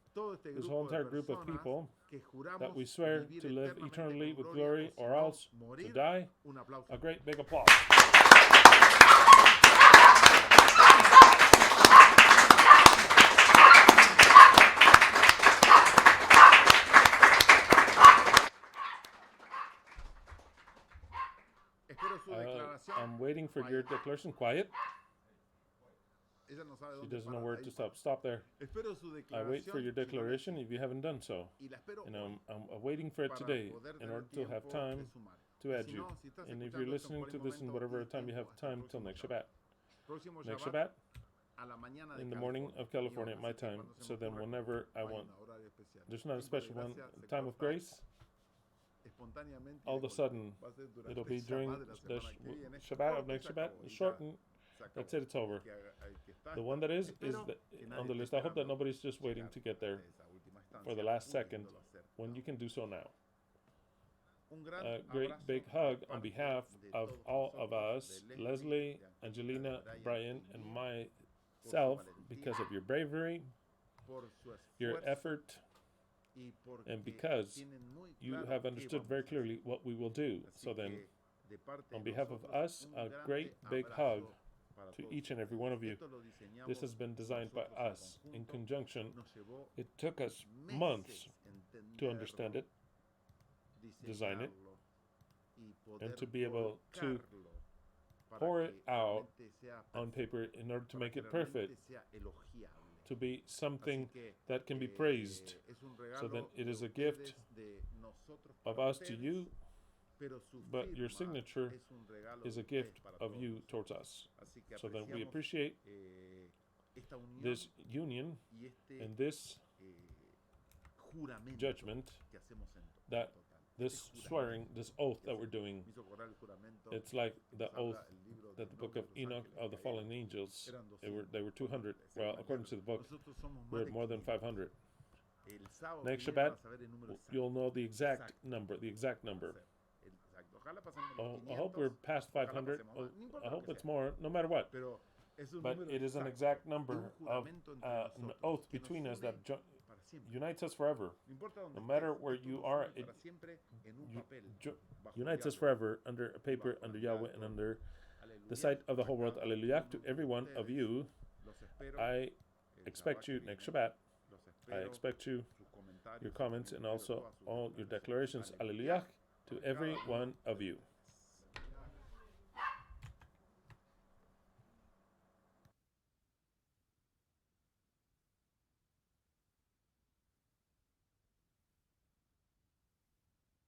this whole entire group of people that we swear to live eternally with glory or else to die, a great big applause. I'm waiting for your declaration. Quiet. She doesn't know where to stop. Stop there. I wait for your declaration if you haven't done so. And I'm waiting for it today in order to have time to add you. And if you're listening to this in whatever time you have time till next Shabbat. Next Shabbat, in the morning of California, my time. So then whenever I want, there's not a special one, time of grace. All of a sudden, it'll be during the Shabbat of next Shabbat. Shorten. That's it. It's over. The one that is on the list. I hope that nobody's just waiting to get there for the last second when you can do so now. A great big hug on behalf of all of us, Leslie, Angelina, Brian, and myself, because of your bravery, your effort, and because you have understood very clearly what we will do. So then, on behalf of us, a great big hug to each and every one of you. This has been designed by us in conjunction. It took us months to understand it, design it, and to be able to pour it out on paper in order to make it perfect, to be something that can be praised. So then it is a gift of us to you, but your signature is a gift of you towards us. So then we appreciate this union and this judgment, that this swearing, this oath that we're doing. It's like the oath that the book of Enoch of the fallen angels, they were 200. Well, according to the book, we're more than 500. Next Shabbat, you'll know the exact number. Oh, I hope we're past 500. I hope it's more, no matter what. But it is an exact number of an oath between us that unites us forever. No matter where you are, it unites us forever under a paper, under Yahweh, and under the sight of the whole world. Hallelujah to every one of you. I expect you next Shabbat. I expect you, your comments, and also all your declarations. Hallelujah to every one of you.